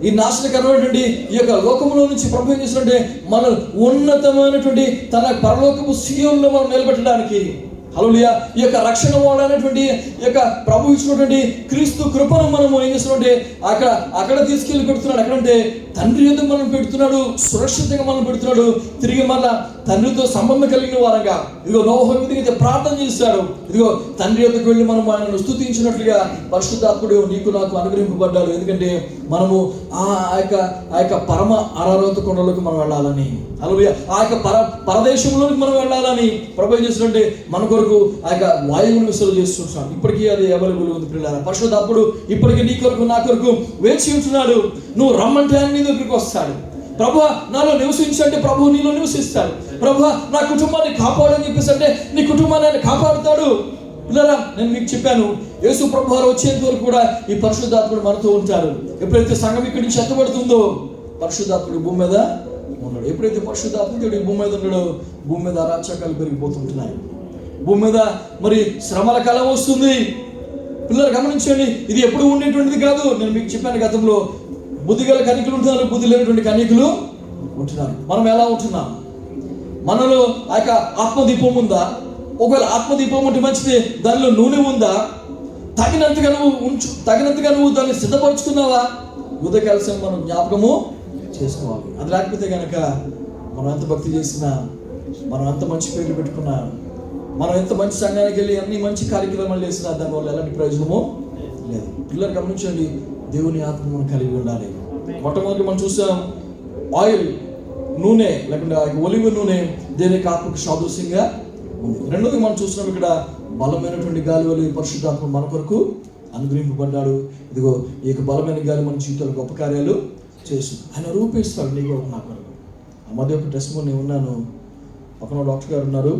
ఈ నాశనకరమైనటువంటి ఈ యొక్క లోకంలో నుంచి ప్రభు ఏం చేసినట్టే మనం ఉన్నతమైనటువంటి తన పరలోకపు సీఎంలో మనం నిలబెట్టడానికి, హల్లెలూయా, ఈ యొక్క రక్షణ వాడనేటువంటి ఈ యొక్క ప్రభు ఇచ్చినటువంటి క్రీస్తు కృపను మనము ఏం చేస్తున్నామంటే అక్కడ తీసుకెళ్ళి పెడుతున్నాడు. ఎక్కడంటే తండ్రి యొద్ద మనం పెడుతున్నాడు, సురక్షితంగా మనం పెడుతున్నాడు. తిరిగి మళ్ళా తండ్రితో సంబంధం కలిగిన వారంగా ఇదిగో నోవాహు అయితే ప్రార్థన చేశాడు. ఇదిగో తండ్రి యొద్దకు వెళ్ళి మనం ఆయనను స్తుతించినట్లుగా పరిశుద్ధాత్ముడు నీకు నాకు అనుగ్రహింపబడ్డాడు. ఎందుకంటే మనము ఆ యొక్క పరమ అరారాతు కొండలోకి మనం వెళ్ళాలని, హల్లెలూయా, ఆ యొక్క పరదేశంలోకి మనం వెళ్ళాలని ప్రభు చేసినట్టే మన కొరకు ఆ యొక్క వాయువును విసురు చేస్తుంటున్నాడు. ఇప్పటికీ అది అవైలబుల్ ఉంది. పిల్లల పరిశుద్ధాత్ముడు ఇప్పటికీ నీ కొరకు నా కొరకు వేచి ఉంటున్నాడు. నువ్వు రమ్మంటే ఆయన నీ దగ్గరికి వస్తాడు. ప్రభు నాలో నివసించంటే ప్రభు నీలో నివసిస్తాడు. ప్రభు నా కుటుంబాన్ని కాపాడని చెప్పేసి అంటే నీ కుటుంబాన్ని ఆయన కాపాడుతాడు. పిల్లరా, నేను మీకు చెప్పాను, యేసు ప్రభు వారు వచ్చేంత వరకు కూడా ఈ పరిశుద్ధాత్ముడు మనతో ఉంటారు. ఎప్పుడైతే సంఘం ఇక్కడి నుంచి ఎత్తబడుతుందో పరిశుద్ధాత్ముడు భూమి మీద ఉన్నాడు. ఎప్పుడైతే పరిశుద్ధాత్ముడు ఈ భూమి మీద ఉన్నాడో భూమి మీద అరాచకాలు పెరిగిపోతుంటున్నాయి. భూమి మీద మరి శ్రమల కాలం వస్తుంది. పిల్లలు గమనించండి, ఇది ఎప్పుడు ఉండేటువంటిది కాదు. నేను మీకు చెప్పాను గతంలో, బుద్ధిగల కన్యకులు ఉంటున్నారు, బుద్ధి లేనటువంటి కన్యకులు ఉంటున్నారు. మనం ఎలా ఉంటున్నాం? మనలో ఆ యొక్క ఆత్మదీపం ఉందా? ఒకవేళ ఆత్మదీపం ఉంటే మంచిది, దానిలో నూనె ఉందా? తగినంతగా నువ్వు దాన్ని సిద్ధపరచుకున్నావా? ఉదయకాల్సిన మనం జ్ఞాపకము చేసుకోవాలి. అది లేకపోతే కనుక మనం ఎంత భక్తి చేసినా, మనం ఎంత మంచి పేర్లు పెట్టుకున్నా, మనం ఎంత మంచి సంఘానికి వెళ్ళి అన్ని మంచి కార్యక్రమాలు చేసినా దానివల్ల ఎలాంటి ప్రయోజనమో లేదు. పిల్లలు గమనించండి, దేవుని ఆత్మ మనం కలిగి ఉండాలి. మొట్టమొదటి మనం చూసాం ఆయిల్, నూనె, లేకుంటే ఒలివ నూనె దేవునికి ఆత్మకు సాదృశ్యంగా ఉంది. రెండోది మనం చూస్తున్నాం ఇక్కడ బలమైనటువంటి గాలి వల్ల పరిశుద్ధాత్మ మన కొరకు అనుగ్రహింపబడ్డాడు. ఇదిగో ఈ యొక్క బలమైన గాలి మన జీవితంలో గొప్ప కార్యాలు చేస్తుంది. ఆయన రూపిస్తాడు నీకు నా కొరకు. ఆ మధ్య ఒక టెస్ట్ నేను ఉన్నాను, పక్కన డాక్టర్ గారు ఉన్నారు,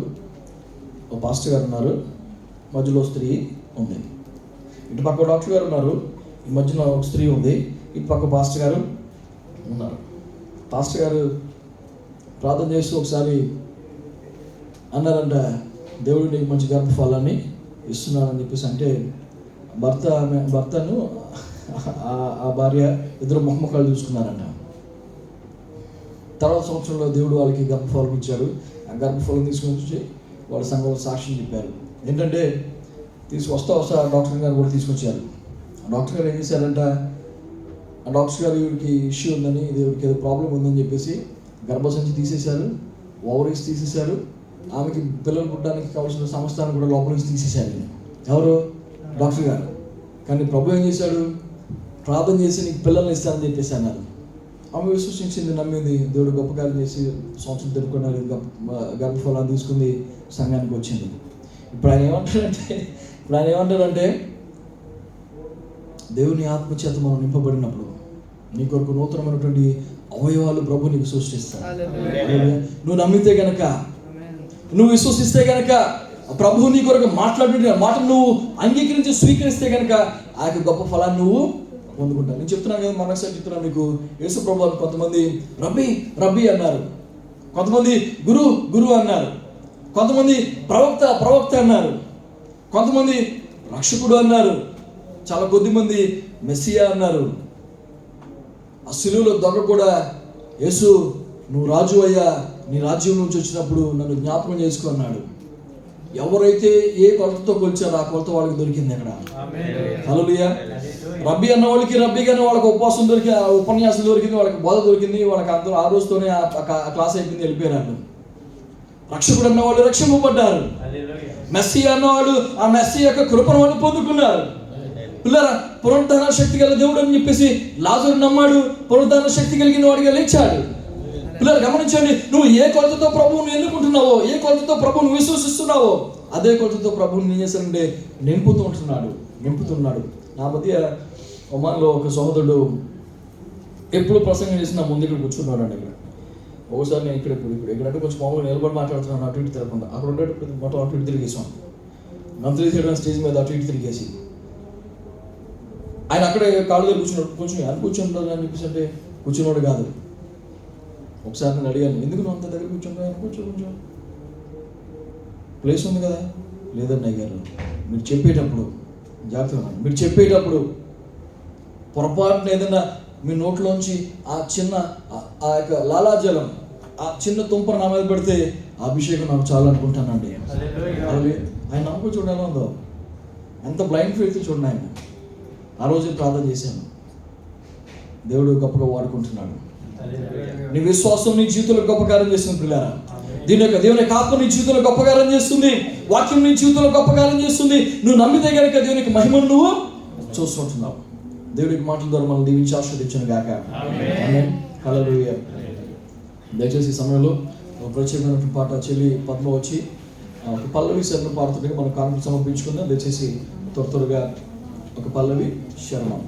ఒక పాస్టర్ గారు ఉన్నారు, మధ్యలో స్త్రీ ఉంది. ఇటు పక్క డాక్టర్ గారు ఉన్నారు, ఈ మధ్యలో ఒక స్త్రీ ఉంది, ఇటు పక్క పాస్టర్ గారు ఉన్నారు. పాస్టర్ గారు ప్రార్థన చేస్తూ ఒకసారి అన్నారంట, దేవుడు నీకు మంచి గర్భఫలాన్ని ఇస్తున్నాడని చెప్పేసి. అంటే భర్తను ఆ భార్య ఇద్దరు ముఖముఖాలు చూసుకున్నారంట. తర్వాత సంవత్సరంలో దేవుడు వాళ్ళకి గర్భఫలం ఇచ్చాడు. ఆ గర్భఫలం తీసుకొని వచ్చి వాళ్ళ సంఘంలో సాక్ష్యం చెప్పారు. ఏంటంటే వస్తా డాక్టర్ గారు కూడా తీసుకొచ్చారు. ఆ డాక్టర్ గారు ఏం చేశారంట, ఆ డాక్టర్ గారు వీడికి ఇష్యూ ఉందని, దేవుడికి ఏదో ప్రాబ్లం ఉందని చెప్పేసి గర్భసంచి తీసేశారు, ఓవరీస్ తీసేశారు, ఆమెకి పిల్లలు పుట్టడానికి కావాల్సిన సంస్థాన్ని కూడా లోపల నుంచి తీసేశారు. ఎవరు? డాక్టర్ గారు. కానీ ప్రభు ఏం చేశాడు, ప్రార్థన చేసి నీకు పిల్లల్ని ఇస్తానని చెప్పేసి అన్నారు. ఆమె విశ్వసించింది, నమ్మింది, దేవుడు గొప్ప కార్యం చేసి సంవత్సరం తెలుపుకున్నారు, గర్భఫలాన్ని తీసుకుంది, సంఘానికి వచ్చింది. ఇప్పుడు ఆయన ఏమంటారంటే దేవుని ఆత్మచేత మనం నింపబడినప్పుడు నీ కొరకు నూతనమైనటువంటి అవయవాలు ప్రభు నీకు సృష్టిస్తాడు. నువ్వు నమ్మితే గనక, నువ్వు విశ్వసిస్తే గనక, ప్రభు నీ కొరకు మాట్లాడిన మాట నువ్వు అంగీకరించి స్వీకరిస్తే గనక ఆ యొక్క గొప్ప ఫలాన్ని నువ్వు పొందుకుంటావు. నేను చెప్తున్నాను కదా, మరొకసారి చెప్తున్నాను మీకు, యేసు ప్రభు కొంతమంది రబ్బీ రబ్బీ అన్నారు, కొంతమంది గురు గురు అన్నారు, కొంతమంది ప్రవక్త అన్నారు, కొంతమంది రక్షకుడు అన్నారు, చాలా కొద్దిమంది మెస్సియా అన్నారు. ఆ శిలువలో దొంగ కూడా, యేసు నువ్వు రాజు అయ్యా, నీ రాజ్యం నుంచి వచ్చినప్పుడు నన్ను జ్ఞాపకం చేసుకో అన్నాడు. ఎవరైతే ఏ కొలతతో కొలిచారో ఆ కొలత వాళ్ళకి దొరికింది అక్కడ. హల్లెలూయా. రబ్బీ అన్న వాళ్ళకి రబ్బీగానే వాళ్ళకి ఉపవాసం దొరికి, ఉపన్యాసం దొరికింది, వాళ్ళకి బోధ దొరికింది, వాళ్ళకి అందరూ ఆ రోజుతోనే ఆ క్లాస్ అయిపోయింది, వెళ్ళిపోయారు. రక్షకుడు అన్నవాళ్ళు రక్షింపబడ్డారు. మెస్సీ అన్నవాళ్ళు ఆ మెస్సీ యొక్క కృపను వాళ్ళు పొందుకున్నారు. పిల్లరా, పునరుద్ధరణ శక్తి గల దేవుడు అని చెప్పేసి లాజరు నమ్మాడు, పునరుద్ధరణ శక్తి కలిగిన వాడిగా లేచాడు. పిల్లలు గమనించండి, నువ్వు ఏ కొలతతో ప్రభువును ఎన్నుకుంటున్నావో, ఏ కొలతతో ప్రభువును విశ్వసిస్తున్నావో అదే కొలతతో ప్రభువుని ఏం చేశారంటే నింపుతున్నాడు. నా మధ్య ఒమాన్లో ఒక సహోదరుడు ఎప్పుడు ప్రసంగం చేసినా ముందు ఇక్కడ కూర్చున్నాడు అండి. ఇక్కడ ఒకసారి నేను ఇక్కడంటే కొంచెం మామూలుగా నిలబడి మాట్లాడుతున్నాను, అటు ఇటు తిరగకుండా. అక్కడ ఉండేటప్పుడు మొత్తం అటు ఇటు తిరిగేసాం, మంత్రి చేయడానికి స్టేజ్ మీద అటు ఇటు తిరిగేసి ఆయన అక్కడే కాళ్ళు దగ్గర కూర్చుంటాడు అని చెప్పేసి. అంటే కూర్చున్నాడు కాదు. ఒకసారి నేను అడిగాను, ఎందుకు నువ్వు అంత దగ్గర కూర్చుంటావు? కొంచెం ప్లేస్ ఉంది కదా. లేదన్నయ్య గారు, మీరు చెప్పేటప్పుడు జాగ్రత్తగా, మీరు చెప్పేటప్పుడు పొరపాటున ఏదైనా మీ నోట్లోంచి ఆ చిన్న ఆ యొక్క లాలాజలం, ఆ చిన్న తుంపర నా మీద పెడితే ఆ అభిషేకం నాకు చాలా అనుకుంటానండి. ఆయన నమ్మకం చూడాలి ఉందో, ఎంత బ్లైండ్ ఫెయిత్ చూడండి. ఆయన ఆ రోజు ప్రార్థన చేశాను, దేవుడు గొప్పగా వాడుకుంటున్నాడు. నీ విశ్వాసం నీ జీవితంలో గొప్ప కార్యం చేస్తుంది పిల్లారా. దేవుని యొక్క ఆత్మ నీ జీవితంలో గొప్ప కార్యం చేస్తుంది, వాక్యం నీ జీవితంలో గొప్ప కార్యం చేస్తుంది. నువ్వు నమ్మితే కనుక దేవునికి మహిమను నువ్వు చూస్తుంటున్నావు. దేవుడికి మాటల ద్వారా మనం దీవించి ఆశీర్వదించును గాక. ఆమేన్. హల్లెలూయా. దయచేసి ఈ సమయంలో ఒక ప్రత్యేకమైన పాట చెల్లి పద్మ వచ్చి ఒక పల్లవి శరణం పాడుతుంటే మనం కానుకలు సమర్పించుకుందాం. దయచేసి త్వరగా ఒక పల్లవి శరణం.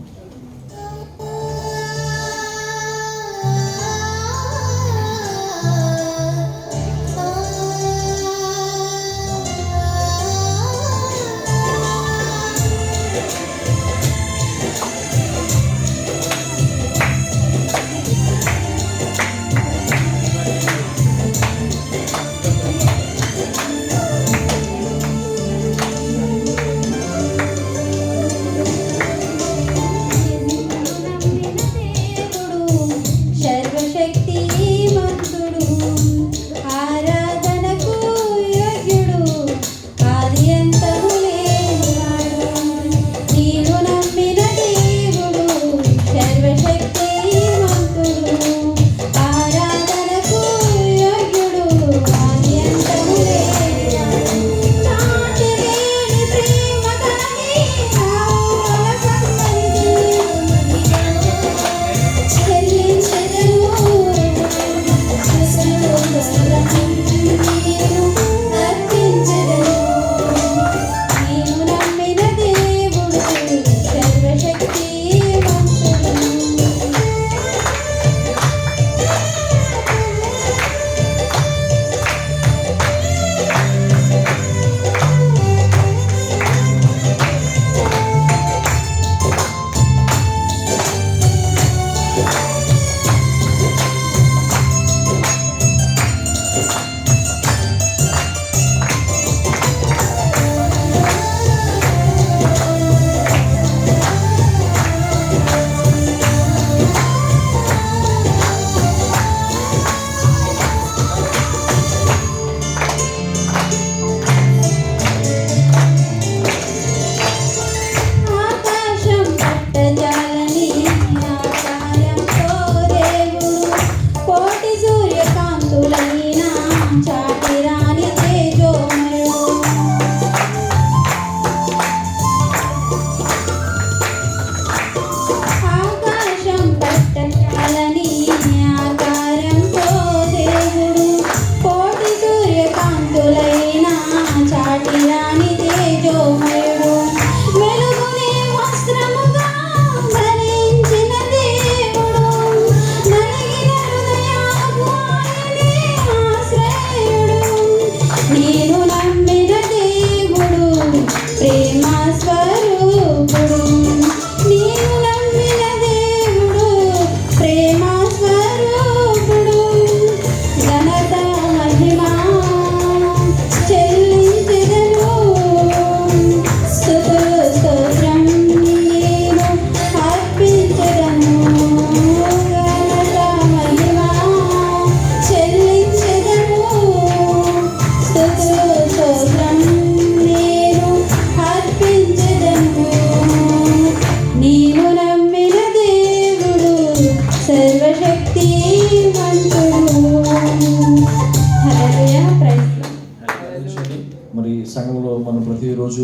సంఘంలో మనం ప్రతిరోజు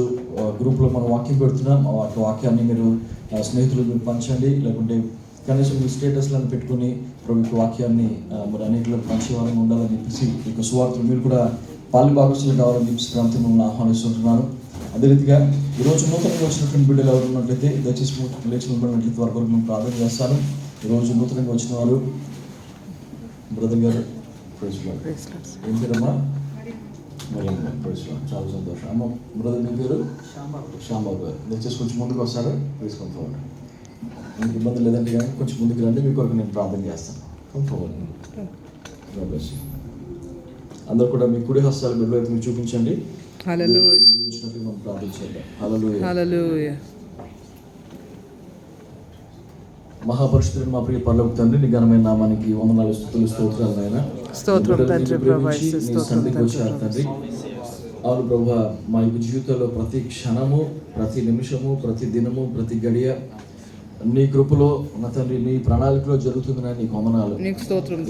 గ్రూప్లో మనం వాక్యం పెడుతున్నాం. ఆ వాక్యాన్ని మీరు స్నేహితులకు మీరు పంచండి, లేకుంటే కనీసం మీ స్టేటస్లను పెట్టుకుని ప్రభుత్వ వాక్యాన్ని మరి అనేకలకు పంచేవారంగా ఉండాలని చెప్పేసి ఈ యొక్క సువార్తలు మీరు కూడా పాలుభాగస్తులు కావాలని చెప్పేసి ప్రాంతంలో ఆహ్వానిస్తుంటున్నాను. అదే రీతిగా ఈరోజు నూతనంగా వచ్చినటువంటి బిడ్డలు ఎవరు ఉన్నట్లయితే దయచేసి లేచి ఉన్నట్లయితే వారి కొరకు మేము ప్రార్థన చేస్తాను. ఈరోజు నూతనంగా వచ్చిన వారు బ్రదర్ గారు ఏం పేరమ్మా? మరి చాలా సంతోషం అమ్మ. బ్రదర్ మీ పేరు? శ్యాంబాబు గారు. దయచేసి కొంచెం ముందుకు వస్తారు, తీసుకొని మీకు ఇబ్బంది లేదంటే కానీ కొంచెం ముందుకు రండి, మీ కొరకు నేను ప్రార్థన చేస్తాను. అందరూ కూడా మీ కుడి హస్తాలు మీ వైపు మీరు చూపించండి. దీవించినట్టు మనం ప్రార్థన చేద్దాం. హల్లెలూయా. మహాపరిశుద్ధుడైన మా ప్రియ పరలోక తండ్రి, నీ ఘనమైన నామానికి వందనాలు, స్తుతులు, స్తోత్రాలు నాయనా. స్తోత్రం తండ్రి ప్రభు, తండ్రి. అవును ప్రభువా, మా యొక్క జీవితంలో ప్రతి క్షణము, ప్రతి నిమిషము, ప్రతి దినము, ప్రతి గడియ నీ కృపలో నా తండ్రి, నీ ప్రణాళికలో జరుగుతుందని నీకు వందనాలు.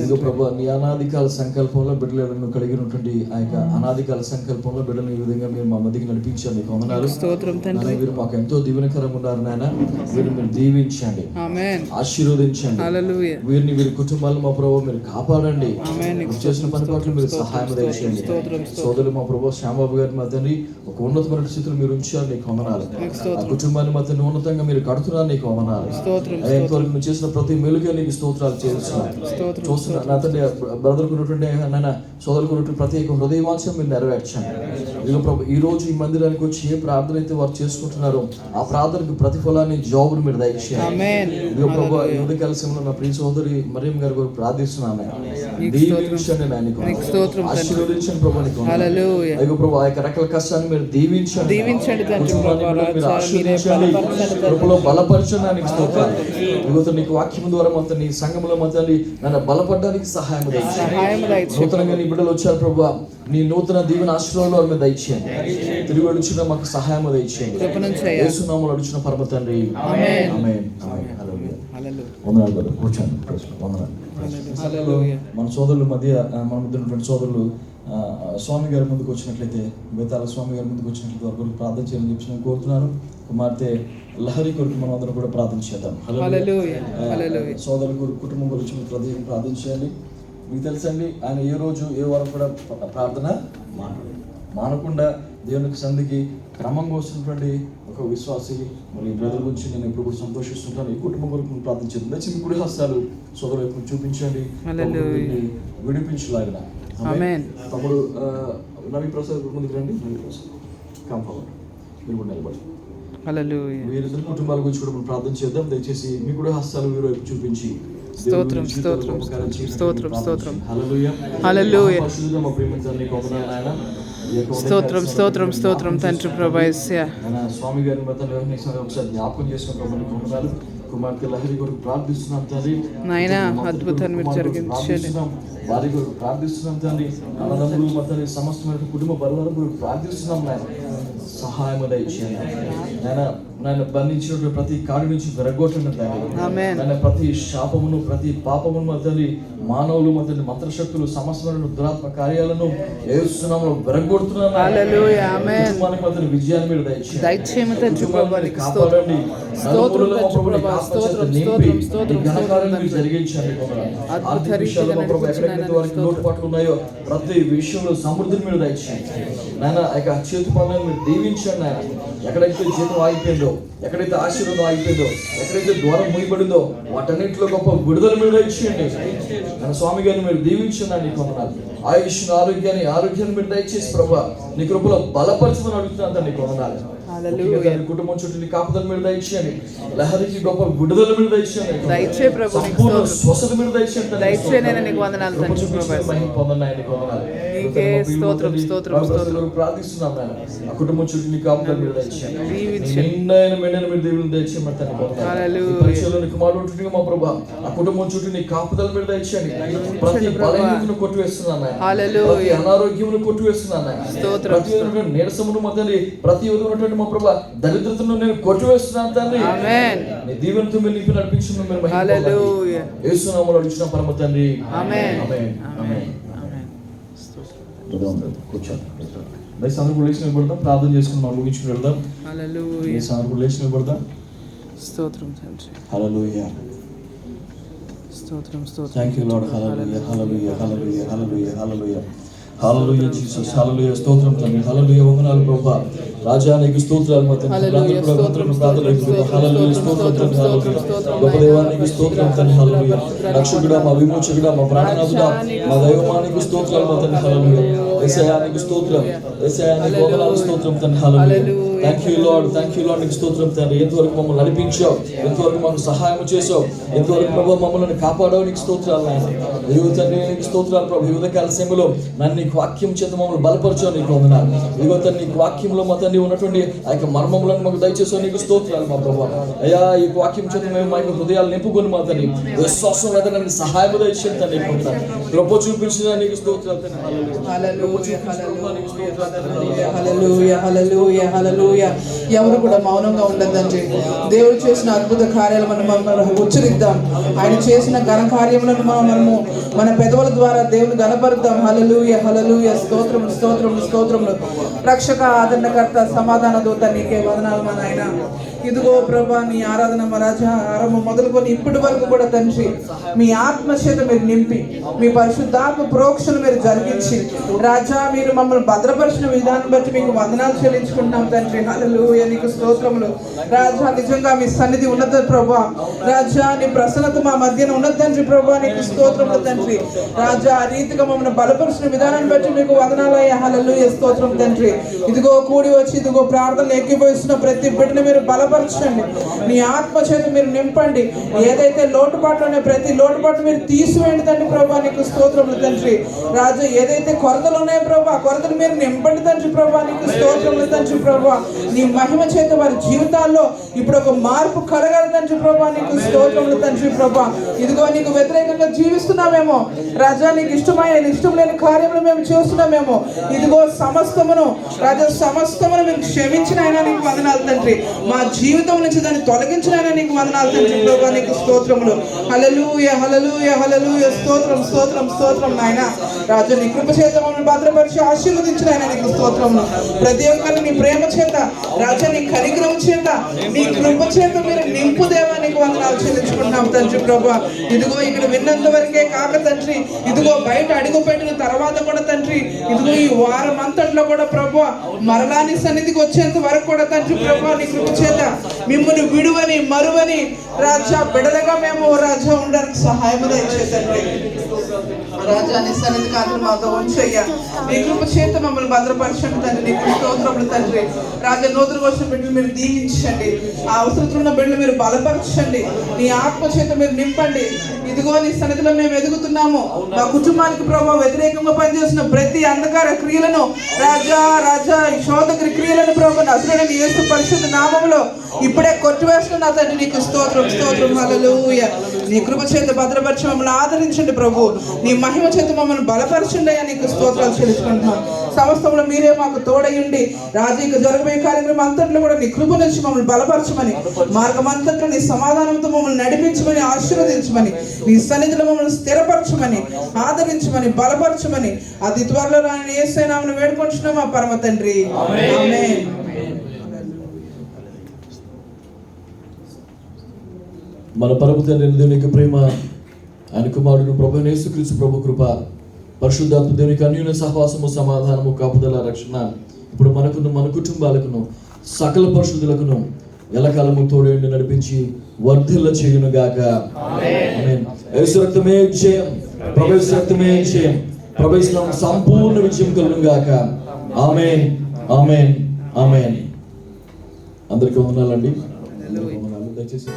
ఇదిగో ప్రభు, నీ అనాదికాల సంకల్పంలో బిడ్డలను కలిగినటువంటి ఆ యొక్క అనాదికాల సంకల్పంలో బిడ్డలు ఈ విధంగా మీరు మా మధ్యకి నడిపించారు, నీకు వందనాలు. మీరు మాకు ఎంతో దీవెనకరంగా ఉన్నారు నాయన. వీరిని మీరు దీవించండి, ఆశీర్వదించండి. వీరిని వీరి కుటుంబాలు మా ప్రభు మీరు కాపాడండి. చేసిన పని పట్ల మీరు సహాయం దయచేయండి. సోదరులు మా ప్రభు శ్యాంబాబు గారి మా తండ్రి ఒక ఉన్నతమైన స్థితిలో మీరు ఉంచారు, నీకు వందనాలు. ఆ కుటుంబాన్ని మా తండ్రి ఉన్నతంగా మీరు కడుతున్నారు, నీకు వందనాలు. నువ్వు చేసిన ప్రతి మెలుగే నీకు స్తోత్రాలు చూస్తున్నా నా తండ్రి. బ్రదర్కు ఉన్నటువంటి నాయన సోదరుకు ఉన్నటువంటి ప్రతి హృదయవాంఛం మీరు నెరవేర్చండి. ఇదిగో ప్రభు, ఈ రోజు ఈ మందిరానికి వచ్చి ఏ ప్రార్థన అయితే వారు చేసుకుంటున్నారో ఆ ప్రార్థనకు ప్రతిఫలాన్ని జాబును మీరు దయచేయండి. ఇదిగో ప్రభు, ఈ ఉదయకాల సమయంలో నా ప్రియ సోదరి మరియం గారి కొరకు ప్రార్థిస్తున్నాను. దీవించండి నాయనకు, ఆశీర్వదించండి ప్రభు. ఇదిగో ప్రభు, ఆ యొక్క రకాల కష్టాన్ని మీరు దీవించండి, మీరు ఆశీర్వదించండి, కృపలో బలపరచడానికి స్తోత్రాలు. నీకు వాక్యం ద్వారా మొత్తం నీ సంఘంలో మొత్తం నన్ను బలపడడానికి సహాయం దయచేయండి. నూతనంగా నీ బిడ్డలు వచ్చారు ప్రభు, నీ నూతన దీవెన ఆశీర్వాదాలు మీద దయచేయండి. తిరిగి అడుచున్న మాకు సహాయం దయచేయండి. యేసునామములో అడుచున్న పరమ తండ్రి, ఆమేన్. వందనాలు. కూర్చోండి. వందనాలు. మన సోదరుల మధ్య మన మధ్య ఉన్నటువంటి సోదరులు స్వామి గారి ముందుకు వచ్చినట్లయితే, బేతాల స్వామి గారి ముందుకు వచ్చినట్లయితే వారి కొరకు ప్రార్థన చేయాలని చెప్పి నేను కోరుతున్నాను. కుమార్తె లహరి కొరకు మనం అందరం కూడా ప్రార్థన చేద్దాం. సోదరుల కొరకు, కుటుంబం గురించి మీరు ప్రార్థన చేయాలి. మీకు తెలుసండి, ఆయన ఏ రోజు ఏ వారం కూడా ప్రార్థన మానకుండా దేవునికి సంధికి క్రమంగా వస్తున్నటువంటి ఒక విశ్వాసి. మరి బ్రదర్ గురించి నేను ఎప్పుడు కూడా సంతోషిస్తుంటాను. ఈ కుటుంబం కొరకు ప్రార్థన చేద్దాం. దయచేసి మీ కుడి హస్తాలు సోదరు వైపు చూపించండి, విడిపించలాగిన. తమ్ముడు నవీ ప్రసాద్ ముందుకు రండి. నవీ ప్రసాద్ కంఫర్ట్ మీరు కూడా నిలబడి వీరిద్దరు కుటుంబాల గురించి కూడా మనం ప్రార్థన చేద్దాం. దయచేసి మీ కూడా హస్తాలు వీరి వైపు చూపించి స్తోత్రం స్తోత్రం స్తోత్రం స్తోత్రం. హల్లెలూయా. స్తోత్రం స్తోత్రం స్తోత్రం తండ్రి ప్రభు. స్వామి గారిని ఒకసారి జ్ఞాపకం చేసుకుంటాం. కుమార్తె లహరి కొరకు ప్రార్థిస్తున్నాం తండ్రి. నాయనా అద్భుతాన్ని మీరు జరిగించండి. వారి కొరకు ప్రార్థిస్తున్నాం తండ్రి. అన్నదమ్ములు మొత్తం సమస్తమైన కుటుంబ పరివారం కొరకు ప్రార్థిస్తున్నాం. నాయన సహాయం దయచేయండి. నాయన బంధించినటువంటి ప్రతి కాడి నుంచి విరగొట్టండి తండ్రి. నాయన ప్రతి శాపమును, ప్రతి పాపమును మొదలు మానవులు మొదలు మంత్రశక్తులు సమస్తమైన దురాత్మ కార్యాలను యేసునామములో విరగొడుతున్నాం. కుటుంబానికి మొదలు విజయాన్ని మీరు దయచేయండి. కాపాడండి. జరిగించండి. ఎక్కడెక్కడైతే వారికి లోటుపాట్లు ఉన్నాయో ప్రతి విషయంలో సమృద్ధిని మీరు దయచేయండి. నాయన చేతి పనులను మీరు దీవించండి. నాయన ఎక్కడైతే జీతం ఆగిపోయిందో, ఎక్కడైతే ఆశీర్వాదం ఆగిపోయిందో, ఎక్కడైతే ద్వారం మూయబడిందో వాటన్నింటిలో గొప్ప విడుదల మీరు దయచేయండి. మన స్వామి గారిని మీరు దీవించండి. నీకు వందనాలు. ఆయుష్ను, ఆరోగ్యాన్ని మీరు దయచేసి ప్రభు నీ కృపలో బలపరచమని అడుగుతున్నాను. నీకు వందనాలు. కుటుంబం చుట్టూ నీ కాపుదల మీరు దయచేయండి. లహరికి గొప్ప విడుదల మీరు దయచేయండి. సంపూర్ణ స్వస్థత మీరు దయచేయండి. ప్రార్థిస్తున్నాం. ఆ కుటుంబం చుట్టూ నీ కాపుదల మీరు దయచేయండి. మీరు దేవుని దయచేయమంటారు. కుమారుడు మా ప్రభా ఆ కుటుంబం చుట్టూ నీ కాపుదల మీరు దయచేయండి. ప్రతి బలహీనతను కొట్టివేస్తున్నాను. ప్రతి అనారోగ్యమును కొట్టివేస్తున్నాను. ప్రతి నీరసమును మొదలు ప్రతి ఉన్నటువంటి మా ప్రభా దరిద్రతను నేను కొట్టివేస్తున్నాను తండ్రి. నీ దీవెనతో మీరు నింపి నడిపించున్నాను. యేసు నామములో అడుగుచున్నాం పరమ తండ్రి. ఆమేన్. ఆమేన్. ఆమేన్. కూర్చోండి. దయచేసి అందరూ లేచి నిలబడదాం, ప్రార్థన చేసుకుని మనం ముగించుకుని వెళ్దాం. హల్లెలూయా. దయచేసి అందరూ లేచి నిలబడదాం. స్తోత్రం తండ్రి. హల్లెలూయా. స్తోత్రం స్తోత్రం. Thank you Lord. Hallelujah. Hallelujah. Hallelujah. Hallelujah. Hallelujah. Hallelujah Jesus. Hallelujah. స్తోత్రం తండ్రి. Hallelujah. వందనాలు ప్రభువా. రాజా నీకు స్తోత్రాలు మా తండ్రి. Hallelujah. స్తోత్రం ప్రార్థనలు. Hallelujah. స్తోత్రం తండ్రి. Hallelujah. గొప్ప దేవానికి స్తోత్రం తండ్రి. Hallelujah. రక్షకుడా, మా విమోచకుడా, మా ప్రాణనాథుడా, మా దైవమానికి స్తోత్రాలు మా తండ్రి. Hallelujah. యేసయ్యానికి స్తోత్రం. యేసయ్యానికి వందనాలు స్తోత్రం తండ్రి. Hallelujah. Thank you Lord. Thank you Lord. నీకు స్తోత్రం తండ్రి. ఎంతవరకు మమ్మల్ని నడిపించావు, ఎంతవరకు మాకు సహాయం చేసావు, ఎంతవరకు ప్రభు మమ్మల్ని కాపాడావు. నీకు స్తోత్రాలు నాయన. ఇదిగో తండ్రి నీకు స్తోత్రాలు ప్రభు. ఈ ఉదయకాల సమయంలో నన్ను నీకు వాక్యం చేత మమ్మల్ని బలపరచావు. నీకు వందనాలు. ఇదిగో తండ్రి నీకు వాక్యంలో మా తండ్రి ఉన్నటువంటి ఆ యొక్క మర్మములను మాకు దయచేసావు. నీకు స్తోత్రాలు మా ప్రభు. అయ్యా ఈ వాక్యం చేత మేము మా యొక్క హృదయాలు నింపుకొని మా తండ్రి విశ్వాసం నాకు సహాయం దయచేయండి తండ్రి. కృప చూపించిన నీకు స్తోత్రాలు తండ్రి. హల్లెలూయా, హల్లెలూయా, హల్లెలూయా. ఎవరు కూడా మౌనంగా ఉండద్దండి. దేవుడు చేసిన అద్భుత కార్యాలు మనం ఉచ్చరిద్దాం. ఆయన చేసిన ఘన కార్యములను మనము మన పెదవుల ద్వారా దేవుని గణపరుద్దాం. హల్లెలూయా, హల్లెలూయా. స్తోత్రములు, స్తోత్రములు, స్తోత్రములు. రక్షక, ఆదరణకర్త, సమాధాన దూత నీకే వందనాలు మా నాయన. ఇదిగో ప్రభా, నీ ఆరాధన మా రాజా ఆరంభం మొదలుకొని ఇప్పటి వరకు కూడా తండ్రి మీ ఆత్మచేత మీరు నింపి, మీ పరిశుద్ధాత్మ ప్రోక్షలు మీరు జరిగించి రాజా మీరు మమ్మల్ని భద్రపరిచిన విధానం బట్టి మీకు వందనాలు చెల్లించుకుంటున్నాం తండ్రి. హల్లెలూయా, నీకు స్తోత్రములు రాజా. నిజంగా మీ సన్నిధి ఉన్నత ప్రభా. రాజా నీ ప్రసన్నత మా మధ్యన ఉన్నది తండ్రి ప్రభా. నీకు స్తోత్రములు తండ్రి. రాజా ఆ రీతిగా మమ్మల్ని బలపరిచిన విధానాన్ని బట్టి మీకు వందనాలయ్యా. హల్లెలూయా, స్తోత్రం తండ్రి. ఇదిగో కూడి వచ్చి ఇదిగో ప్రార్థనలు ఎక్కిపోయిస్తున్న ప్రతి బిడ్డను మీరు బలపరచండి. నీ ఆత్మ చేత మీరు నింపండి. ఏదైతే లోటుపాట్లోనే ప్రతి లోటుపాటు మీరు తీసివేయండి తండ్రి ప్రభా. నీకు స్తోత్రములు తండ్రి. రాజా ఏదైతే కొరతలు ఉన్నాయో ప్రభా, కొరతలు మీరు నింపండి తండ్రి ప్రభా. నీకు స్తోత్రములు తండ్రి ప్రభా. నీ మహిమ చేత వారి జీవితాల్లో ఇప్పుడు ఒక మార్పు కలగాలి తండ్రి ప్రభా. నీకు స్తోత్రములు తండ్రి ప్రభా. ఇదిగో నీకు వ్యతిరేకంగా జీవిస్తున్నామేమో రాజా, నీకు ఇష్టమైన ఇష్టం లేని కార్యములు మేము చేస్తున్నామేమో. ఇదిగో సమస్తమును రాజా, సమస్తమును మీరు క్షమించిన అయినా నీకు వందనాలు తండ్రి. మా జీవితం నుంచి దాన్ని తొలగించిన అయినా నీకు వందనాలు తండ్రి ప్రభా. నీకు స్తోత్రములు. హల్లెలూయా, హల్లెలూయా, హల్లెలూయా. స్తోత్రం, స్తోత్రం, స్తోత్రం నాయన. రాజా నీ కృప చేత మమ్మల్ని భద్రపరిచి ఆశీర్వదించిన అయినా నీకు స్తోత్రములు. ప్రతి ఒక్కరిని నీ ప్రేమ చేత రాజా, నీ కనికరం చేత, నీ కృప చేత మీరు నింపు దేవా. నీకు వందనాలు చెల్లించుకుంటున్నాం తండ్రి ప్రభా. ఇదిగో ఇక్కడ విన్నంత వరకే కాక తండ్రి, ఇదిగో బయట అడుగు పెట్టిన తర్వాత కూడా తండ్రి, ఇదిగో ఈ వారం అంతట్లో కూడా ప్రభు మరలా నీ సన్నిధికి వచ్చేంత వరకు కూడా తండ్రి ప్రభా నీ కృప చేత మిమ్మల్ని విడువని మరువని రాజా బిడలుగా మేము రాజా ఉండడానికి సహాయం దయచేతండి. రాజా నీ సన్నిధి కాదు మాతో ఉంచయ్యా. నీ కృప చేత మమ్మల్ని భద్రపరచండి తండ్రి. నీకు స్తోత్రములు తండ్రి. రాజా నూతన వచ్చిన బిడ్డలు మీరు దీవించండి. ఆ అవసరం ఉన్న బిడ్డలు మీరు బలపరచండి. నీ ఆత్మ చేత మీరు నింపండి. ఇదిగో నీ సన్నిధిలో మేము ఎదుగుతున్నాము. మా కుటుంబానికి ప్రభావ వ్యతిరేకంగా పనిచేసిన ప్రతి అంధకార క్రియలను రాజా రాజా శోధకరి క్రియలను ప్రభు నజరేయుడైన యేసు పరిశుద్ధ నామములో ఇప్పుడే కొట్టివేస్తున్నా తండ్రి. నీకు స్తోత్రం, స్తోత్రం. హల్లెలూయా. నీ కృప చేత భద్రపరిచి మమ్మల్ని ఆదరించండి ప్రభు. నీ మహిమ చేత మమ్మల్ని బలపరచండి అయ్యా. నీకు స్తోత్రాలు చెల్లించుకుంటున్నాం. సమస్తంలో మీరే మాకు తోడయుండి రాజీకి జరగబోయే కార్యక్రమం అంతట్లో కూడా నీ కృప నుంచి మమ్మల్ని బలపరచమని, మార్గం అంతట్లో నీ సమాధానంతో మమ్మల్ని నడిపించమని, ఆశీర్వదించమని, నీ సన్నిధిలో మమ్మల్ని స్థిరపరచమని, ఆదరించమని, బలపరచమని అతి త్వరలో రాని యేసు నామమున వేడుకొంచున్నాం మా పరమ తండ్రి. ఆమేన్. మన పరమ తండ్రి దేవుని యొక్క ప్రేమ, ఆయన కుమారుడు ప్రభు యేసుక్రీస్తు ప్రభు కృప, పరిశుద్ధాత్మ దేవుని యొక్క అన్యోన్య సహవాసము, సమాధానము, కాపుదల, రక్షణ ఇప్పుడు మనకును మన కుటుంబాలకును సకల పరిశుద్ధులకును ఎల్లకాలము తోడేండి నడిపించి వర్ధిల్ల చేయును గాక. ఆమేన్. యేసు రక్తమే జయం, ప్రభు యేసు రక్తమే జయం, ప్రభు యేసు నామమున సంపూర్ణ విజయం కలుగును గాక. ఆమేన్, ఆమేన్, ఆమేన్. అందరికీ వందనాలండి. దయచేసి